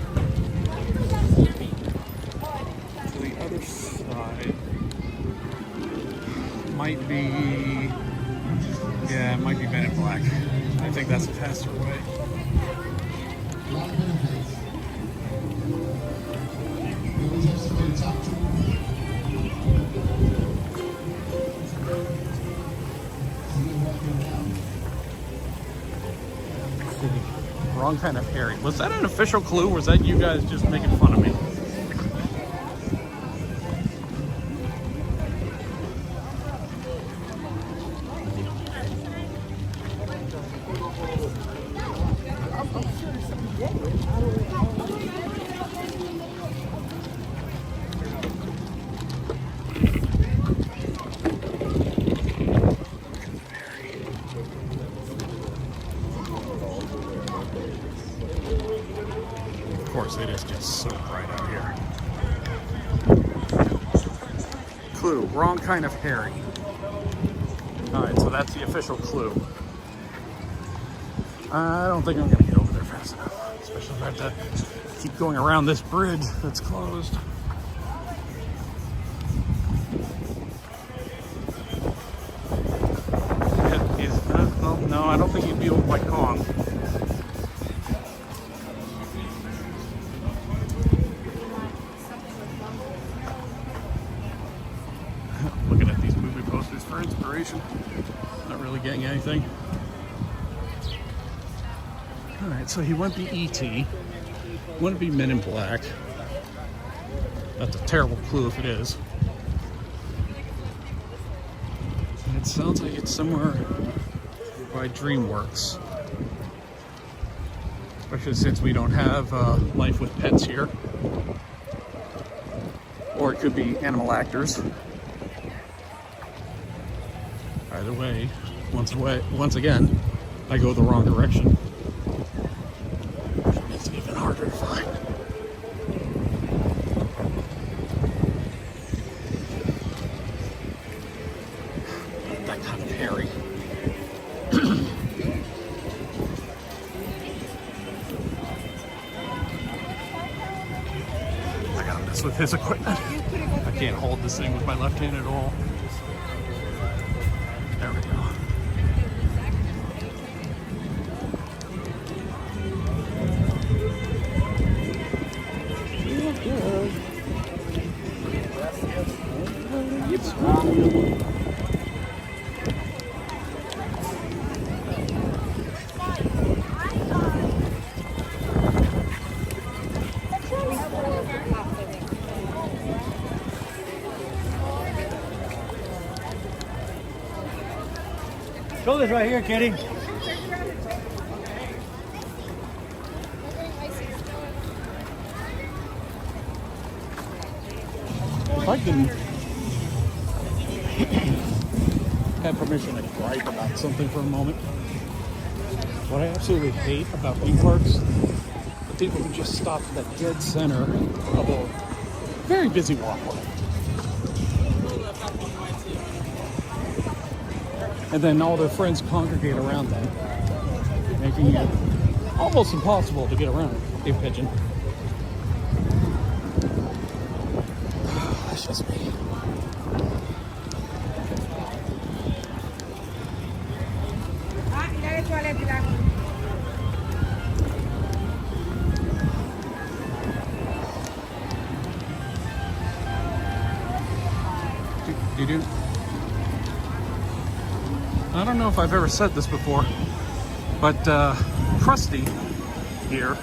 the other side might be, yeah, it might be Men in Black. I think that's a faster way. Wrong kind of Harry. Was that an official clue, or was that you guys just making fun of me? Of course, it is just so bright out here. Clue, wrong kind of Harry. All right, so that's the official clue. I don't think I'm gonna get over there fast enough, especially if I have to keep going around this bridge that's closed. No, I don't think he'd be over by Kong. Looking at these movie posters for inspiration. Not really getting anything. Alright, so he wouldn't be E.T. Wouldn't be Men in Black. That's a terrible clue if it is. It sounds like it's somewhere by DreamWorks. Especially since we don't have Life with Pets here. Or it could be Animal Actors. Either way, once again, I go the wrong direction. Which makes it even harder to find. That kind of hairy. I gotta mess with his equipment. I can't hold this thing with my left hand at all. There we go. Shoulders right here, kitty. If I can have permission to gripe about something for a moment. What I absolutely hate about theme parks, the people who just stop at the dead center of a very busy walkway. And then all their friends congregate around them, making it almost impossible to get around. Hey, pigeon. That's just me. Do. I don't know if I've ever said this before, but Krusty here,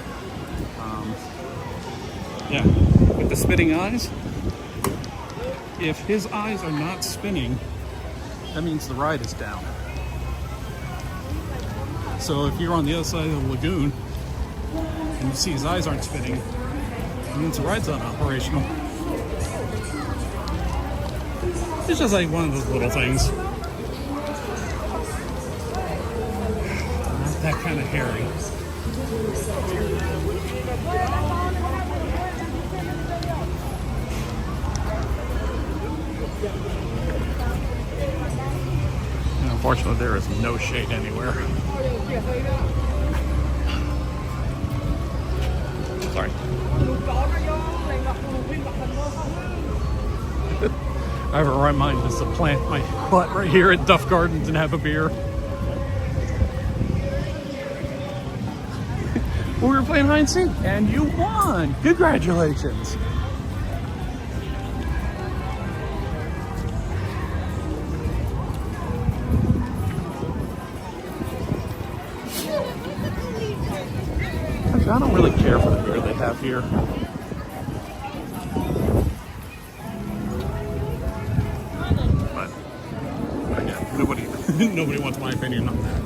yeah, with the spinning eyes, if his eyes are not spinning, that means the ride is down. So if you're on the other side of the lagoon and you see his eyes aren't spinning, it means the ride's not operational. It's just like one of those little things. Not that kind of hairy. And unfortunately, there is no shade anywhere. Sorry. I have a right mind just to plant my butt right here at Duff Gardens and have a beer. We were playing hide and seek, and you won! Congratulations! Actually, I don't really care for the beer they have here. Nobody wants my opinion on that.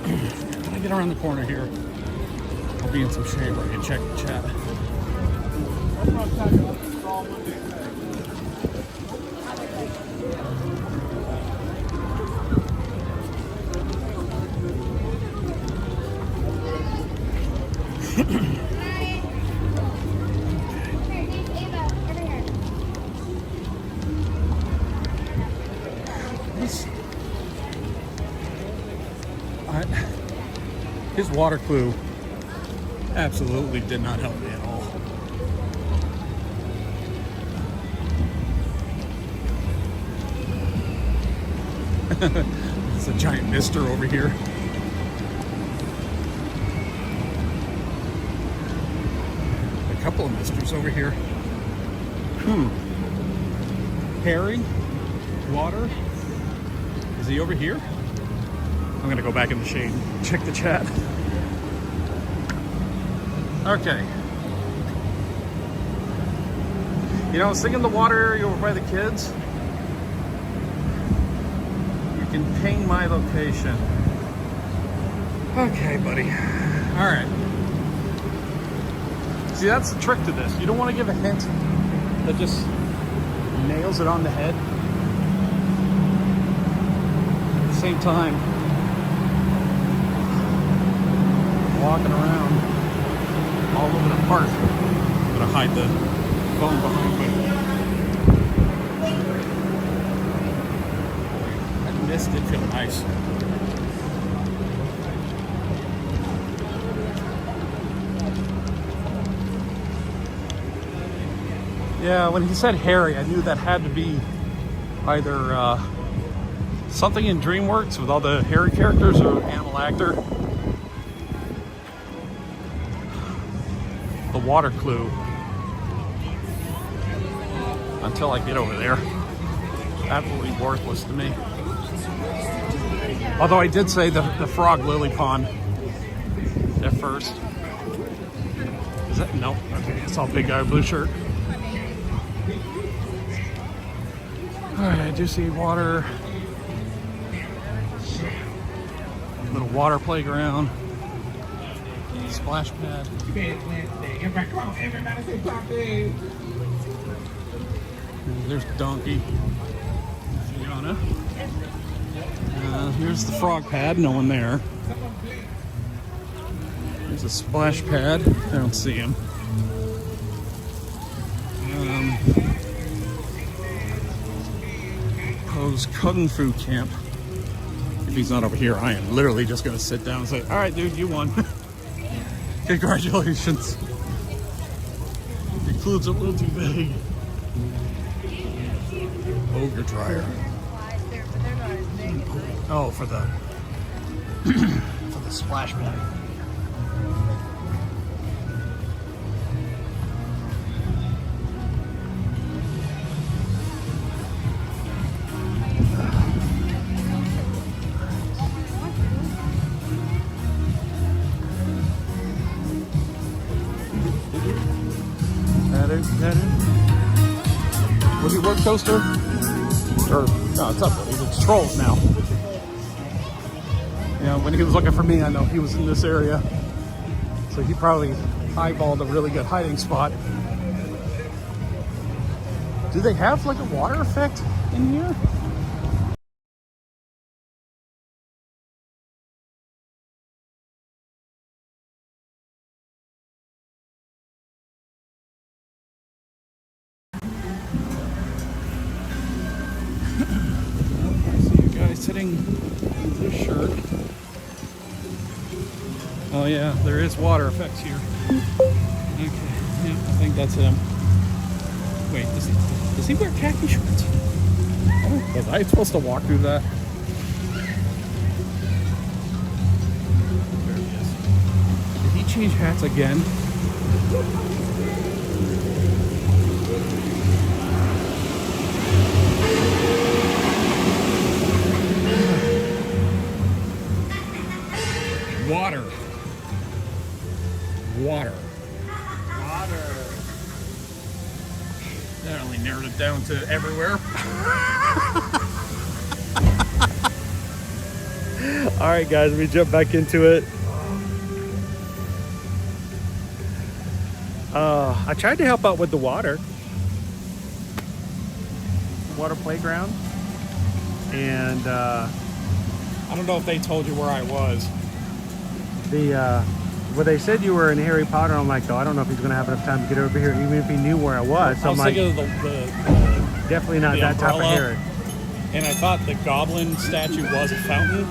When I get around the corner here, I'll be in some shape. I can check the chat. His water clue absolutely did not help me at all. It's a giant mister over here. A couple of misters over here. Harry? Water? Is he over here? I'm gonna go back in the shade and check the chat. Okay. You know, I was thinking the water area over by the kids. You can ping my location. Okay, buddy. All right. See, that's the trick to this. You don't want to give a hint that just nails it on the head. At the same time, walking around all over the park. I'm gonna hide the phone behind me. That mist did feel nice. Yeah, when he said Harry, I knew that had to be either something in DreamWorks with all the Harry characters or animal actor. The water clue, until I get over there, absolutely worthless to me. Although I did say the frog lily pond at first. Is that? No. Okay, it's all big guy blue shirt. Alright, I do see water. Little water playground. Splash pad. There's Donkey. Fiona. Here's the frog pad. No one there. There's a splash pad. I don't see him. Poe's Kung Fu Camp. If he's not over here, I am literally just going to sit down and say, all right, dude, you won. Congratulations. The clue's a little too big. Ogre dryer. Oh, for the for the splash pad. Was he work toaster? Or no, it's up. It's Trolls now. Yeah, when he was looking for me, I know he was in this area, so he probably eyeballed a really good hiding spot. Do they have like a water effect in here? Sitting in this shirt. Oh yeah, there is water effects here. Okay, yeah, I think that's him. Wait, does he wear khaki shorts? Was I supposed to walk through that? There he is. Did he change hats again? Water. Water. Water. That only narrowed it down to everywhere. All right, guys, let me jump back into it. I tried to help out with the water playground, and I don't know if they told you where I was. well, they said you were in Harry Potter. I'm like, oh, I don't know if he's gonna have enough time to get over here, even if he knew where I was. So I was I'm like, thinking of the definitely not the that type of umbrella. Harry. and I thought the goblin statue was a fountain,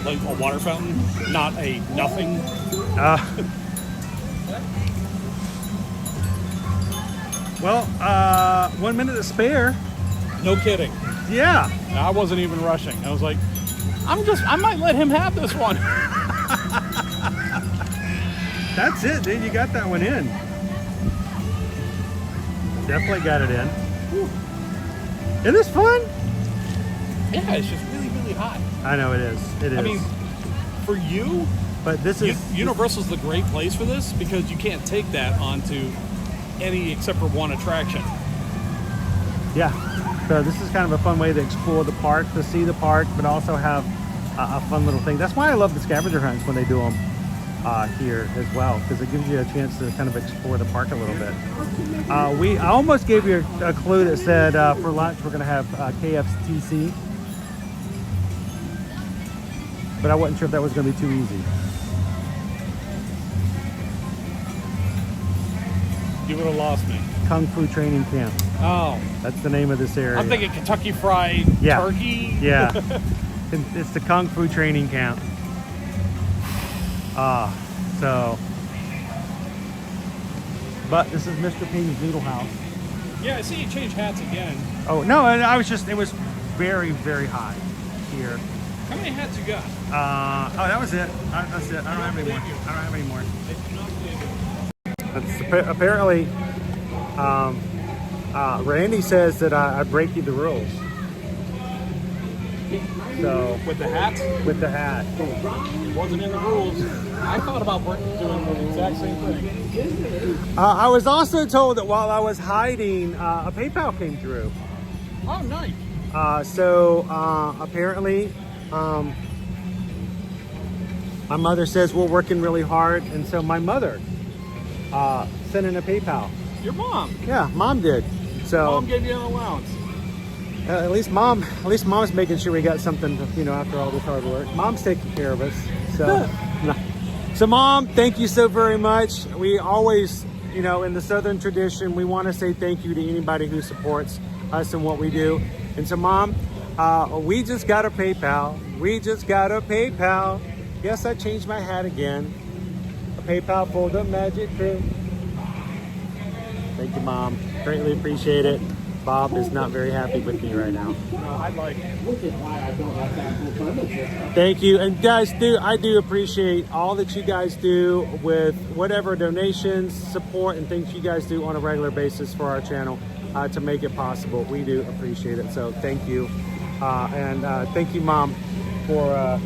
like a water fountain, not a nothing. Well, 1 minute to spare. No kidding. Yeah. I wasn't even rushing. I was like, I might let him have this one. That's it, dude. You got that one in. Definitely got it in. Isn't this fun? Yeah, it's just really, really hot. I know it is. It is. I mean, for you, but this is Universal's the great place for this because you can't take that onto any except for one attraction. Yeah. So this is kind of a fun way to explore the park, to see the park, but also have a fun little thing. That's why I love the scavenger hunts when they do them here as well, because it gives you a chance to kind of explore the park a little bit. I almost gave you a clue that said for lunch we're going to have KFTC, but I wasn't sure if that was going to be too easy. You would have lost me. Kung Fu Training Camp. Oh. That's the name of this area. I'm thinking Kentucky Fried Turkey. Yeah. It's the Kung Fu Training Camp. But this is Mr. Ping's Noodle House. Yeah, I see you change hats again. Oh, no, it was very, very high here. How many hats you got? That was it. That's it. I don't have any more. That's apparently, Randy says that I break you the rules. So With the hats? with the hat. It wasn't in the rules. I thought about doing the exact same thing. I was also told that while I was hiding, a PayPal came through. Oh, nice. Apparently, my mother says we're working really hard, and so my mother sent in a PayPal. Your mom. Yeah, mom did. So Mom gave you an allowance. at least mom's making sure we got something, after all this hard work. Mom's taking care of us. So, so Mom, thank you so very much. We always, in the Southern tradition, we want to say thank you to anybody who supports us and what we do. And so Mom, we just got a PayPal. Yes, I changed my hat again. A PayPal for the Magic Crew. Thank you, Mom. Greatly appreciate it. Bob is not very happy with me right now. No, I like it. Thank you. And guys, I do appreciate all that you guys do with whatever donations, support, and things you guys do on a regular basis for our channel to make it possible. We do appreciate it. So thank you. And thank you, Mom, for,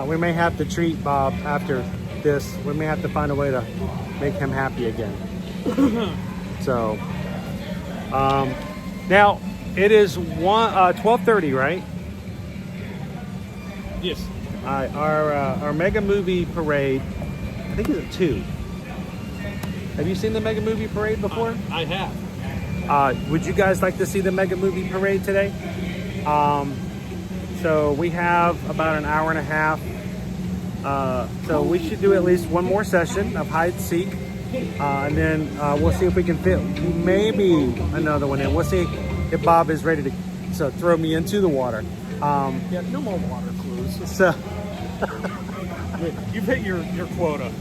we may have to treat Bob after this. We may have to find a way to make him happy again. So, now it is 12:30, right? Yes. Our Mega Movie Parade, I think it's at 2. Have you seen the Mega Movie Parade before? I have. Would you guys like to see the Mega Movie Parade today? So we have about an hour and a half. So we should do at least one more session of hide and seek. And then we'll see if we can fit maybe another one in. We'll see if Bob is ready to throw me into the water. Yeah, no more water clues. So You've hit your quota.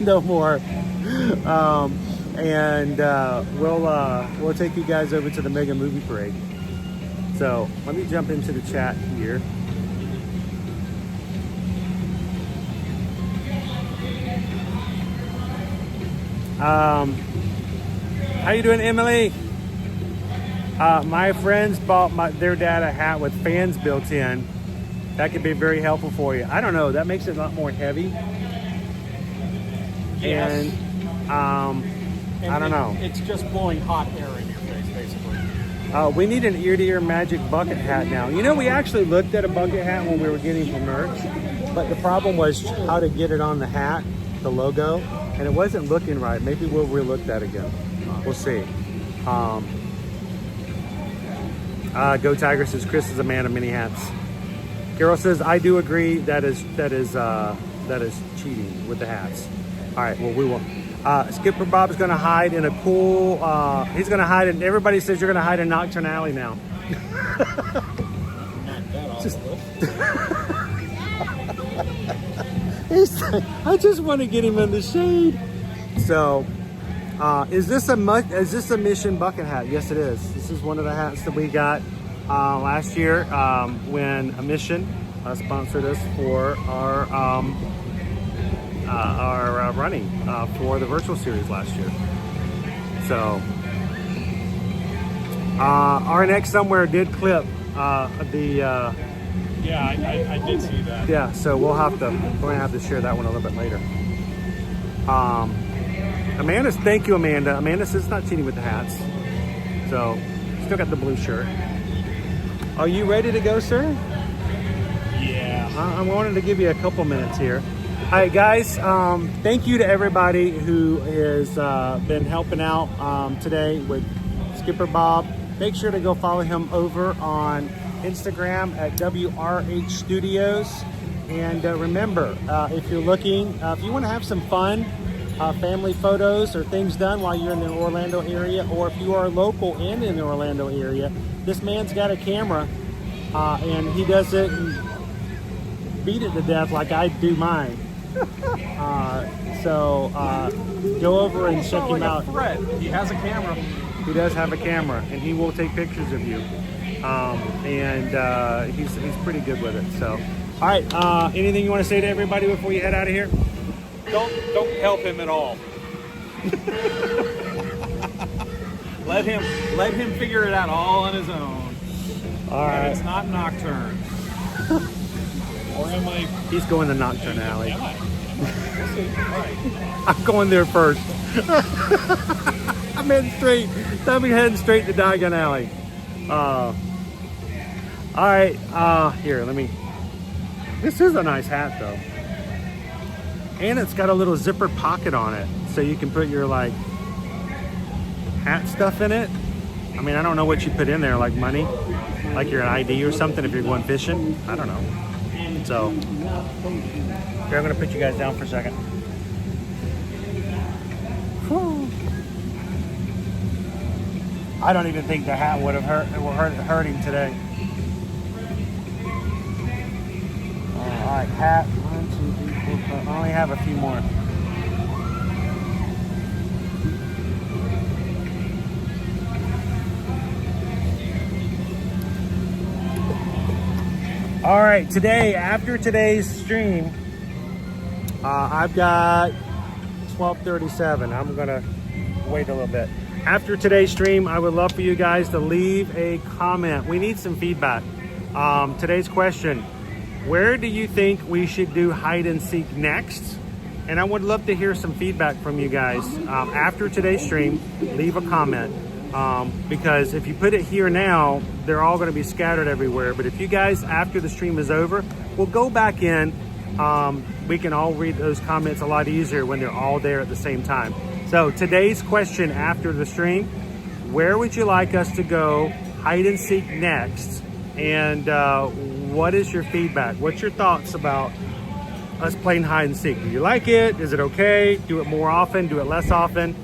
no more. And we'll take you guys over to the Mega Movie Parade. So let me jump into the chat here. How you doing, Emily? My friends bought their dad a hat with fans built in. That could be very helpful for you. I don't know. That makes it a lot more heavy. Yes. And I don't know. It's just blowing hot air in your face, basically. We need an ear-to-ear magic bucket hat now. We actually looked at a bucket hat when we were getting from merch, but the problem was how to get it on the hat, the logo, and it wasn't looking right. Maybe we'll relook that again. We'll see. Go Tiger says Chris is a man of many hats. Carol says I do agree that is cheating with the hats. All right, well we will. Skipper Bob is going to hide in a cool. He's going to hide in. Everybody says you're going to hide in Nocturne Alley now. I just want to get him in the shade. So, is this a Mission bucket hat? Yes, it is. This is one of the hats that we got last year when a Mission sponsored us for our running for the virtual series last year. So, our next somewhere did clip the. Yeah, I did see that. Yeah, so we're gonna have to share that one a little bit later. Amanda, thank you, Amanda. Amanda says not cheating with the hats. So, still got the blue shirt. Are you ready to go, sir? Yeah. I wanted to give you a couple minutes here. All right, guys, thank you to everybody who has been helping out today with Skipper Bob. Make sure to go follow him over on Instagram at WRH Studios. And remember, if you're looking, if you want to have some fun, family photos or things done while you're in the Orlando area, or if you are local and in the Orlando area, this man's got a camera and he does it and beat it to death like I do mine. So go over and check him out. He has a camera. He does have a camera, and he will take pictures of you. And he's pretty good with it. So, all right. Anything you want to say to everybody before you head out of here? Don't help him at all. let him figure it out all on his own. All right. And it's not Nocturne. Or am I? He's going to Nocturne Alley. Am I? We'll see. All right. I'm going there first. I'm heading straight to Diagon Alley. All right. Here, this is a nice hat though. And it's got a little zipper pocket on it. So you can put your like hat stuff in it. I mean, I don't know what you put in there, like money, like your ID or something if you're going fishing. I don't know. So, here, I'm gonna put you guys down for a second. Whew. I don't even think the hat would have hurt him today. All right, hat. 1, 2, 3, 4, 5. I only have a few more. All right, today, after today's stream, I've got 12:37. I'm gonna wait a little bit. After today's stream, I would love for you guys to leave a comment. We need some feedback. Today's question, where do you think we should do hide and seek next? And I would love to hear some feedback from you guys. After today's stream, leave a comment. Because if you put it here now, they're all going to be scattered everywhere. But if you guys, after the stream is over, we'll go back in. We can all read those comments a lot easier when they're all there at the same time. So today's question after the stream, where would you like us to go hide and seek next? And what is your feedback? What's your thoughts about us playing hide and seek? Do you like it? Is it okay? Do it more often? Do it less often?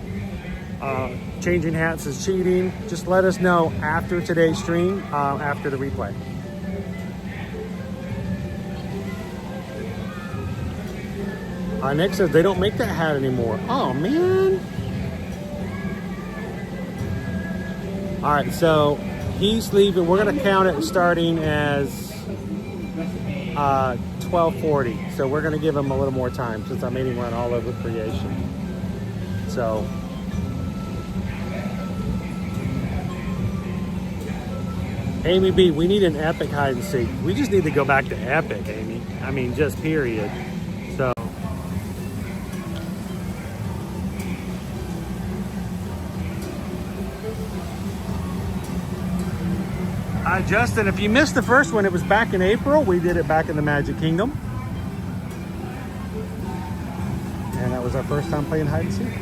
Changing hats is cheating. Just let us know after today's stream, after the replay. Nick says they don't make that hat anymore. Oh man. All right, so he's leaving. We're gonna count it starting as 12:40. So we're gonna give him a little more time since I made him run all over creation. So. Amy B, we need an epic hide and seek. We just need to go back to epic, Amy. I mean, just period. So. Justin, if you missed the first one, it was back in April. We did it back in the Magic Kingdom. And that was our first time playing hide and seek.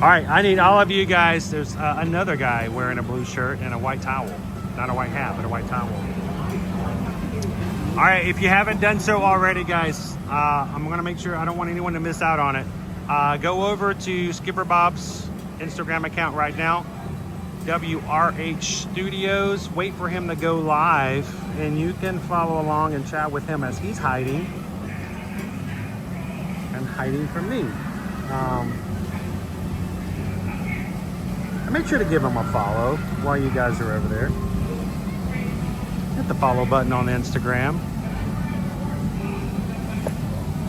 All right, I need all of you guys. There's another guy wearing a blue shirt and a white towel. Not a white hat, but a white towel. All right, if you haven't done so already, guys, I'm gonna make sure, I don't want anyone to miss out on it. Go over to Skipper Bob's Instagram account right now. WRH Studios. Wait for him to go live, and you can follow along and chat with him as he's hiding and hiding from me. Make sure to give him a follow while you guys are over there. Hit the follow button on Instagram.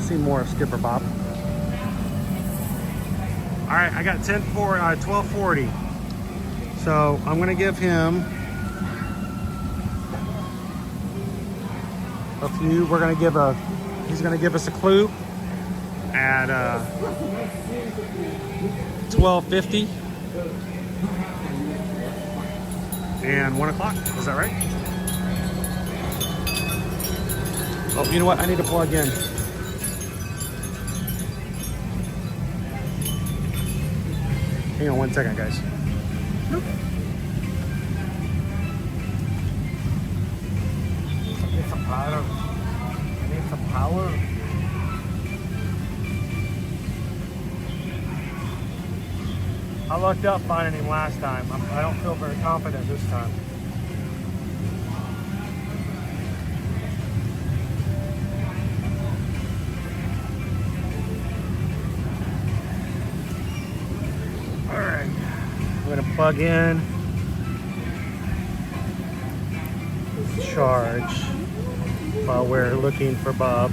See more of Skipper Bob. All right, I got 1240. So I'm gonna give him a few. He's gonna give us a clue at 1250 and 1 o'clock. Is that right? Oh, you know what? I need to plug in. Hang on 1 second, guys. Nope. I need some power. I need some power. I lucked up finding him last time. I don't feel very confident this time. All right, I'm gonna plug in, charge while we're looking for Bob.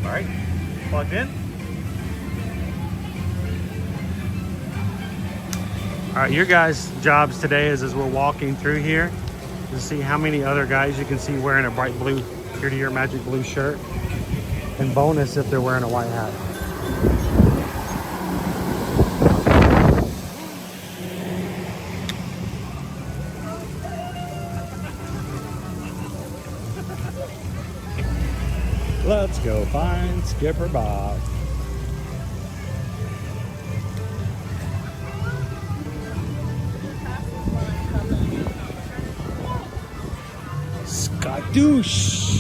All right, plugged in. All right, your guys' jobs today is as we're walking through here to see how many other guys you can see wearing a bright blue Here to Your Magic blue shirt, and bonus if they're wearing a white hat. Let's go find Skipper Bob. Skadoosh.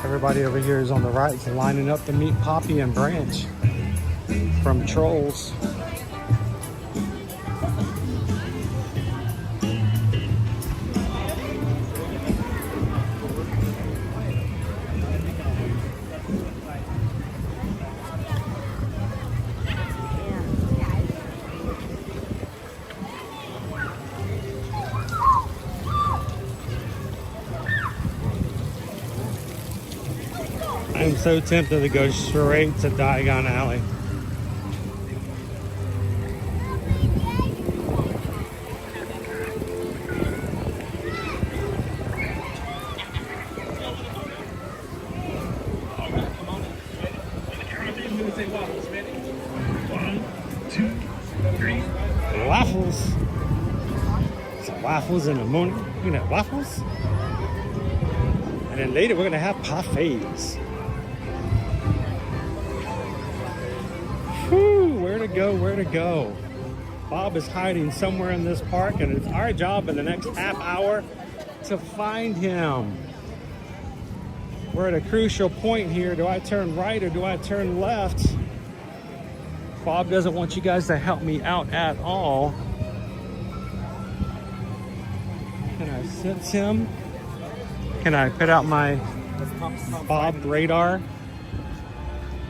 Everybody over here is on the right, lining up to meet Poppy and Branch from Trolls. I'm so tempted to go straight to Diagon Alley. Waffles. Some waffles in the morning. We're gonna have waffles. And then later we're gonna have parfaits. Whew, where to go, where to go. Bob is hiding somewhere in this park, and it's our job in the next half hour to find him. We're at a crucial point here. Do I turn right or do I turn left? Bob doesn't want you guys to help me out at all. Can I sense him? Can I put out my Bob radar?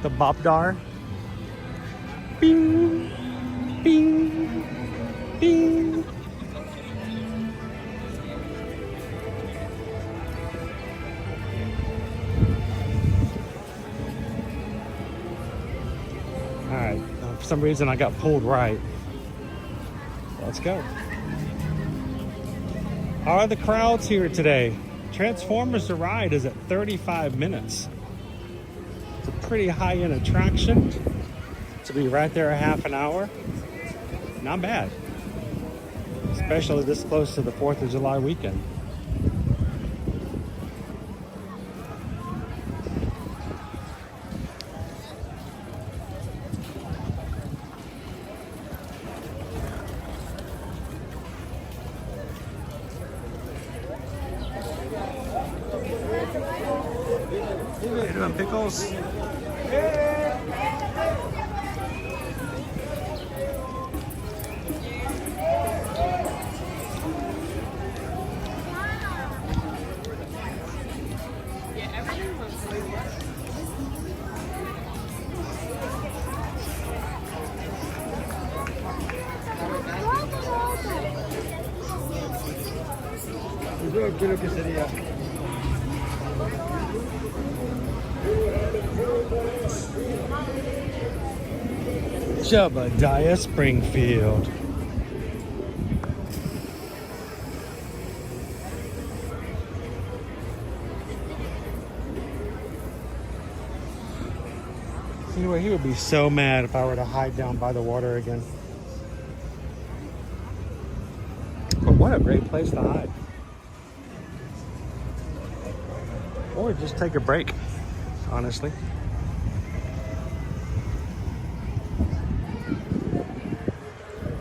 The Bobdar? Bing, bing, bing. All right, for some reason I got pulled right. Let's go. are the crowds here today? Transformers the ride is at 35 minutes. It's a pretty high-end attraction. To be right there a half an hour, not bad. Especially this close to the 4th of July weekend. How you doing, Pickles? Quiero que sería. Jebediah Springfield. Anyway, he would be so mad if I were to hide down by the water again. But what a great place to hide. Or just take a break, honestly.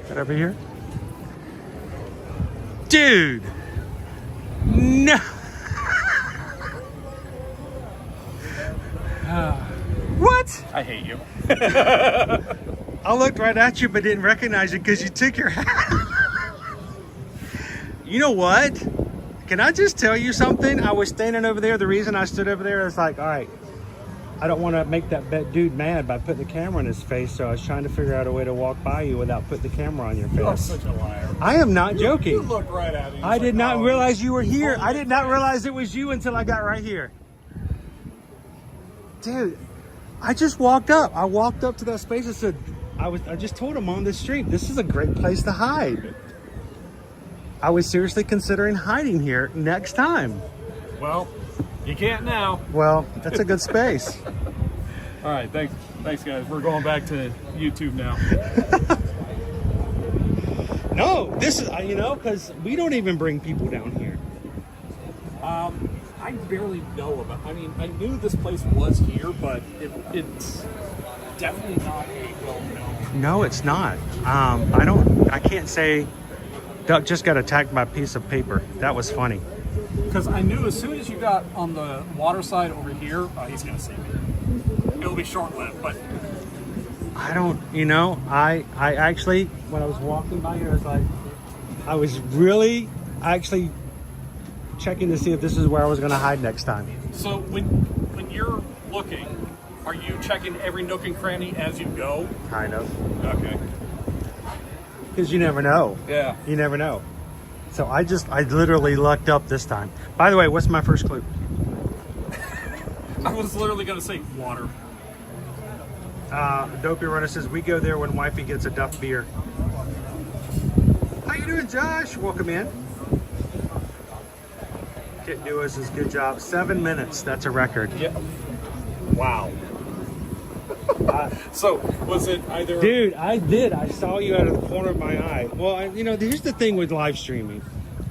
Right over here. Dude! No! What? I hate you. I looked right at you but didn't recognize you because you took your hat. You know what? Can I just tell you something? I was standing over there. The reason I stood over there is like, all right, I don't want to make that dude mad by putting the camera in his face, so I was trying to figure out a way to walk by you without putting the camera on your face. You are such a liar. I am not joking. You looked right at me. I did not realize you were here. I did not realize it was you until I got right here. Dude, I just walked up. I walked up to that space and said, I just told him on the street, this is a great place to hide. I was seriously considering hiding here next time. Well, you can't now. Well, that's a good space. All right, thanks guys. We're going back to YouTube now. No, this is, you know, because we don't even bring people down here. I barely know about. I mean, I knew this place was here, but it's definitely not a well-known. No, it's not. I can't say. Duck just got attacked by a piece of paper. That was funny. Because I knew as soon as you got on the water side over here, he's going to see me. It'll be short-lived, but... I don't, you know, I actually, when I was walking by here, I was really actually checking to see if this is where I was going to hide next time. So when you're looking, are you checking every nook and cranny as you go? Kind of. Okay. Because you never know. Yeah. You never know. So I literally lucked up this time. By the way, what's my first clue? I was literally going to say water. Dopey Runner says, we go there when wifey gets a Duff beer. How you doing, Josh? Welcome in. Kit Duo says, good job. 7 minutes. That's a record. Yeah. Wow. So, was it either... Dude, I did. I saw you out of the corner of my eye. Well, you know, here's the thing with live streaming.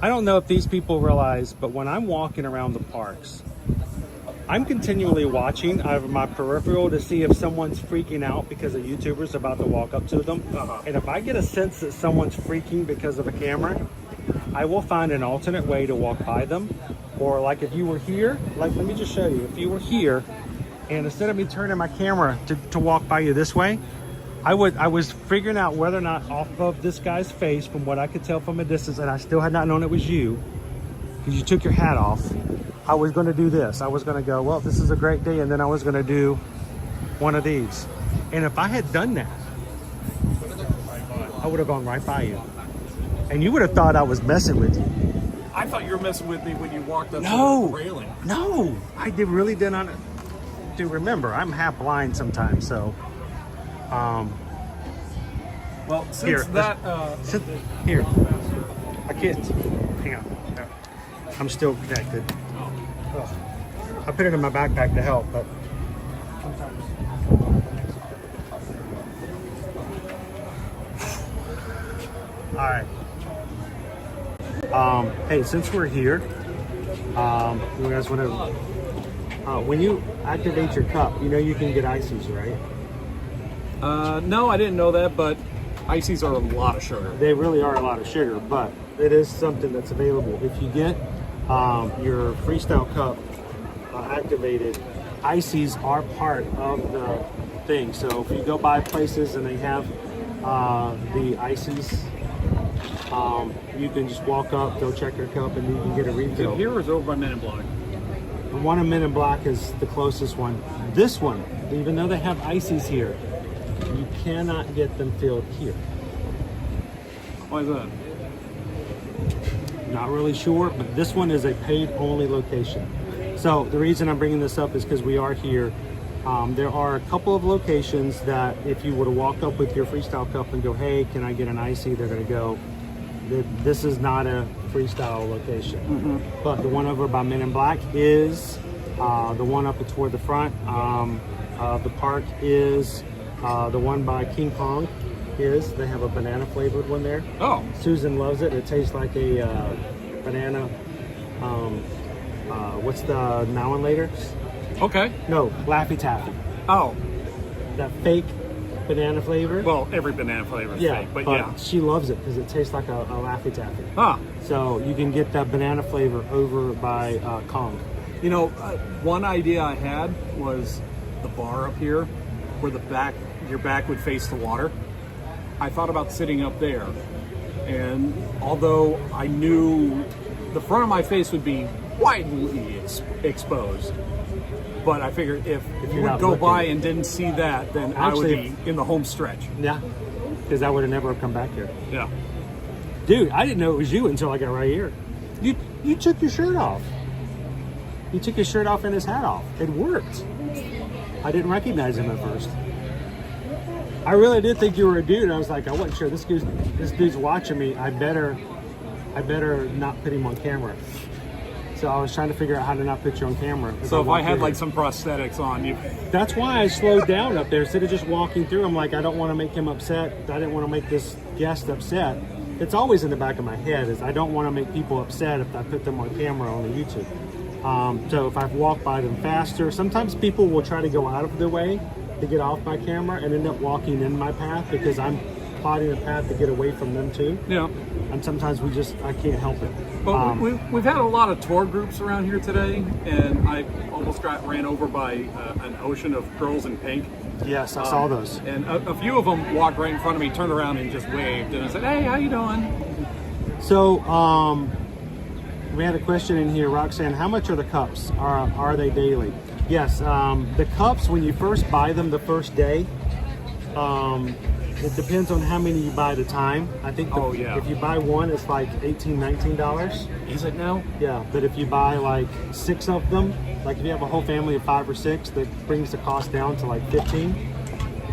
I don't know if these people realize, but when I'm walking around the parks, I'm continually watching out of my peripheral to see if someone's freaking out because a YouTuber's about to walk up to them. And if I get a sense that someone's freaking because of a camera, I will find an alternate way to walk by them. Or like if you were here, like let me just show you. If you were here, and instead of me turning my camera to walk by you this way, I was figuring out whether or not off of this guy's face, from what I could tell from a distance, and I still had not known it was you, because you took your hat off, I was going to do this. I was going to go, well, this is a great day, and then I was going to do one of these. And if I had done that, I would have gone right by you. And you would have thought I was messing with you. I thought you were messing with me when you walked up to the railing. No, I really did not. Do remember, I'm half blind sometimes, so well, since here, that here, I can't. Hang on. I'm still connected. Ugh. I put it in my backpack to help, but sometimes. All right. Hey, since we're here, you guys want to? When you activate your cup, you know you can get ices, right? No, I didn't know that, but ices are a lot of sugar. They really are a lot of sugar, but it is something that's available. If you get your Freestyle cup activated, ices are part of the thing. So if you go by places and they have the ices, you can just walk up, they'll check your cup, and you can get a refill. Here or is it over by Men in Black? The one in Men in Black is the closest one. This one, even though they have ices here, you cannot get them filled here. Why is that? Not really sure, but this one is a paid only location. So the reason I'm bringing this up is because we are here. There are a couple of locations that if you were to walk up with your Freestyle cup and go, hey, can I get an icy? They're going to go, this is not a Freestyle location. But the one over by Men in Black is, the one up toward the front of the park is, the one by King Kong is, they have a banana flavored one there. Oh. Susan loves it. It tastes like a banana, what's the Now and Later? Okay. No, Laffy Taffy. Oh. That fake banana flavor. Well, every banana flavor is fake, but yeah. She loves it because it tastes like a Laffy Taffy. Ah. So you can get that banana flavor over by Kong. You know, one idea I had was the bar up here where your back would face the water. I thought about sitting up there, and although I knew the front of my face would be widely exposed, but I figured if you would go by and didn't see that, then Actually, I would be in the home stretch. Yeah, because I would have never come back here. Yeah. Dude, I didn't know it was you until I got right here. You took your shirt off. He took his shirt off and his hat off. It worked. I didn't recognize him at first. I really did think you were a dude. I was like, I wasn't sure. This dude's watching me. I better not put him on camera. So I was trying to figure out how to not put you on camera. So if I had like some prosthetics on you. That's why I slowed down up there. Instead of just walking through, I'm like, I don't want to make him upset. I didn't want to make this guest upset. It's always in the back of my head is I don't want to make people upset if I put them on camera on the YouTube. So if I walk by them faster, sometimes people will try to go out of their way to get off my camera and end up walking in my path because I'm plotting a path to get away from them too. Yeah. And sometimes I can't help it. But we've had a lot of tour groups around here today, and I almost got ran over by an ocean of girls in pink. Yes, I saw those. And a few of them walked right in front of me, turned around and just waved. And I said, hey, how you doing? So we had a question in here, Roxanne, how much are the cups? Are they daily? Yes, the cups, when you first buy them the first day, it depends on how many you buy at a time. I think if you buy one, it's like $18, $19. Is it now? Yeah, but if you buy like 6 of them, like if you have a whole family of 5 or 6, that brings the cost down to like $15.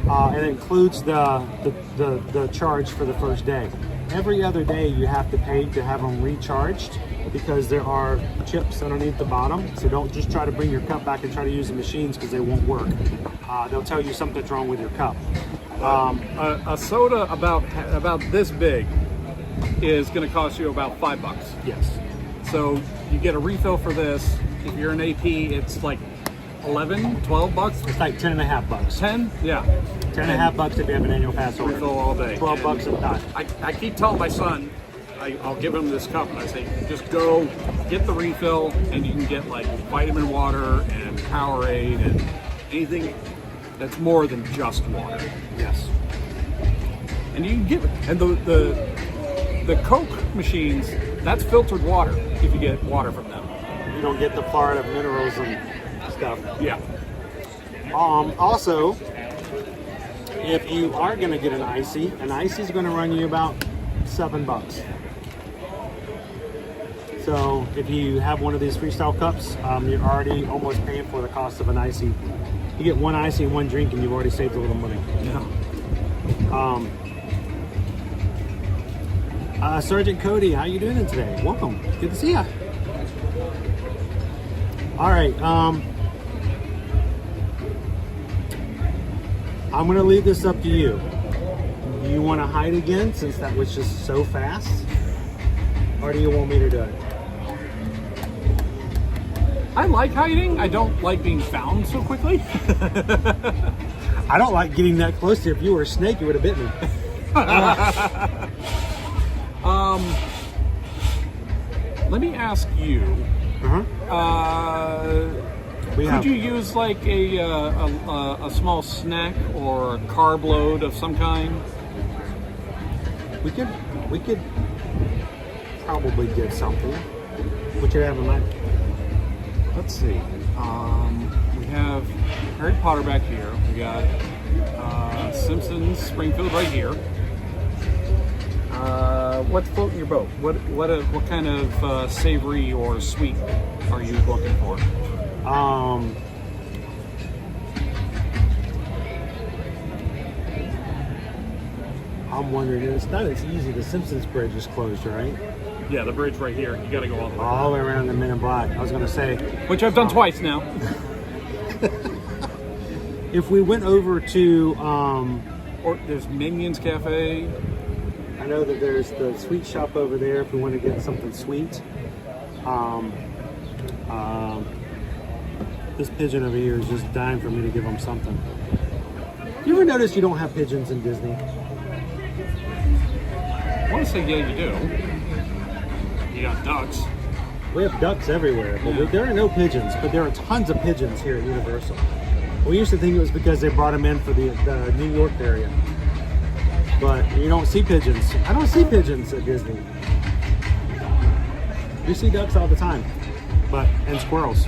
And it includes the charge for the first day. Every other day you have to pay to have them recharged because there are chips underneath the bottom. So don't just try to bring your cup back and try to use the machines because they won't work. They'll tell you something's wrong with your cup. A soda about this big is going to cost you about $5. Yes. So you get a refill for this. If you're an AP, it's like $11, $12. It's like $10.50. 10? Yeah. $10.50 if you have an annual pass order. Refill all day. $12 a time. I keep telling my son, I'll give him this cup and I say, just go get the refill and you can get like vitamin water and Powerade and anything that's more than just water. Yes. And you can give it. And the Coke machines, that's filtered water if you get water from them. You don't get the Florida minerals and stuff. Yeah. Also, if you are going to get an icy is going to run you about $7. So if you have one of these Freestyle cups, you're already almost paying for the cost of an icy. You get one icy and one drink, and you've already saved a little money. Yeah. Sergeant Cody, how you doing today? Welcome. Good to see you. All right. I'm gonna leave this up to you. Do you want to hide again since that was just so fast, or do you want me to do it? I like hiding. I don't like being found so quickly. I don't like getting that close to you. If you were a snake, you would have bit me. Let me ask you. Could you use like a small snack or a carb load of some kind? We could probably get something. What you have in mind? Let's see. We have Harry Potter back here. We got Simpsons Springfield right here. What's floating your boat? What kind of savory or sweet are you looking for? I'm wondering, it's not as easy. The Simpsons Bridge is closed, right? Yeah, the bridge right here. You got to go all the way. All the way around the Men in Black. I was going to say. Which I've done twice now. If we went over to, or there's Minions Cafe. I know that there's the sweet shop over there if we want to get something sweet. This pigeon over here is just dying for me to give him something. You ever notice you don't have pigeons in Disney? I want to say yeah, you do. You got ducks. We have ducks everywhere, but there are no pigeons. But there are tons of pigeons here at Universal. We used to think it was because they brought them in for the New York area. But you don't see pigeons. I don't see pigeons at Disney. You see ducks all the time, and squirrels.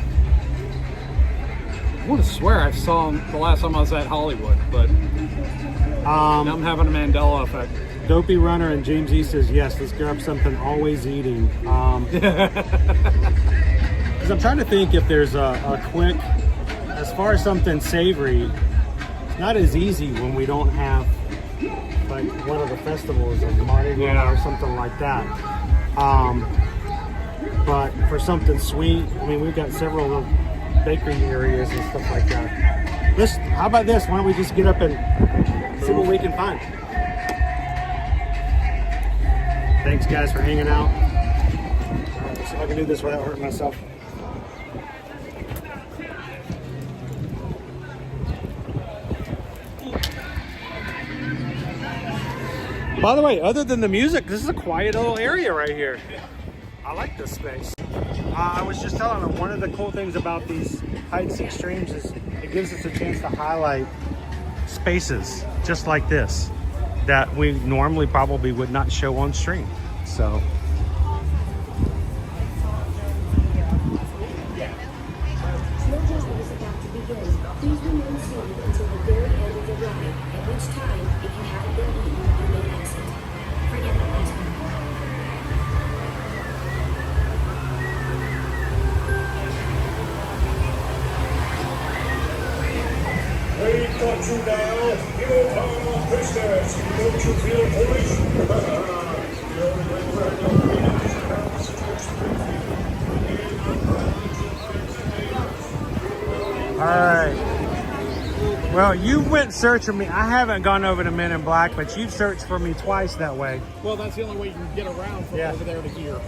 I want to swear I saw them the last time I was at Hollywood, but now I'm having a Mandela effect. Dopey Runner and James E says, yes, let's grab something always eating. Because I'm trying to think if there's a quick, as far as something savory, it's not as easy when we don't have like one of the festivals of Mardi Gras or something like that. But for something sweet, I mean, we've got several little bakery areas and stuff like that. How about this? Why don't we just get up and see what we can find? Thanks, guys, for hanging out. Let's see if I can do this without hurting myself. By the way, other than the music, this is a quiet little area right here. I like this space. I was just telling them one of the cool things about these hide-and-seek streams is it gives us a chance to highlight spaces just like this that we normally probably would not show on stream. So Snow Disney is about to begin. Please remain seated until the very end of the ride, at which time, if you haven't been eaten, you may exit. Forget the basement. We got you now. You are prisoners. Don't you feel foolish? all right. Well, you went searching me. I haven't gone over to Men in Black, but you've searched for me twice that way. Well, that's the only way you can get around from over there to here.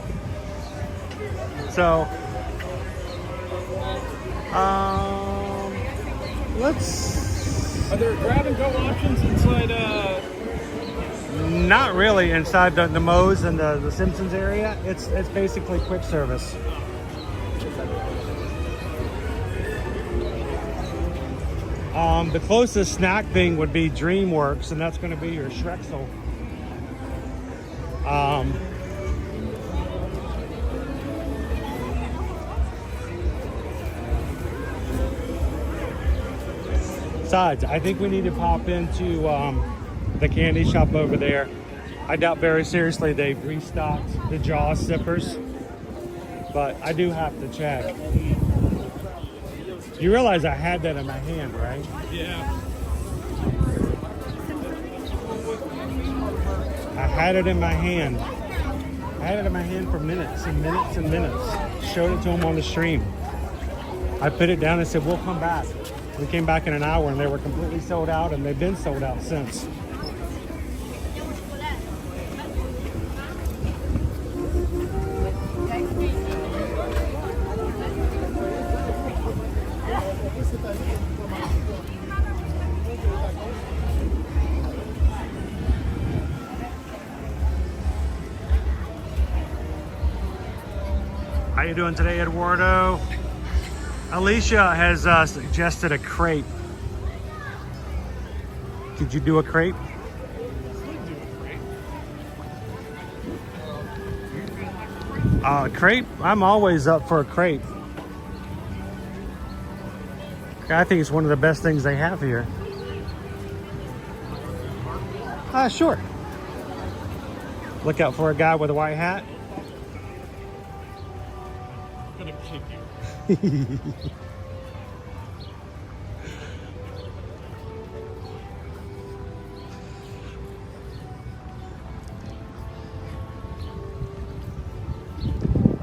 So, let's. Are there grab and go options inside? Not really inside the Moe's and the Simpsons area. It's basically quick service. The closest snack thing would be DreamWorks, and that's going to be your Shrexel. Besides, I think we need to pop into the candy shop over there. I doubt very seriously they've restocked the Jaw sippers, but I do have to check. You realize I had that in my hand, right? Yeah. I had it in my hand. I had it in my hand for minutes and minutes and minutes. Showed it to him on the stream. I put it down and said, we'll come back. We came back in an hour and they were completely sold out, and they've been sold out since. How you doing today, Eduardo? Alicia has suggested a crepe. Could you do a crepe? Crepe? I'm always up for a crepe. I think it's one of the best things they have here. Sure. Look out for a guy with a white hat. I'm gonna kick you.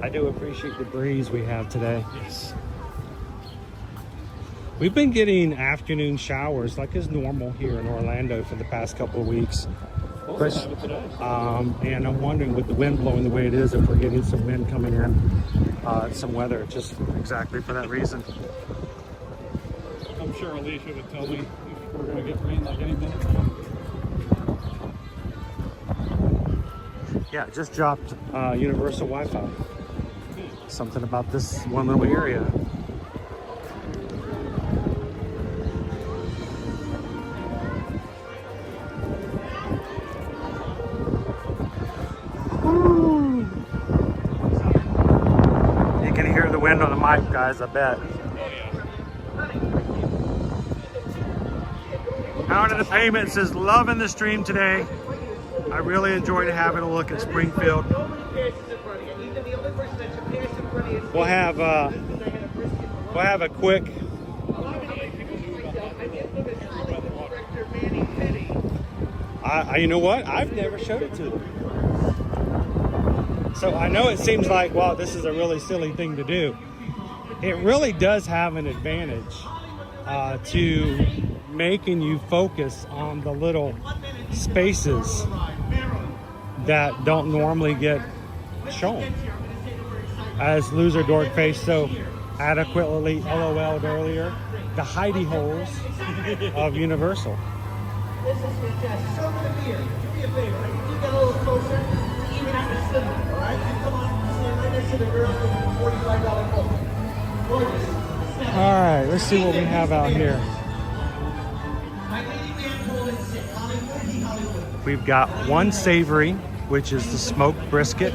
I do appreciate the breeze we have today. Yes. We've been getting afternoon showers like is normal here in Orlando for the past couple of weeks. And I'm wondering, with the wind blowing the way it is, if we're getting some wind coming in, some weather, just exactly for that reason. I'm sure Alicia would tell me if we're going to get rain like any minute. Yeah, just dropped universal Wi-Fi. Something about this one little area. You can hear the wind on the mic, guys, I bet. Out of the Pavement says, loving the stream today. I really enjoyed having a look at Springfield. We'll have a quick. You know what? I've never showed it to them. So I know it seems like, wow, this is a really silly thing to do. It really does have an advantage to making you focus on the little spaces that don't normally get shown. As Loser Dork Face so adequately LOL'd earlier, the hidey holes of Universal. This is fantastic. So over here, do me a favor. Right? You get a little closer, even at the cinema, all right? You come on, stand right next to the girl with the $45 coat. Gorgeous. All right, let's see what we have out here. We've got one savory, which is the smoked brisket,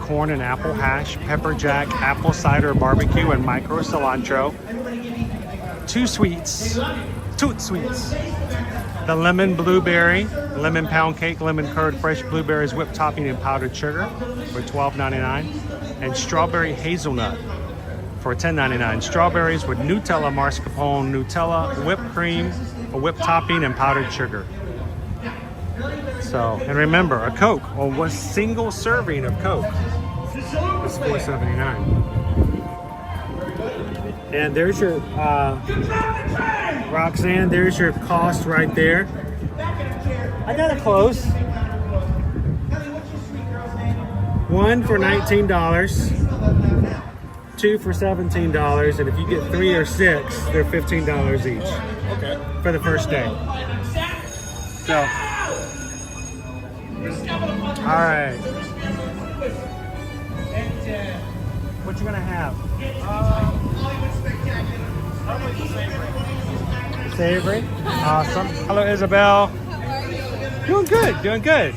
corn and apple hash, pepper jack, apple cider barbecue, and micro cilantro. Two sweets, toot sweets. The lemon blueberry, lemon pound cake, lemon curd, fresh blueberries, whipped topping, and powdered sugar for $12.99. And strawberry hazelnut for $10.99. Strawberries with Nutella, mascarpone, Nutella, whipped cream, a whipped topping, and powdered sugar. So, and remember, a Coke, or one single serving of Coke is $4.79. And there's your, Roxanne, there's your cost right there. I got it close. One for $19, two for $17, and if you get 3 or 6, they're $15 each. Okay. For the first day. So, all right. What you gonna have? Savory. Awesome. Hello, Isabel. Doing good. Doing good.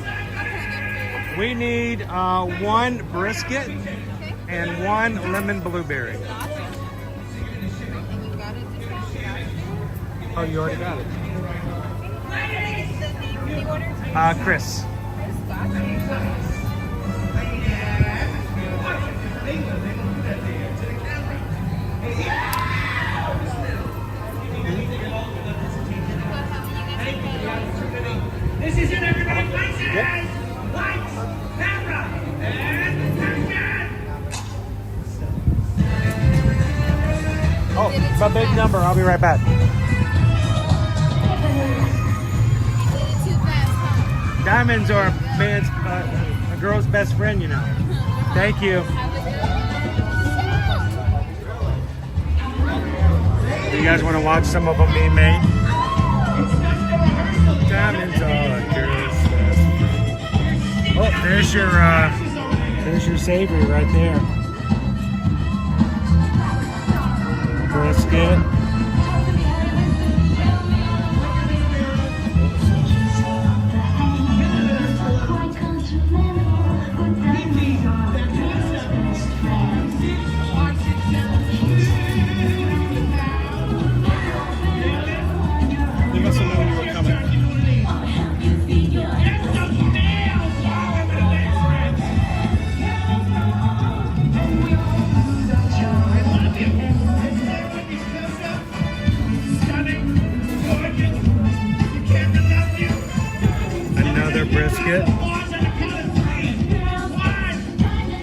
We need one brisket and one lemon blueberry. Oh, you already got it. Chris. This is it, everybody. Lights, camera, and action! My big number. I'll be right back. Diamonds are a girl's best friend, you know. Thank you. Do you guys want to watch some of them being made? Diamonds are a girl's best friend. Oh, there's your savory right there. Brisket. They must have known you were coming. Another brisket.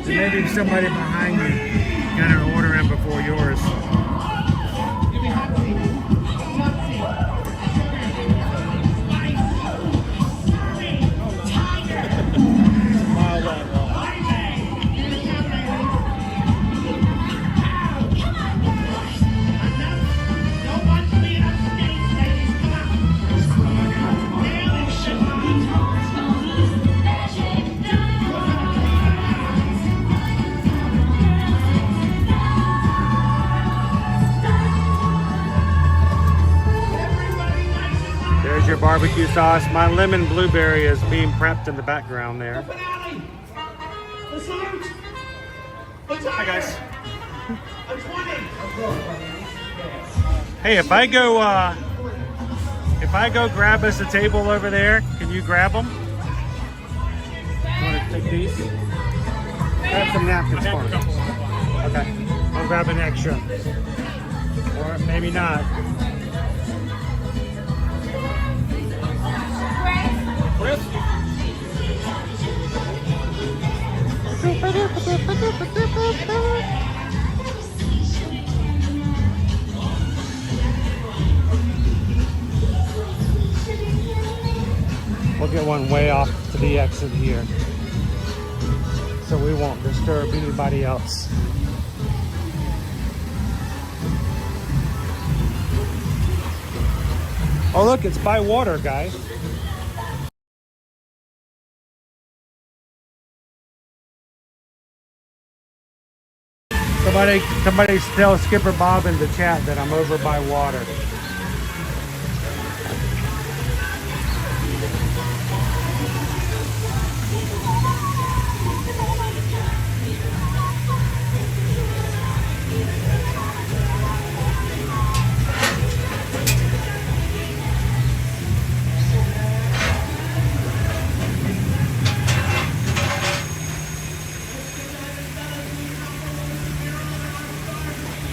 There may be somebody behind you gonna order in before yours. There's your barbecue sauce. My lemon blueberry is being prepped in the background there. Hi guys. Hey, if I go grab us a table over there, can you grab them? You want to take these? Grab some napkins for me. Okay, I'll grab an extra, or maybe not. We'll get one way off to the exit here, so we won't disturb anybody else. Oh look, it's by water, guys. Somebody tell Skipper Bob in the chat that I'm over by water.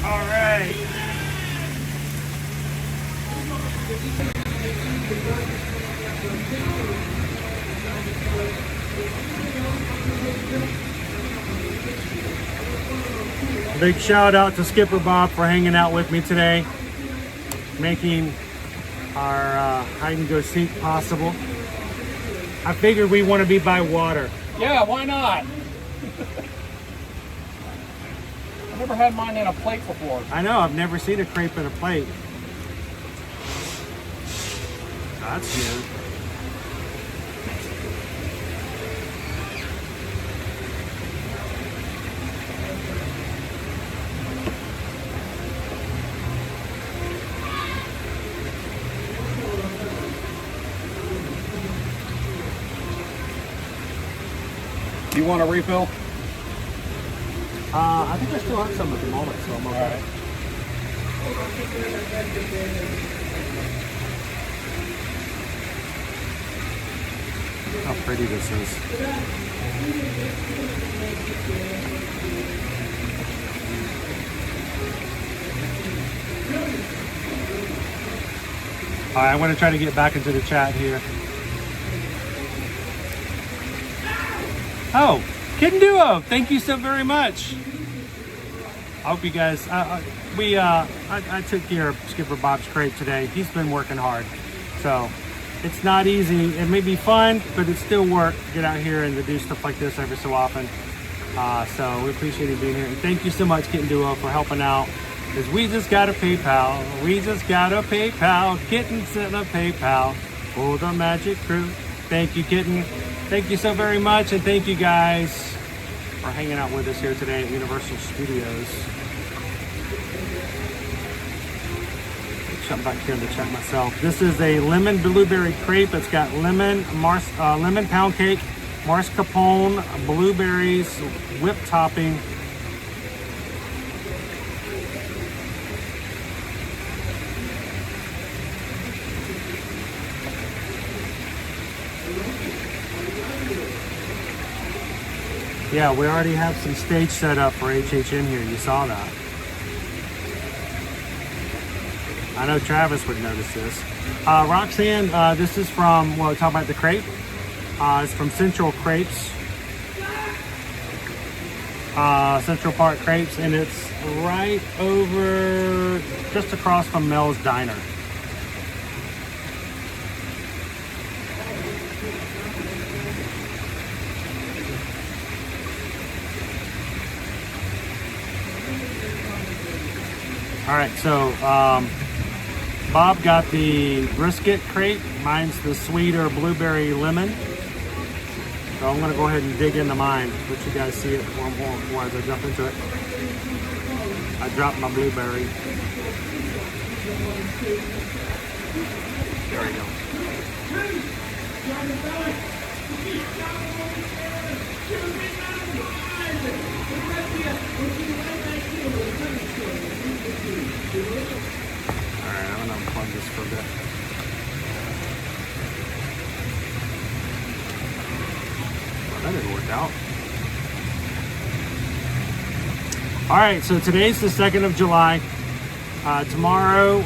All right. Big shout out to Skipper Bob for hanging out with me today, making our hide and go seek possible. I figured we want to be by water. Yeah, why not? I've never had mine in a plate before. I know, I've never seen a crepe in a plate. That's good. You want a refill? I think I still have some at the moment, so I'm okay. Right. How pretty this is. All right, I'm going to try to get back into the chat here. Oh, Kitten Duo, thank you so very much. I hope you guys. I took care of Skipper Bob's crate today. He's been working hard, so it's not easy. It may be fun, but it's still work. Get out here and to do stuff like this every so often. So we appreciate you being here, and thank you so much, Kitten Duo, for helping out. Because we just got a PayPal. We just got a PayPal. Kitten sent a PayPal for the Magic Crew. Thank you, Kitten. Thank you so very much, and thank you guys for hanging out with us here today at Universal Studios. Jump back here to check myself. This is a lemon blueberry crepe. It's got lemon pound cake, mascarpone, blueberries, whipped topping. Yeah, we already have some stage set up for HHN here. You saw that. I know Travis would notice this. Roxanne, this is from, well, talk about the crepe. It's from Central Crepes. Central Park Crepes, and it's right over, just across from Mel's Diner. All right, so Bob got the brisket crepe. Mine's the sweeter blueberry lemon. So I'm gonna go ahead and dig into mine. Let you guys see it more as I jump into it. I dropped my blueberry. There we go. Alright, I'm gonna unplug this for a bit. Well, that didn't work out. Alright, so today's the 2nd of July. Tomorrow,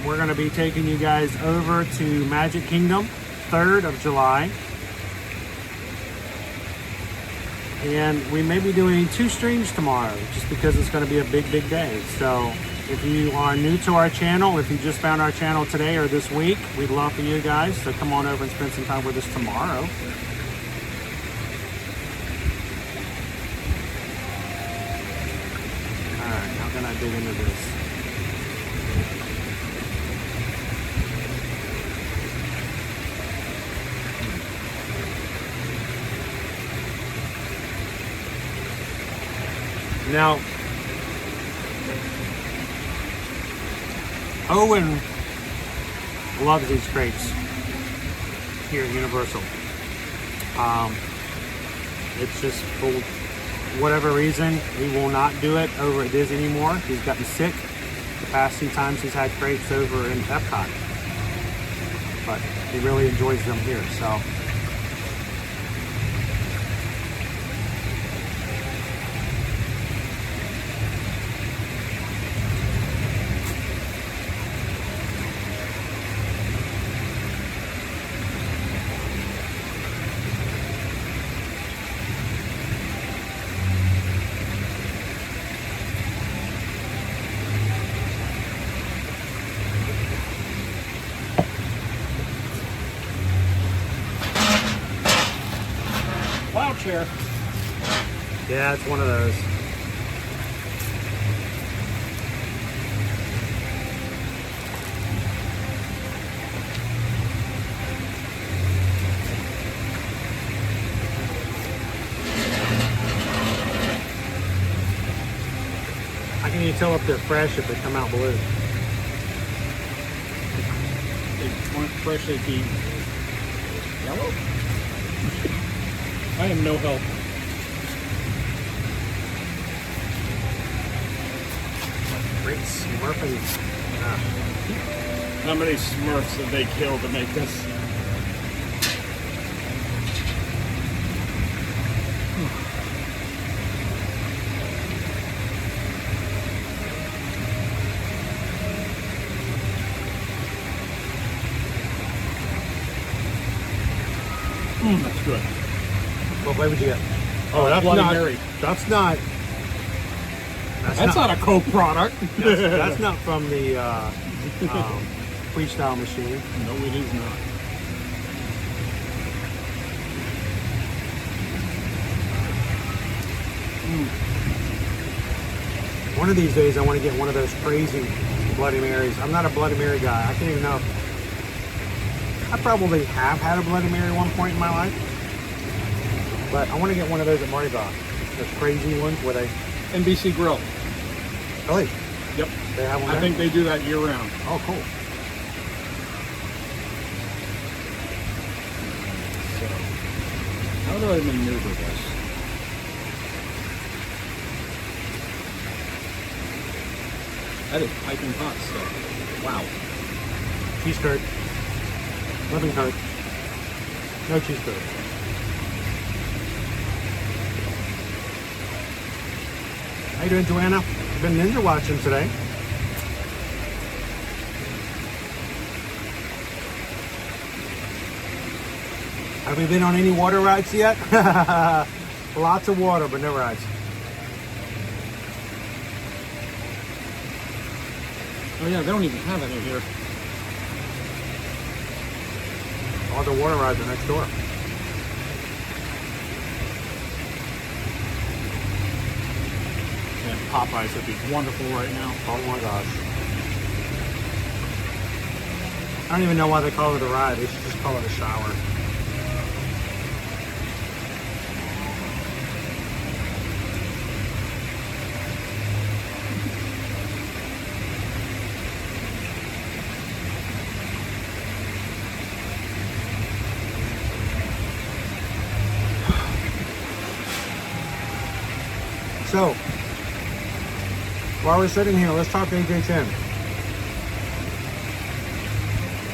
we're gonna be taking you guys over to Magic Kingdom, 3rd of July. And we may be doing 2 streams tomorrow just because it's going to be a big day. So if you are new to our channel, if you just found our channel today or this week, we'd love for you guys to come on over and spend some time with us tomorrow. Alright, how can I dig into this? Now, Owen loves these crepes here at Universal. It's just for whatever reason, he will not do it over at Disney anymore. He's gotten sick the past few times he's had crepes over in Epcot. But he really enjoys them here, so. Chair. Yeah, it's one of those. How can you tell if they're fresh if they come out blue? They weren't fresh, they'd be yellow? I am no help. Great Smurfing. How many Smurfs did they kill to make this? That's good. What flavor would you get? Oh, that's Bloody not. Mary. That's not. That's not a Coke product. That's not from the freestyle machine. No, it is not. One of these days, I want to get one of those crazy Bloody Marys. I'm not a Bloody Mary guy. I can't even know. I probably have had a Bloody Mary at one point in my life. But I want to get one of those at Mardi Gras. Those crazy ones where they... NBC Grill. Really? Yep. They have one I there? think they do that year round. Oh, cool. So, how do I maneuver this? That is piping hot stuff. Wow. Cheese curd. Living curd. No cheese curd. How you doing, Joanna? I've been ninja watching today. Have we been on any water rides yet? Lots of water, but no rides. Oh yeah, they don't even have any here. All the water rides are next door. And Popeyes would be wonderful right now. Oh my gosh. I don't even know why they call it a ride. They should just call it a shower. So, while we're sitting here, let's talk HHN.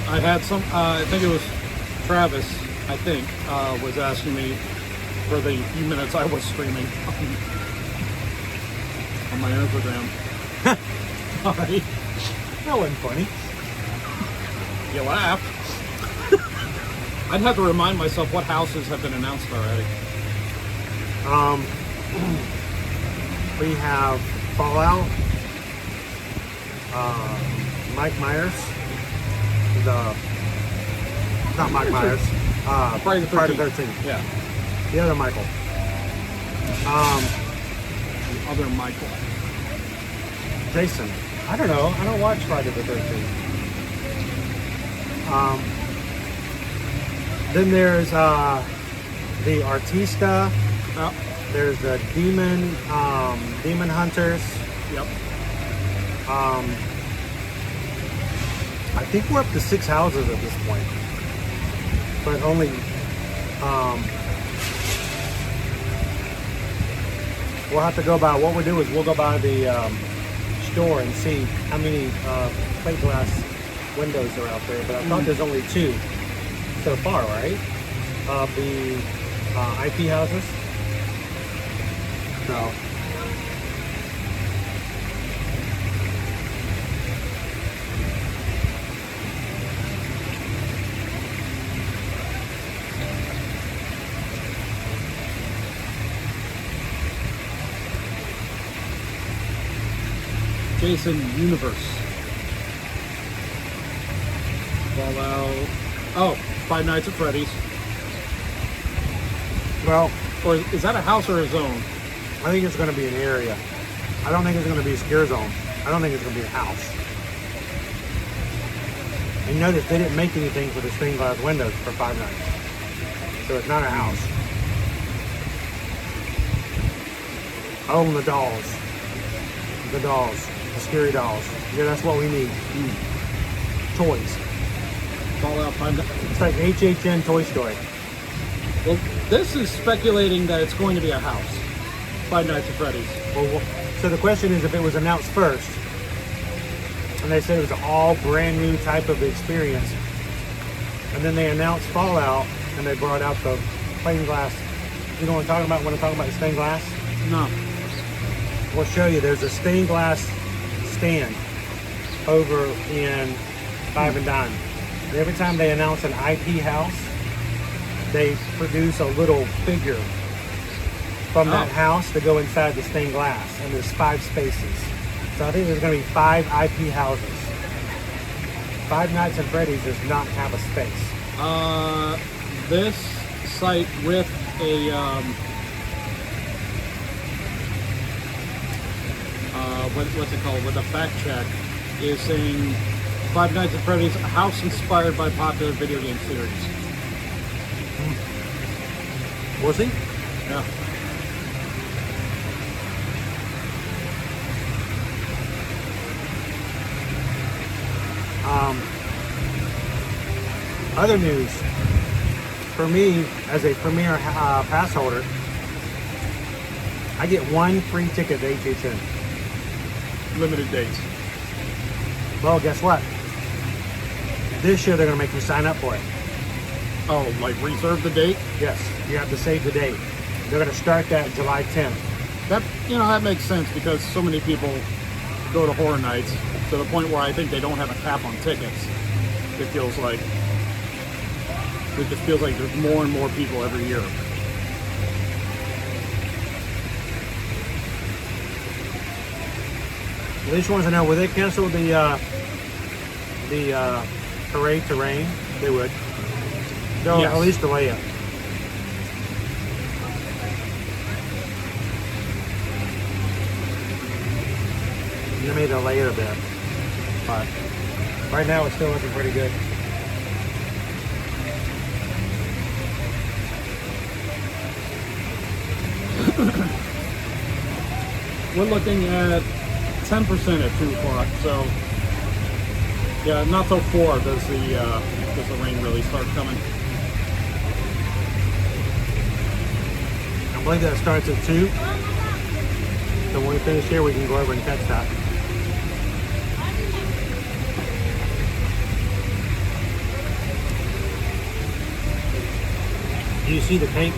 I had some, I think it was Travis, I think, was asking me for the few minutes I was streaming on my Instagram. Sorry. That wasn't funny. You laughed. I'd have to remind myself what houses have been announced already. We have Fallout, Mike Myers, not Mike Myers, Friday the 13th. 13th. Yeah. The other Michael. The other Michael. Jason. I don't know. I don't watch Friday the 13th. Then there's the Artista. Oh, There's the Demon Hunters. yep. I think we're up to 6 houses at this point, but only we'll have to go by. What we'll do is we'll go by the store and see how many plate glass windows are out there. But I thought there's only 2 so far, right? Of the IP houses. So. Jason Universe. Fallout. Oh, Five Nights at Freddy's. Well, Or is that a house or a zone? I think it's going to be an area. I don't think it's going to be a scare zone. I don't think it's going to be a house. And notice they didn't make anything for the stained glass windows for Five Nights. So it's not a house. Oh, and the dolls. The dolls. The scary dolls. Yeah, that's what we need. Toys. Fallout Five Nights. It's like HHN Toy Story. Well, this is speculating that it's going to be a house. Five Nights at Freddy's. Well, so the question is if it was announced first, and they said it was an all brand new type of experience, and then they announced Fallout, and they brought out the plain glass. You know what I'm talking about when I'm talking about the stained glass? No. We'll show you. There's a stained glass stand over in Five and Dime. And every time they announce an IP house, they produce a little figure from that house to go inside the stained glass, and there's 5 spaces. So I think there's going to be 5 IP houses. Five Nights at Freddy's does not have a space. This site with a what's it called? With a fact check is saying Five Nights at Freddy's, a house inspired by popular video game series. Was he? Yeah. Other news. For me, as a Premier pass holder, I get 1 free ticket to HHN. Limited dates. Well, guess what? This year they're going to make you sign up for it. Oh, like reserve the date? Yes, you have to save the date. They're going to start that July 10th. That, you know, that makes sense because so many people go to Horror Nights to the point where I think they don't have a cap on tickets. It just feels like there's more and more people every year. At least wants to know, will they cancel the Parade to Rain? They would. They'll Yes. at least delay it. They may delay it a bit, but right now it's still looking pretty good. We're looking at 10% at 2 o'clock, so yeah, not till 4 does the rain really start coming. I believe that starts at 2. So when we finish here, we can go over and catch that. Do you see the cake?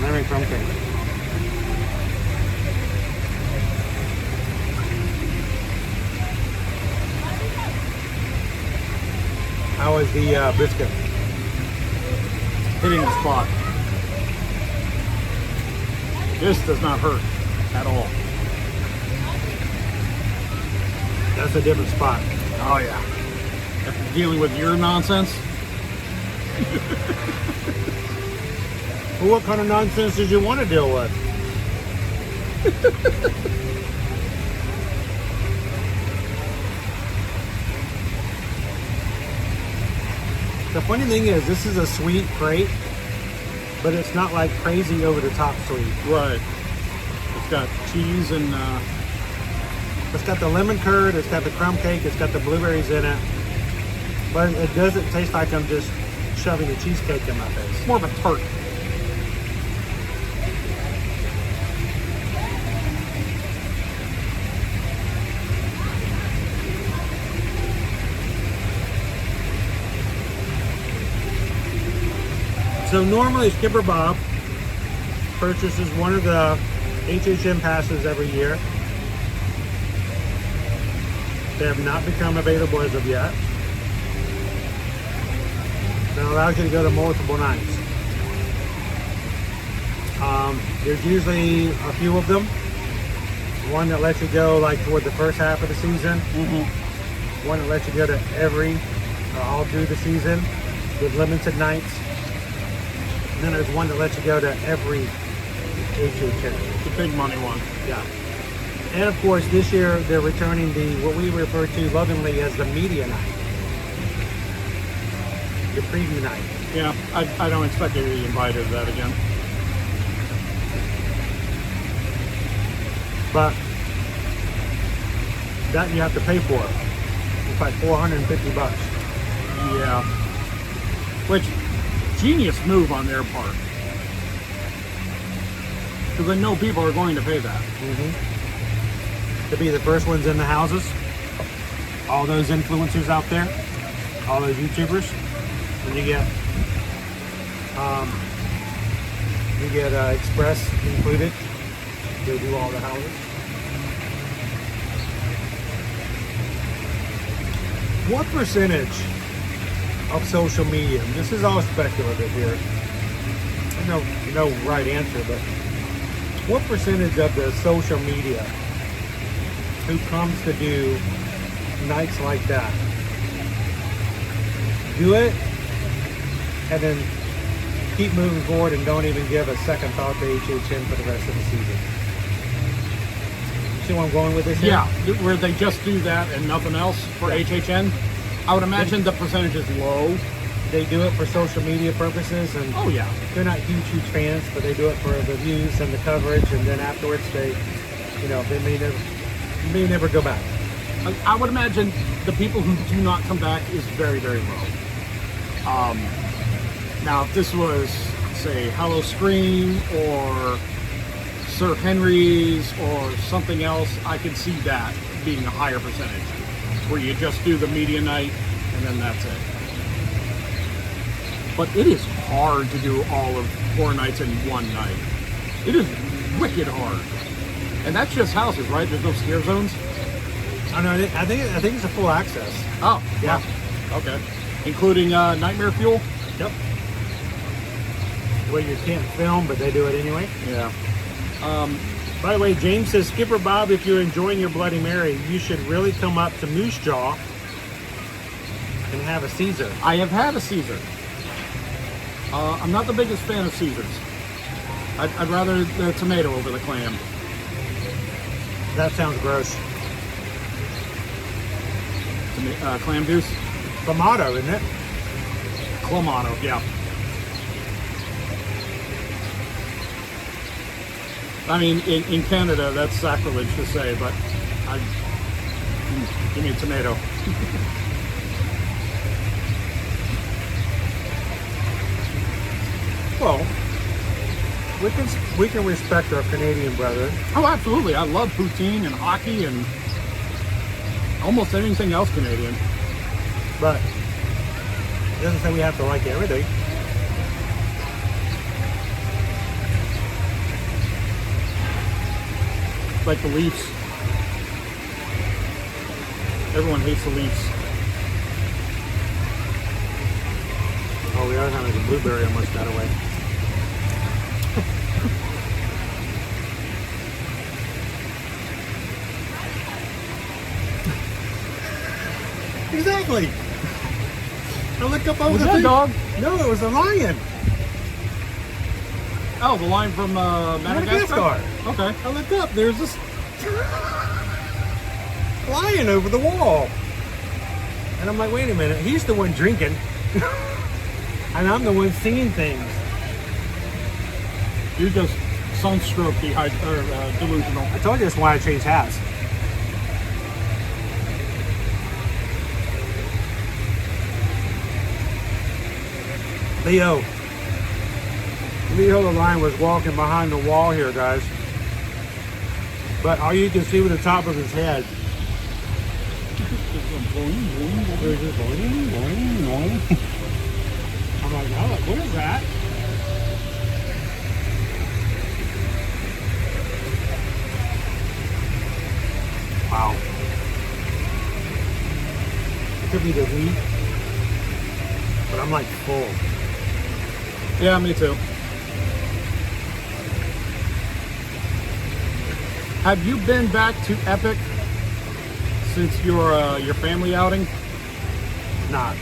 Lemon crumb cake. How is the biscuit? Hitting the spot. This does not hurt at all. That's a different spot. Oh yeah. After dealing with your nonsense. Well, what kind of nonsense did you want to deal with? The funny thing is, this is a sweet crate, but it's not like crazy over the top sweet. Right. It's got cheese and it's got the lemon curd, it's got the crumb cake, it's got the blueberries in it, but it doesn't taste like I'm just shoving a cheesecake in my face. it's more of a tart. So normally Skipper Bob purchases one of the HHN passes every year. They have not become available as of yet. That allows you to go to multiple nights. There's usually a few of them. One that lets you go like toward the first half of the season. One that lets you go to all through the season with limited nights. And then there's one that lets you go to every HHN. The big money one. Yeah. And of course, this year they're returning what we refer to lovingly as the media night. The preview night. Yeah, I don't expect to be invited to that again. But that you have to pay for. It's like $450. Yeah. Which, genius move on their part. Because I know people are going to pay that. To be the first ones in the houses. All those influencers out there. All those YouTubers. And you get Express included. They do all the houses. What percentage of social media, this is all speculative here, no right answer, but what percentage of the social media who comes to do nights like that do it and then keep moving forward and don't even give a second thought to HHN for the rest of the season? See where I'm going with this here? Yeah, where they just do that and nothing else for HHN. I would imagine the percentage is low. They do it for social media purposes, and Oh yeah, they're not huge fans, but they do it for the views and the coverage, and then afterwards they may never go back. I would imagine the people who do not come back is very, very low. Now, if this was, say, Hello Scream or Sir Henry's or something else, I could see that being a higher percentage, where you just do the media night and then that's it. But it is hard to do all of 4 nights in one night. It is wicked hard. And that's just houses, right? There's no scare zones? I know. I think it's a full access. Oh, Yeah. well, okay. Including Nightmare Fuel? Yep. Well, you can't film, but they do it anyway. Yeah. By the way, James says, Skipper Bob, if you're enjoying your Bloody Mary, you should really come up to Moose Jaw and have a Caesar. I have had a Caesar. I'm not the biggest fan of Caesars. I'd rather the tomato over the clam. That sounds gross. Clam juice? Clamato, isn't it? Clamato, yeah. I mean, in Canada, that's sacrilege to say, but give me a tomato. Well, we can respect our Canadian brothers. Oh, absolutely. I love poutine and hockey and almost anything else Canadian. But it doesn't say we have to like everything. Like the Leafs. Everyone hates the Leafs. Oh, we are having a blueberry almost got away. Exactly. I looked up over Was the that a thing. dog? No, it was a lion. Oh, the line from Madagascar? Madagascar. Okay. I looked up. There's this lion over the wall. And I'm like, wait a minute. He's the one drinking. And I'm the one seeing things. You're just sunstroke delusional. I told you that's why I changed hats. Leo the lion was walking behind the wall here, guys. But all you can see was the top of his head. There's just boing, boing, boing. I'm like, oh, what is that? Wow. It could be the heat, but I'm like full. Yeah, me too. Have you been back to Epic since your family outing? Not.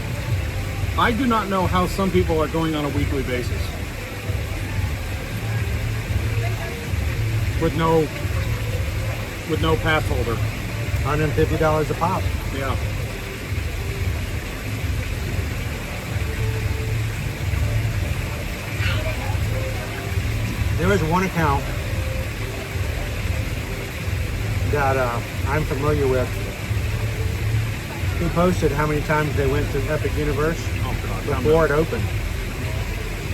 I do not know how some people are going on a weekly basis with no pass holder. $150 a pop. Yeah. There was one account that I'm familiar with who posted how many times they went to Epic Universe before it opened.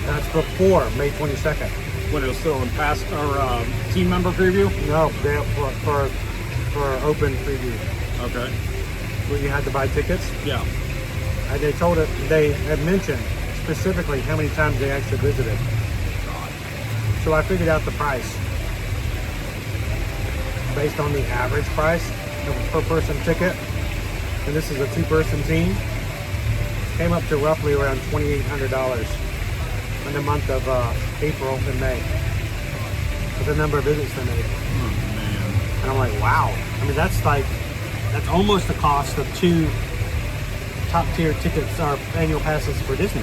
That's before May 22nd. When it was still in past or team member preview? No, for open preview. Okay. Where you had to buy tickets. Yeah. And they had mentioned specifically how many times they actually visited. So I figured out the price based on the average price of a per person ticket. And this is a 2-person team. Came up to roughly around $2,800 in the month of April and May with the number of visits they made. Oh, man. And I'm like, wow. I mean, that's almost the cost of 2 top tier tickets or annual passes for Disney.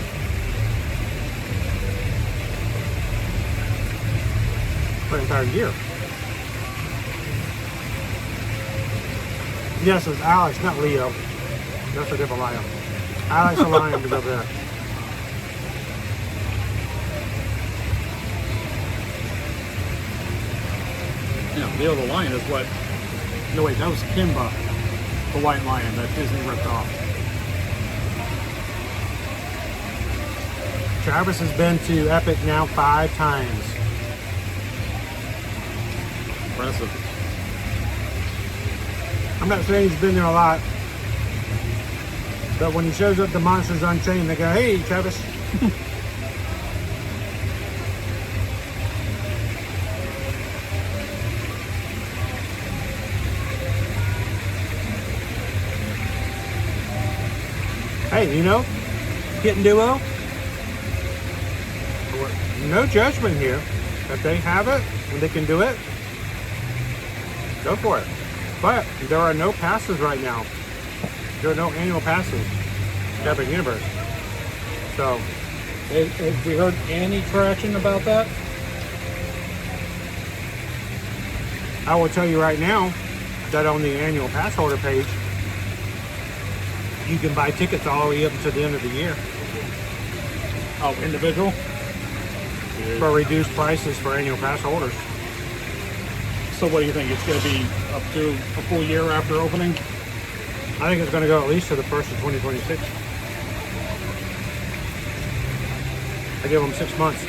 For an entire year. Yes, it's Alex, not Leo. That's a different lion. Alex the lion is over there. Yeah, Leo the lion is what? No, wait, that was Kimba, the white lion that Disney ripped off. Travis has been to Epic now 5 times. Impressive. I'm not saying he's been there a lot, but when he shows up to Monsters Unchained, they go, "Hey, Travis." Hey, you know, Kitten Duo, no judgment here. If they have it and they can do it, go for it. But there are no passes right now. There are no annual passes to Epic Universe. So, Have we heard any traction about that? I will tell you right now that on the annual pass holder page, you can buy tickets all the way up to the end of the year Oh, individual? for reduced prices for annual pass holders. So what do you think? It's going to be up to a full year after opening? I think it's going to go at least to the 1st of 2026. I give them 6 months.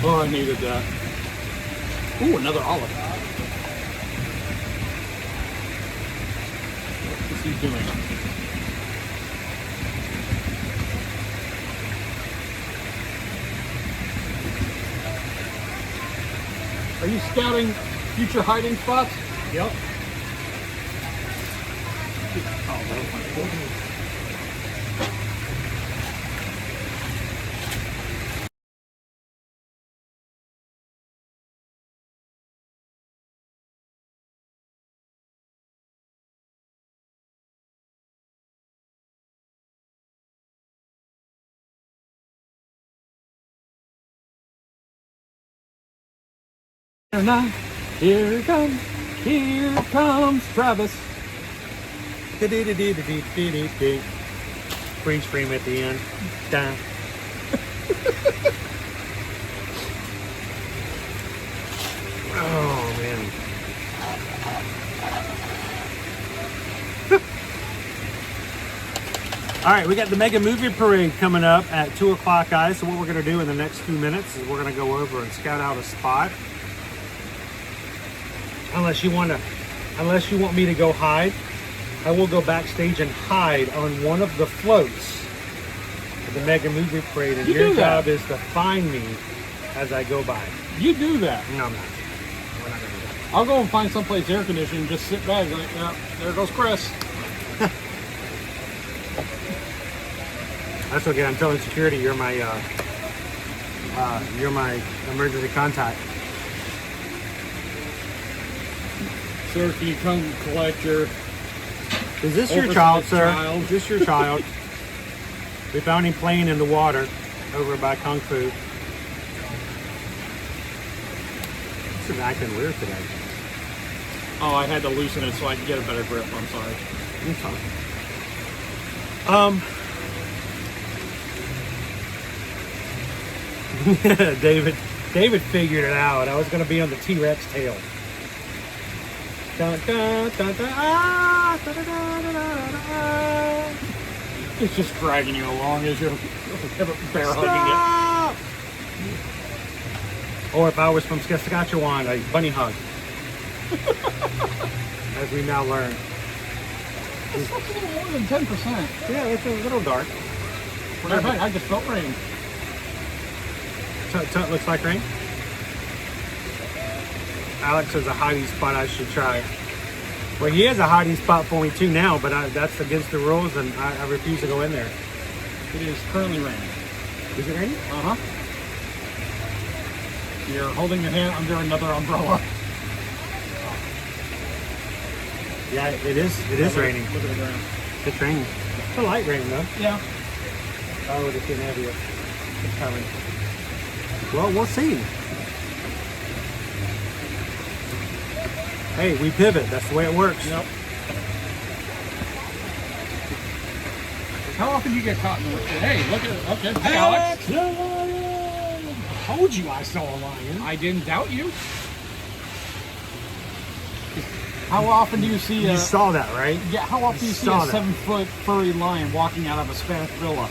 Oh, I needed that. Ooh, another olive. What's he doing? Are you scouting future hiding spots? Yep. Oh, that was my fault. Here comes Travis. Freeze frame at the end. Dun. Oh man. All right, we got the Mega Movie Parade coming up at 2 o'clock, guys. So what we're going to do in the next few minutes is we're going to go over and scout out a spot. Unless you want me to go hide, I will go backstage and hide on one of the floats of the Mega Movie Parade, and your job is to find me as I go by. You do that. No, I'm not. We're not going to do that. I'll go and find someplace air conditioned and just sit back like, yeah, there goes Chris. That's okay. I'm telling security you're my emergency contact. Sir, can you come collect your... Is this your child, sir? child? Is this your child? We found him playing in the water over by Kung Fu. This is acting weird today. Oh, I had to loosen it so I could get a better grip. I'm sorry. It's fine. David figured it out. I was going to be on the T-Rex tail. Dun, dun, dun, dun, ah, da, da, da, da, da, da. It's just dragging you along as you're bear hugging Stop! Or if I was from Saskatchewan, a bunny hug. As we now learn. It's a little more than 10%. Yeah, it's a little dark. Matter of fact, I just felt rain. Tut looks like rain. Alex has a hiding spot I should try. Well, he has a hiding spot for me too now, but that's against the rules, and I refuse to go in there. It is currently raining. Is it raining? Uh-huh. You're holding your hand under another umbrella. Yeah, it is. It is raining. Look at the ground. It's raining. It's a light rain though. Yeah. Oh, it's getting heavier. It's coming. Well, we'll see. Hey, we pivot. That's the way it works. Yep. How often do you get caught in the rain? Hey, look at it. Okay. Hey, Alex. I told you I saw a lion. I didn't doubt you. How often do you see You saw that, right? Yeah, how often do you see a 7-foot furry lion walking out of a Spanish villa?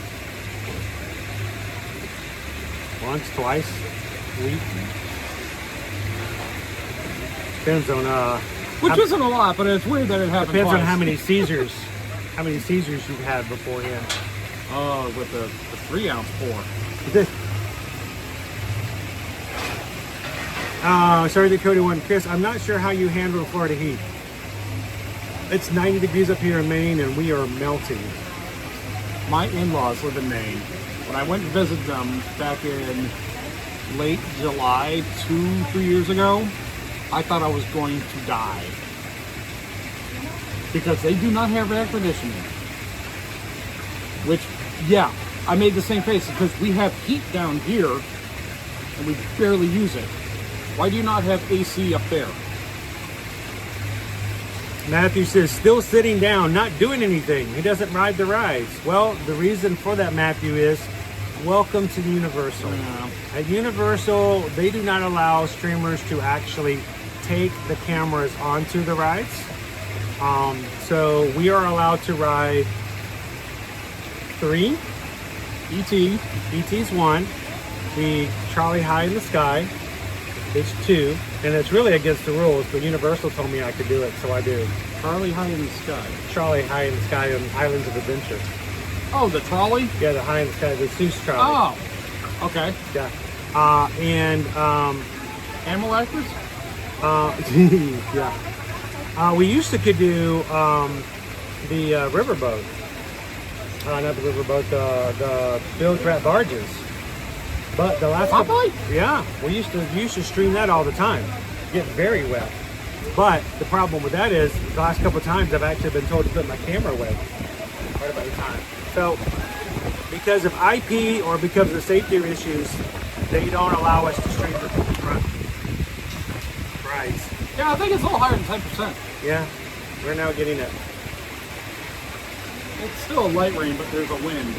Once, twice, a week. Depends on Which isn't a lot, but it's weird that it happened depends twice. on how many seizures you've had beforehand. Oh, with the 3-ounce pour. Sorry, Dakota one. Chris, I'm not sure how you handle Florida heat. It's 90 degrees up here in Maine, and we are melting. My in-laws live in Maine. When I went to visit them back in late July, 2-3 years ago, I thought I was going to die. Because they do not have air conditioning. Which, yeah, I made the same face because we have heat down here and we barely use it. Why do you not have AC up there? Matthew says, still sitting down, not doing anything. He doesn't ride the rides. Well, the reason for that, Matthew, is welcome to Universal. Yeah. At Universal, they do not allow streamers to actually take the cameras onto the rides. So we are allowed to ride 3. E.T. E.T.'s 1. The Charlie High in the Sky. It's 2, and it's really against the rules, but Universal told me I could do it, so I do. Charlie High in the Sky. Charlie High in the Sky on Islands of Adventure. Oh, the trolley? Yeah, the High in the Sky, the Seuss trolley. Oh, okay. Yeah. Animal actors? Yeah. We used to could do the riverboat. Not the riverboat, the bilge rat barges. But the last Popeye? Yeah, we used to stream that all the time. Get very wet. But the problem with that is the last couple of times I've actually been told to put my camera away. Right about the time. So because of IP or because of the safety issues, they don't allow us to stream the front rides. Yeah, I think it's a little higher than 10%. Yeah, we're now getting it. It's still a light rain, but there's a wind.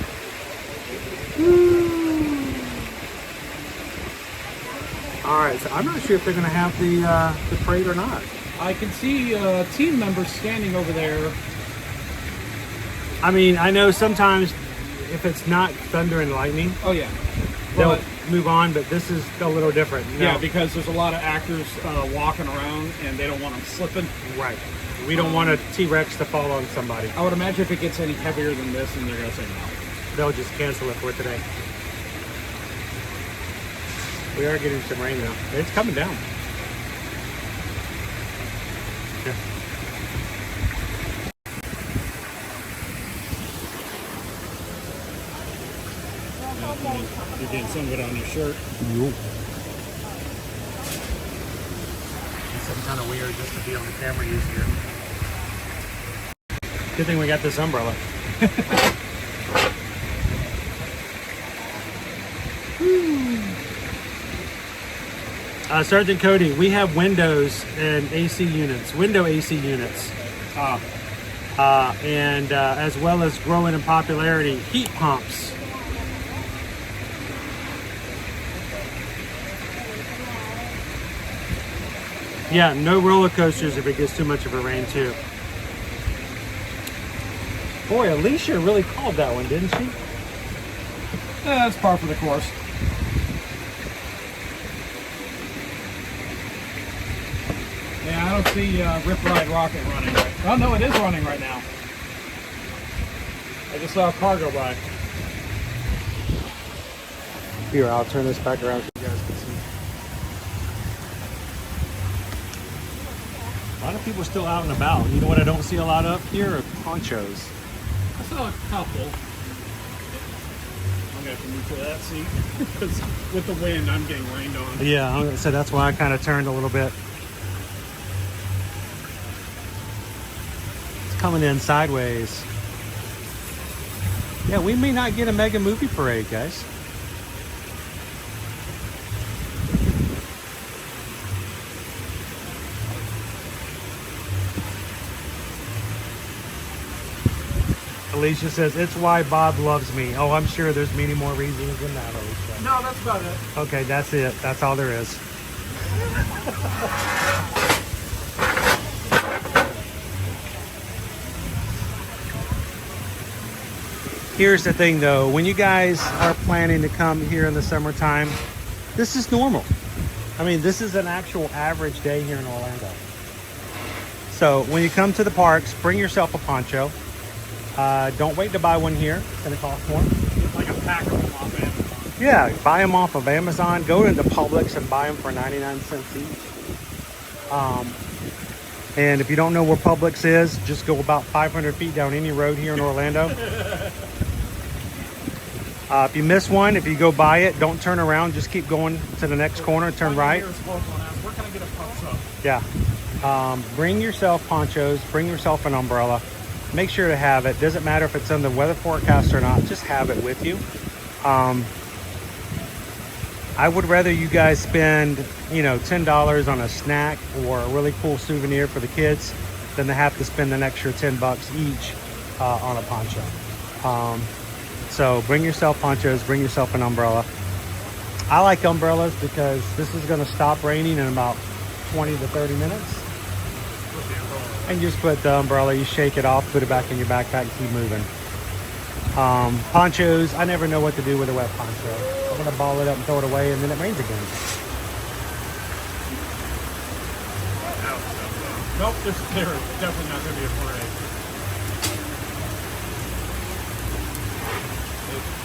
All right, so I'm not sure if they're going to have the parade or not. I can see team members standing over there. I mean, I know sometimes if it's not thunder and lightning, Oh, yeah. they'll move on, but this is a little different. No. Yeah, because there's a lot of actors walking around and they don't want them slipping. Right. We don't want a T-Rex to fall on somebody. I would imagine if it gets any heavier than this, then they're going to say no. They'll just cancel it for today. We are getting some rain now. It's coming down. Yeah. You're getting some of it on your shirt. Nope. It's something kind of weird just to be on the camera easier. Good thing we got this umbrella. Sergeant Cody, we have windows and AC units, window AC units. And as well as growing in popularity, heat pumps. Yeah, no roller coasters if it gets too much of a rain too. Boy, Alicia really called that one, didn't she? Yeah, that's par for the course. don't see Rip Ride Rocket running right now. Oh, no, it is running right now. I just saw a car go by. Here, I'll turn this back around so you guys can see. A lot of people still out and about. You know what I don't see a lot of here are ponchos. I saw a couple. I'm going to have to move to that seat because with the wind, I'm getting rained on. Yeah, so that's why I kind of turned a little bit. It's coming in sideways. Yeah, we may not get a mega movie parade, guys. Alicia says, it's why Bob loves me. Oh, I'm sure there's many more reasons than that, Alicia. No, that's about it. Okay, that's it. That's all there is. Here's the thing, though. When you guys are planning to come here in the summertime, this is normal. I mean, this is an actual average day here in Orlando. So when you come to the parks, bring yourself a poncho. Don't wait to buy one here. It's going to cost more. Like a pack of them off Amazon. Yeah, buy them off of Amazon. Go into Publix and buy them for 99 cents each. And if you don't know where Publix is, just go about 500 feet down any road here in Orlando. If you miss one, if you go by it, don't turn around. Just keep going to the next corner. Turn right. Where can I get a poncho? Yeah. Bring yourself ponchos. Bring yourself an umbrella. Make sure to have it. Doesn't matter if it's in the weather forecast or not. Just have it with you. I would rather you guys spend, you know, $10 on a snack or a really cool souvenir for the kids than to have to spend an extra $10 each on a poncho. So bring yourself ponchos. Bring yourself an umbrella. I like umbrellas because this is going to stop raining in about 20 to 30 minutes. And just put the umbrella, you shake it off, put it back in your backpack, and keep moving. Ponchos, I never know what to do with a wet poncho. I'm going to ball it up and throw it away, and then it rains again. Nope, there's definitely not going to be a parade.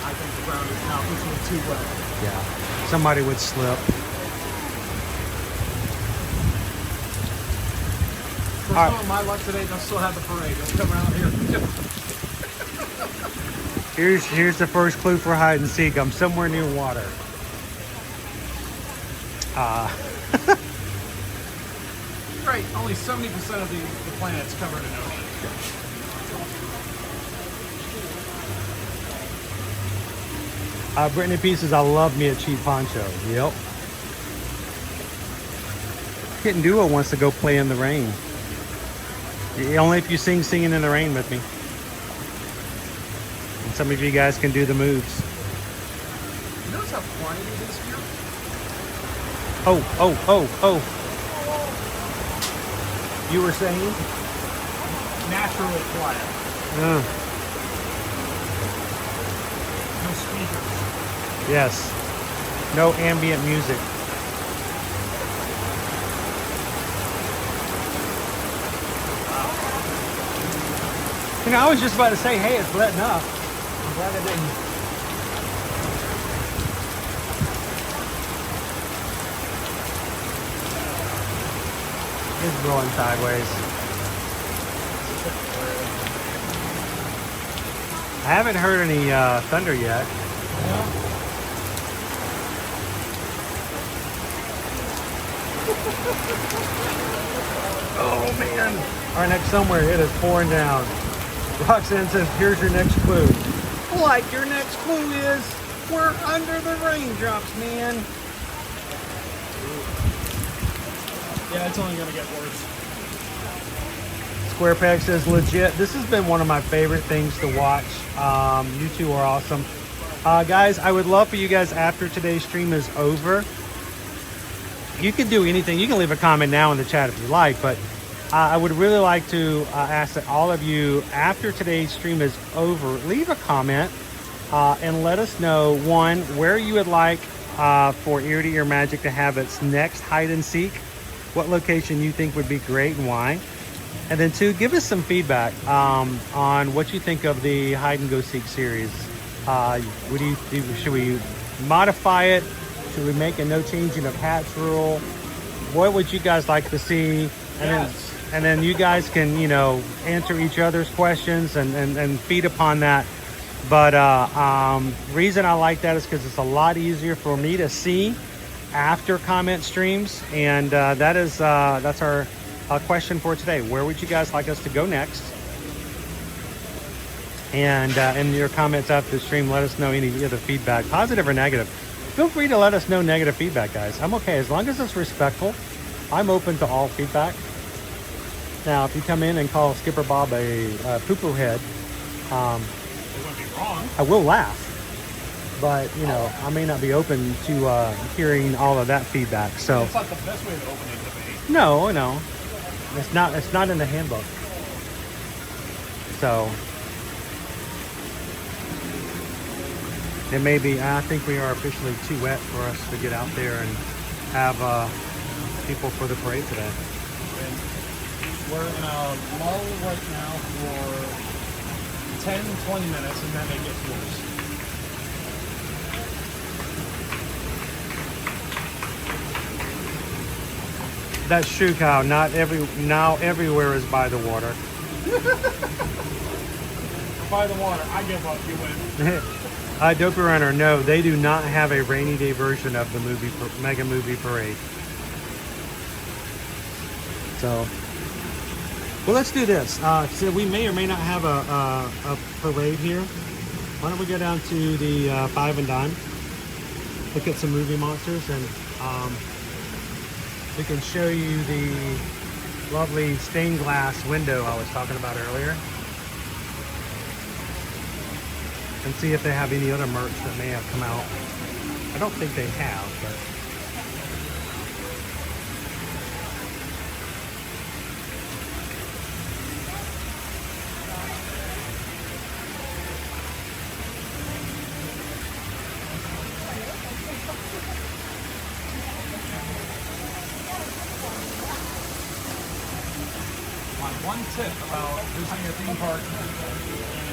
I think the ground is now just a little too wet. Yeah, somebody would slip. For some of my luck today, they'll still have the parade. They'll come around here. Here's the first clue for hide and seek. I'm somewhere near water. Right, only 70% of the planet's covered in ocean. Brittany P says, I love me a cheap poncho. Yep. Kitten Duo wants to go play in the rain. Only if you singing in the rain with me. And some of you guys can do the moves. You notice how quiet it is here? Oh. You were saying? Naturally quiet. No speakers. Yes. No ambient music. You know, I was just about to say, hey, it's letting up. I'm glad I didn't. It's blowing sideways. I haven't heard any thunder yet. Oh man. Our next somewhere, it is pouring down. Roxanne says, here's your next clue. Like your next clue is, we're under the raindrops, man. Yeah, it's only going to get worse. Square Peg says, legit. This has been one of my favorite things to watch. You two are awesome. Guys, I would love for you guys, after today's stream is over, you can do anything. You can leave a comment now in the chat if you like, but I would really like to ask that all of you, after today's stream is over, leave a comment and let us know, one, where you would like for Ear to Ear Magic to have its next hide and seek. what location you think would be great and why. And then 2, give us some feedback on what you think of the hide and go seek series. What do you do? Should we modify it? Should we make a no changing of hats rule? What would you guys like to see? And then you guys can, you know, answer each other's questions and feed upon that. But reason I like that is because it's a lot easier for me to see after comment streams. And that's our question for today. Where would you guys like us to go next? And in your comments after the stream, let us know any other feedback, positive or negative. Feel free to let us know negative feedback, guys. I'm okay. As long as it's respectful, I'm open to all feedback. Now, if you come in and call Skipper Bob a poo-poo head, I will laugh. But, you know, I may not be open to hearing all of that feedback. So It's not the best way to open a debate. no. It's not in the handbook. So it may be, I think we are officially too wet for us to get out there and have people for the parade today. And we're in a lull right now for 10-20 minutes, and then it gets worse. That's true, Kyle. Now everywhere is by the water. By the water, I give up. You win. Dopey Runner, no, they do not have a rainy day version of the mega movie parade. So, well, let's do this. So we may or may not have a parade here. Why don't we go down to the 5 and Dime, look at some movie monsters, and we can show you the lovely stained glass window I was talking about earlier, and see if they have any other merch that may have come out. I don't think they have, but One tip about visiting a theme park, and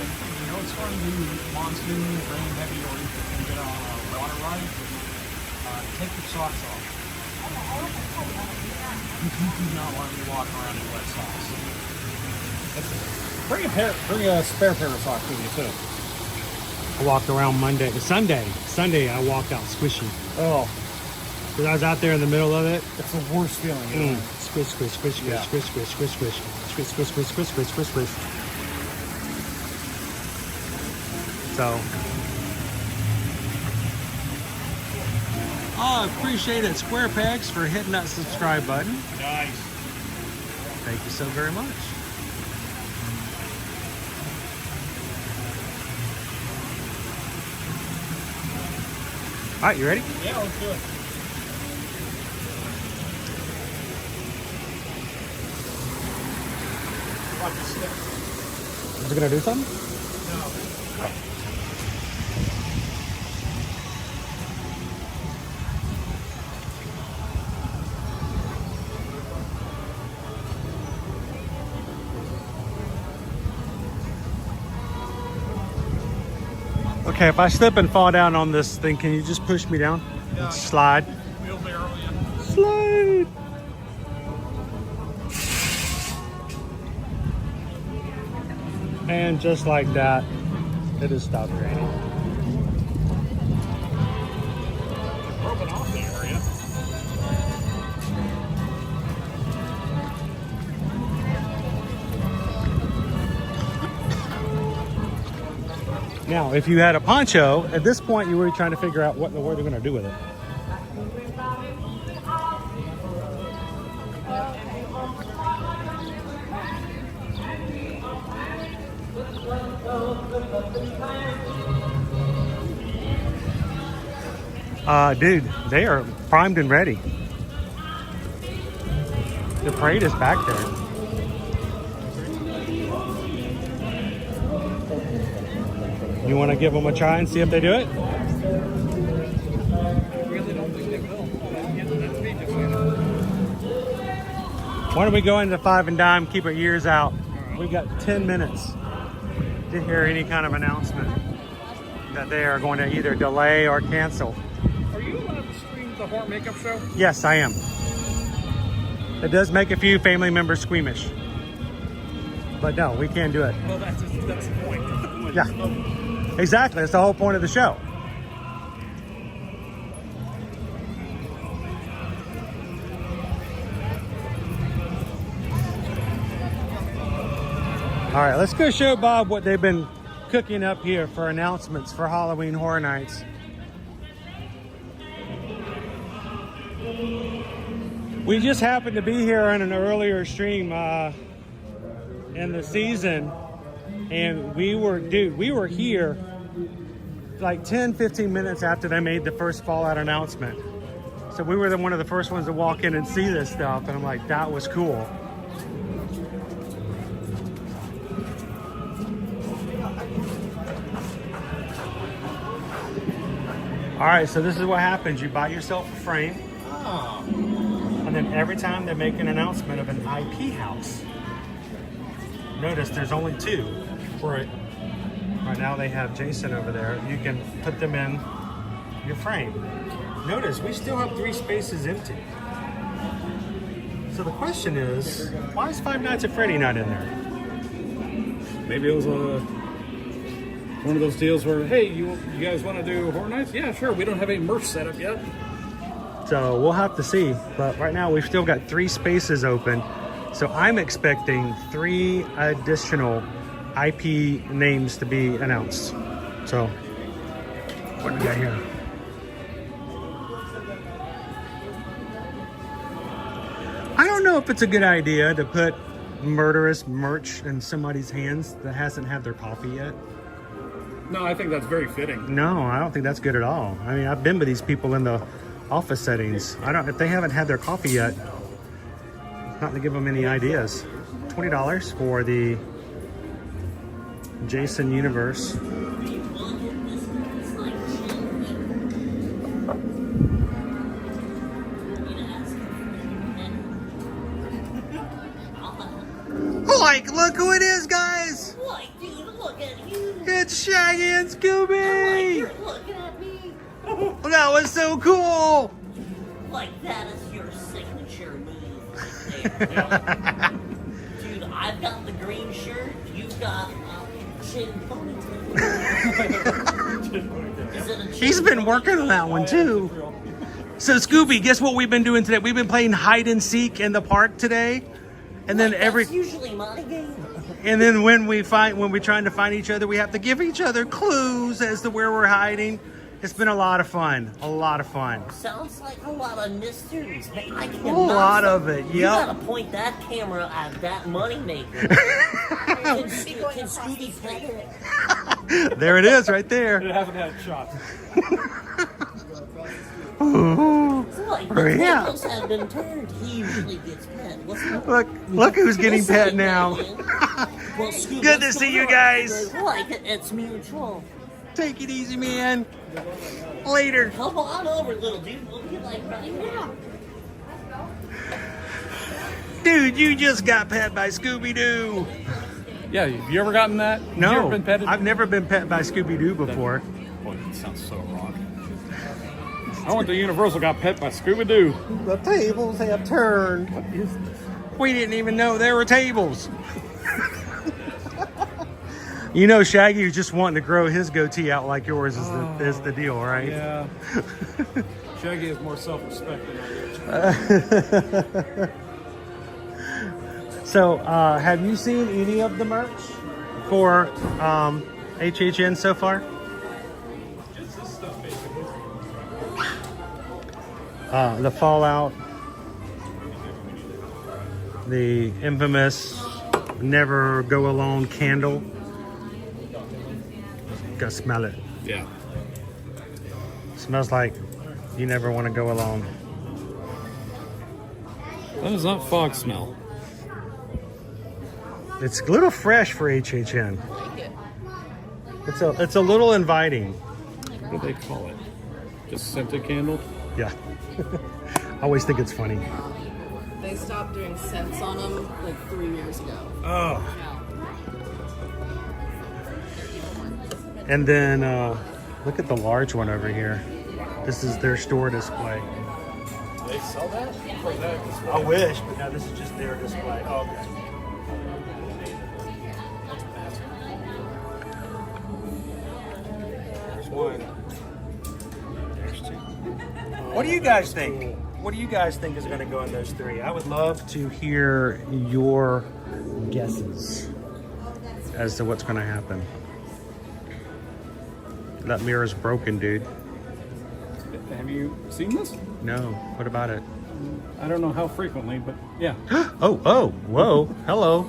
you know it's going to be monsoon, rain heavy, or you can get on a water ride, take your socks off. You do not want to be walking around in wet socks. Bring a spare pair of socks with you too. I walked around Sunday I walked out squishy. Oh, Because I was out there in the middle of it. it's the worst feeling. Squish, squish, squish, squish, Yeah. squish, squish, squish, squish, squish, squish, squish, squish, squish, squish, squish. So, I appreciate it, Square Pegs, for hitting that subscribe button. Nice. Thank you so very much. All right, you ready? Yeah, let's do it. Watch the stick. Is it gonna do something? No. Okay, if I slip and fall down on this thing, can you just push me down? Yeah. Slide. Wheelbarrow in. Slide. And just like that, it has stopped raining. Broken off the area. Now, if you had a poncho, at this point you were trying to figure out what in the world they're going to do with it. Dude, they are primed and ready. The parade is back there. You want to give them a try and see if they do it? I really don't think they will. Why don't we go into 5 and dime, keep our ears out. We've got 10 minutes to hear any kind of announcement that they are going to either delay or cancel. Are you allowed to stream the Horn Makeup Show? Yes, I am. It does make a few family members squeamish. But no, we can't do it. Well, that's the point. Yeah, exactly. That's the whole point of the show. All right, let's go show Bob what they've been cooking up here for announcements for Halloween Horror Nights. We just happened to be here on an earlier stream in the season, and we were here like 10-15 minutes after they made the first Fallout announcement. So we were one of the first ones to walk in and see this stuff, and I'm like, that was cool. All right, so this is what happens. You buy yourself a frame, and then every time they make an announcement of an IP house, notice there's only 2 for it. Right now they have Jason over there. You can put them in your frame. Notice we still have 3 spaces empty. So the question is, why is Five Nights at Freddy not in there? Maybe it was one of those deals where, hey, you guys want to do Horror Nights? Yeah, sure. We don't have any merch set up yet. So we'll have to see. But right now we've still got 3 spaces open. So I'm expecting 3 additional IP names to be announced. So what do we got here? I don't know if it's a good idea to put murderous merch in somebody's hands that hasn't had their coffee yet. No, I think that's very fitting. No, I don't think that's good at all. I mean, I've been with these people in the office settings. If they haven't had their coffee yet, not to give them any ideas. $20 for the Jason universe. Like, look who it is, guys! Like, dude, look at you! It's Shaggy and Scooby! You're looking at me! That was so cool! Like, that is your signature move right there. Dude, I've got the green shirt, you've got chin ponytail. Is it a chin He's been working on that one, too. So, Scooby, guess what we've been doing today? We've been playing hide and seek in the park today. And then That's usually my game. And then when we're trying to find each other, we have to give each other clues as to where we're hiding. It's been a lot of fun. A lot of fun. Sounds like a lot of mysteries. Man, I A lot of it, You yep. gotta point that camera at that moneymaker. Can Scooby pet it? There it is, right there. It hasn't had shots. Like, the Yeah. tables have been turned. He usually gets pet. Look who's getting pet now. Well, Scooby, Good to what's see going you on? guys. Like, it's mutual. Take it easy, man. Later. Come on over, little dude. We'll be like right now. Dude, you just got pet by Scooby-Doo. Yeah, have you ever gotten that? No, You ever been petted? I've never been pet by Scooby-Doo before. Boy, that sounds so wrong. I went to Universal, got pet by Scooby-Doo. The tables have turned. What is this? We didn't even know there were tables. You know, Shaggy was just wanting to grow his goatee out like yours is the deal, right? Yeah. Shaggy has more self-respect than I do. So, have you seen any of the merch for HHN so far? Just this stuff, basically. The Fallout, the infamous Never Go Alone candle. Gotta smell it. Yeah. Smells like you never want to go alone. That is not fog smell. It's a little fresh for HHN. It's a little inviting. What do they call it? Just scented candle? Yeah. I always think it's funny. They stopped doing scents on them like 3 years ago. Oh. Yeah. And then look at the large one over here. This is their store display. They sell that? Or is that display? I wish, but no, this is just their display. Oh, okay. There's one. There's two. What do you guys think? What do you guys think is going to go in those three? I would love to hear your guesses as to what's going to happen. That mirror's broken, dude. Have you seen this? No. What about it? I don't know how frequently, but yeah. Oh, whoa, hello.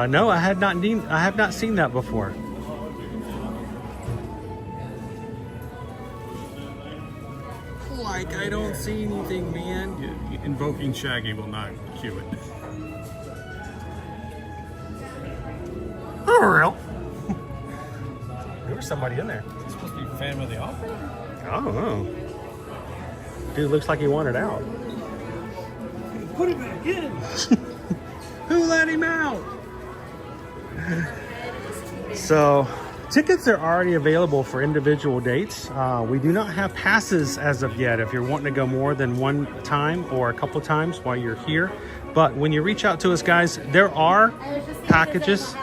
No, I have not seen that before. Like, I don't see anything, man. Yeah, invoking Shaggy will not cue it. Oh, real? There was somebody in there. Is this supposed to be Phantom of the Opera? I don't know. Dude looks like he wanted out. Put him back in. Who let him out? So, tickets are already available for individual dates. We do not have passes as of yet if you're wanting to go more than one time or a couple times while you're here. But when you reach out to us, guys, there are packages.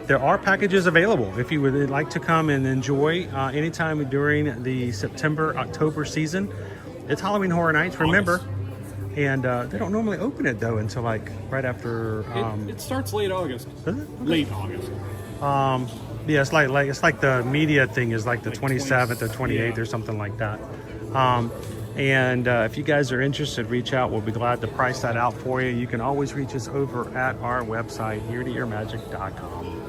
There are packages available if you would like to come and enjoy anytime during the September-October season. It's Halloween Horror Nights, remember. And they don't normally open it though until like right after. It starts late August. Does it? Late August. Yeah, it's like the media thing is like the 27th or 28th or something like that. And if you guys are interested, reach out. We'll be glad to price that out for you. You can always reach us over at our website, eartoearmagic.com.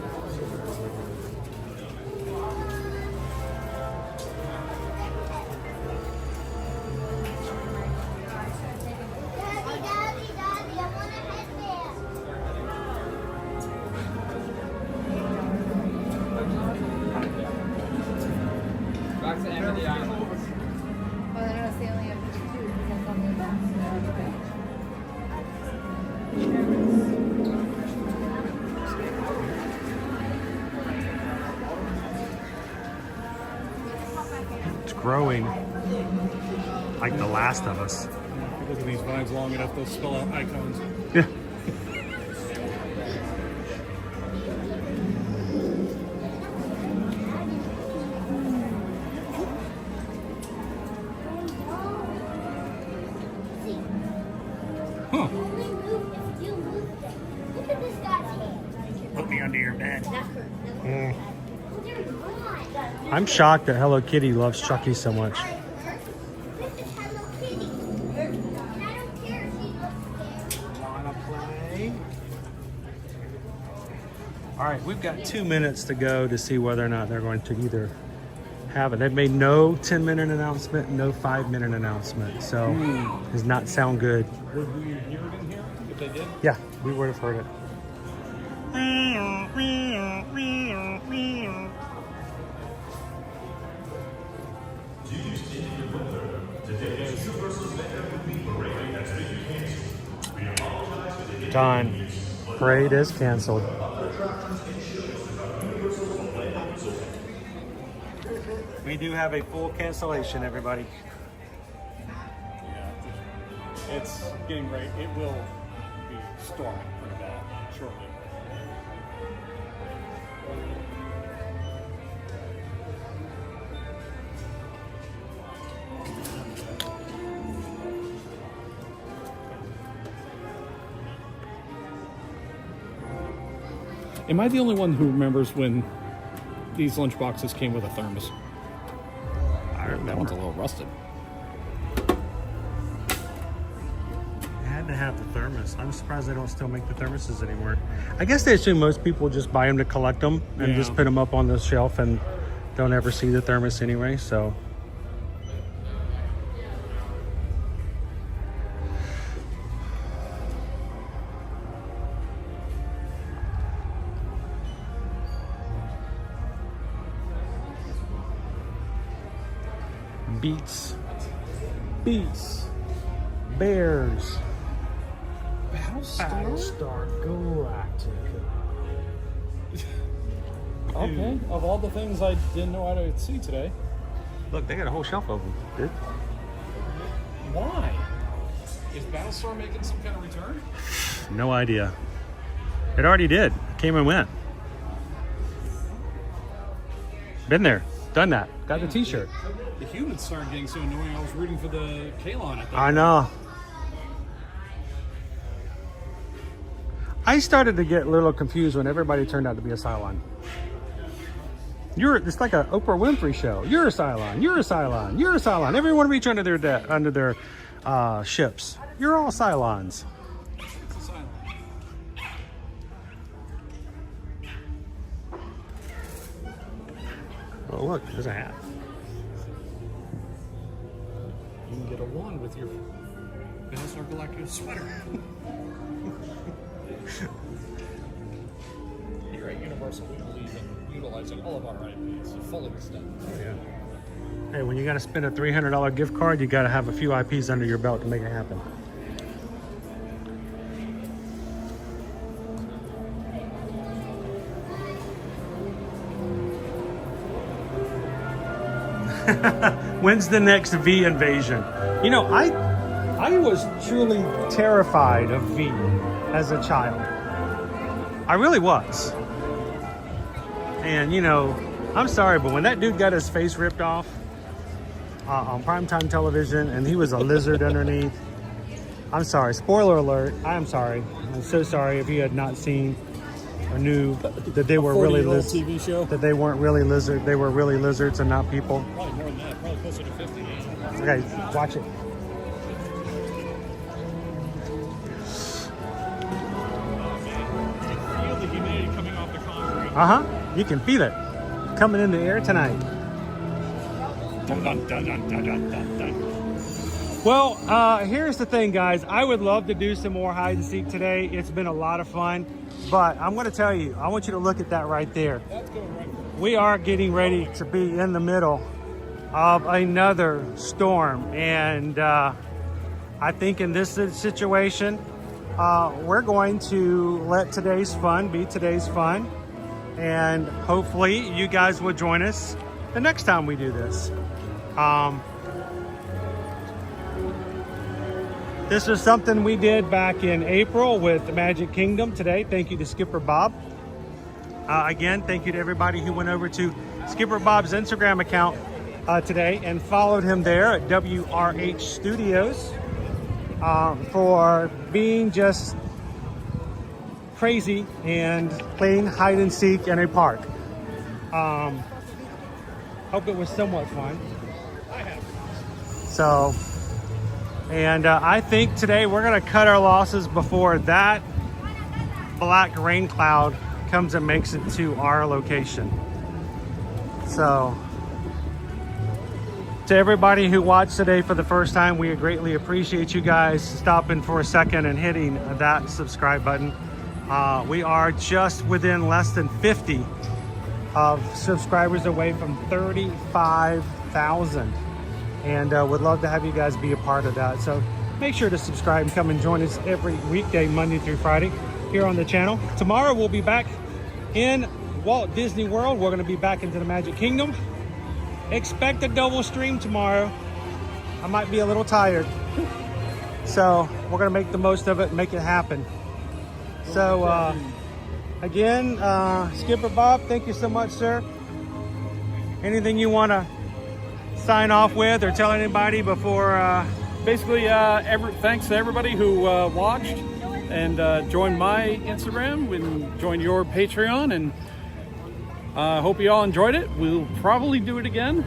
Back to end of the island. Well, I noticed they only have 2 because on the back. It's growing like The Last of Us. If you look at these vines long enough, they'll spell out icons. Yeah. Put me under your bed. I'm shocked that Hello Kitty loves Chucky so much. Wanna play? All right, we've got 2 minutes to go to see whether or not they're going to either have it. They've made no 10-minute announcement, no 5-minute announcement, so does not sound good. Would we hear it in here if they did? Yeah, we would have heard it. Done. Parade is canceled. We do have a full cancellation, everybody. Yeah. It's getting ready. It will be storming pretty bad shortly. Am I the only one who remembers when these lunch boxes came with a thermos? I remember. That one's a little rusted. I had to have the thermos. I'm surprised they don't still make the thermoses anymore. I guess they assume most people just buy them to collect them and just put them up on the shelf and don't ever see the thermos anyway, so. Beats. Bears. Battlestar? Galactica. Okay. Of all the things I didn't know I'd see today. Look, they got a whole shelf of them, dude. Why? Is Battlestar making some kind of return? No idea. It already did. Came and went. Been there. Done that. Got the t-shirt. The humans started getting so annoying I was rooting for the Kalon at that I know. I started to get a little confused when everybody turned out to be a Cylon. It's like an Oprah Winfrey show. You're a Cylon. You're a Cylon. You're a Cylon. Everyone reach under their ships. You're all Cylons. It's a Cylon. Oh, look, there's a hat. You can get a wand with your Battlestar Galactica sweater. Here at Universal, we believe in utilizing all of our IPs to full extent. Yeah. Hey, when you got to spend a $300 gift card, you got to have a few IPs under your belt to make it happen. When's the next V invasion? You know, I was truly terrified of V as a child. I really was. And you know, I'm sorry, but when that dude got his face ripped off on primetime television and he was a lizard underneath, I'm sorry, spoiler alert, I'm sorry. I'm so sorry if you had not seen or knew that they were really TV show. that they weren't really lizard, they were really lizards and not people. Probably more than that, probably closer to 50. Okay, watch it. Feel the humidity coming off the concrete. You can feel it coming in the air tonight. Dun, dun, dun, dun, dun, dun, dun, dun. Well, here's the thing, guys. I would love to do some more hide and seek today. It's been a lot of fun, but I'm going to tell you, I want you to look at that right there. We are getting ready to be in the middle of another storm, and I think in this situation, we're going to let today's fun be today's fun, and hopefully you guys will join us the next time we do this. This is something we did back in April with the Magic Kingdom today. Thank you to Skipper Bob. Again, thank you to everybody who went over to Skipper Bob's Instagram account today and followed him there at WRH Studios for being just crazy and playing hide and seek in a park. Hope it was somewhat fun. So, and I think today we're gonna cut our losses before that black rain cloud comes and makes it to our location. So, to everybody who watched today for the first time, we greatly appreciate you guys stopping for a second and hitting that subscribe button. We are just within less than 50 of subscribers away from 35,000. And would love to have you guys be a part of that. So make sure to subscribe and come and join us every weekday, Monday through Friday, here on the channel. Tomorrow we'll be back in Walt Disney World. We're gonna be back into the Magic Kingdom. Expect a double stream tomorrow. I might be a little tired. So we're gonna make the most of it and make it happen. So again, Skipper Bob, thank you so much, sir. Anything you wanna sign off with or tell anybody before? Basically, thanks to everybody who watched and joined my Instagram and joined your Patreon, and hope you all enjoyed it. We'll probably do it again.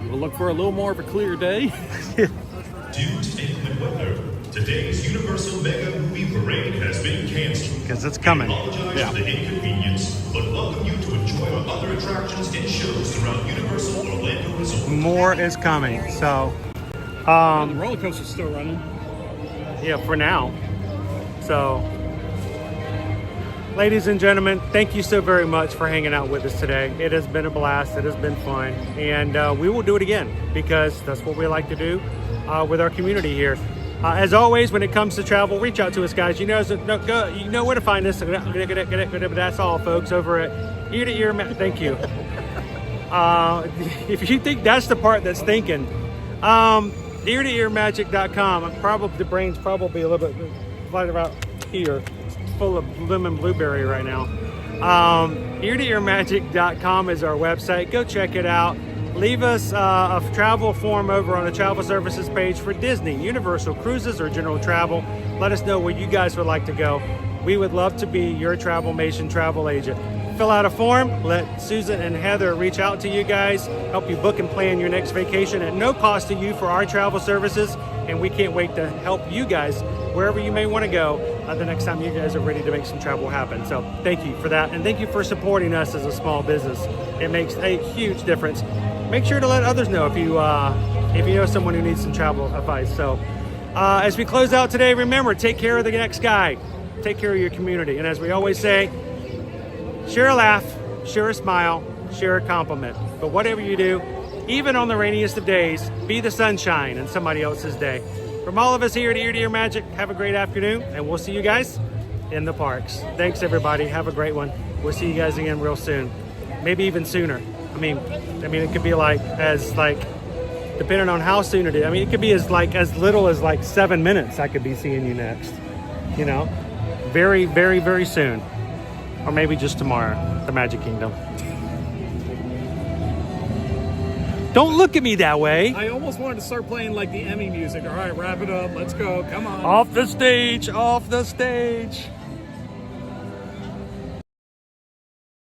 We'll look for a little more of a clear day. Due to inclement weather, today's Universal Mega Movie Parade has been canceled. Because it's coming. We apologize for the inconvenience, but welcome you to enjoy our other attractions and shows throughout Universal Orlando Resort. More is coming. So, The roller coaster's still running. yeah, for now. So, ladies and gentlemen, thank you so very much for hanging out with us today. It has been a blast. It has been fun. And we will do it again because that's what we like to do with our community here. As always, when it comes to travel, reach out to us, guys. You know where to find us. That's all, folks, over at Ear to Ear. Thank you. If you think that's the part that's thinking, ear-to-earmagic.com. Probably the brain's probably a little bit right about here. It's full of lemon blueberry right now. Ear-to-earmagic.com is our website. Go check it out. Leave us a travel form over on the travel services page for Disney, Universal Cruises, or general travel. Let us know where you guys would like to go. We would love to be your Travelmation travel agent. Fill out a form, let Susan and Heather reach out to you guys, help you book and plan your next vacation at no cost to you for our travel services, and we can't wait to help you guys wherever you may want to go the next time you guys are ready to make some travel happen. So thank you for that, and thank you for supporting us as a small business. It makes a huge difference. Make sure to let others know if you know someone who needs some travel advice. So as we close out today, remember, take care of the next guy, take care of your community, and as we always say, share a laugh, share a smile, share a compliment. But whatever you do, even on the rainiest of days, be the sunshine in somebody else's day. From all of us here at Ear to Ear Magic, have a great afternoon, and we'll see you guys in the parks. Thanks, everybody. Have a great one. We'll see you guys again real soon. Maybe even sooner. I mean, it could be depending on how soon it is. I mean, it could be as little as 7 minutes. I could be seeing you next. You know, very, very, very soon. Or maybe just tomorrow, the Magic Kingdom. Don't look at me that way. I almost wanted to start playing like the Emmy music. All right, wrap it up. Let's go. Come on. Off the stage, off the stage.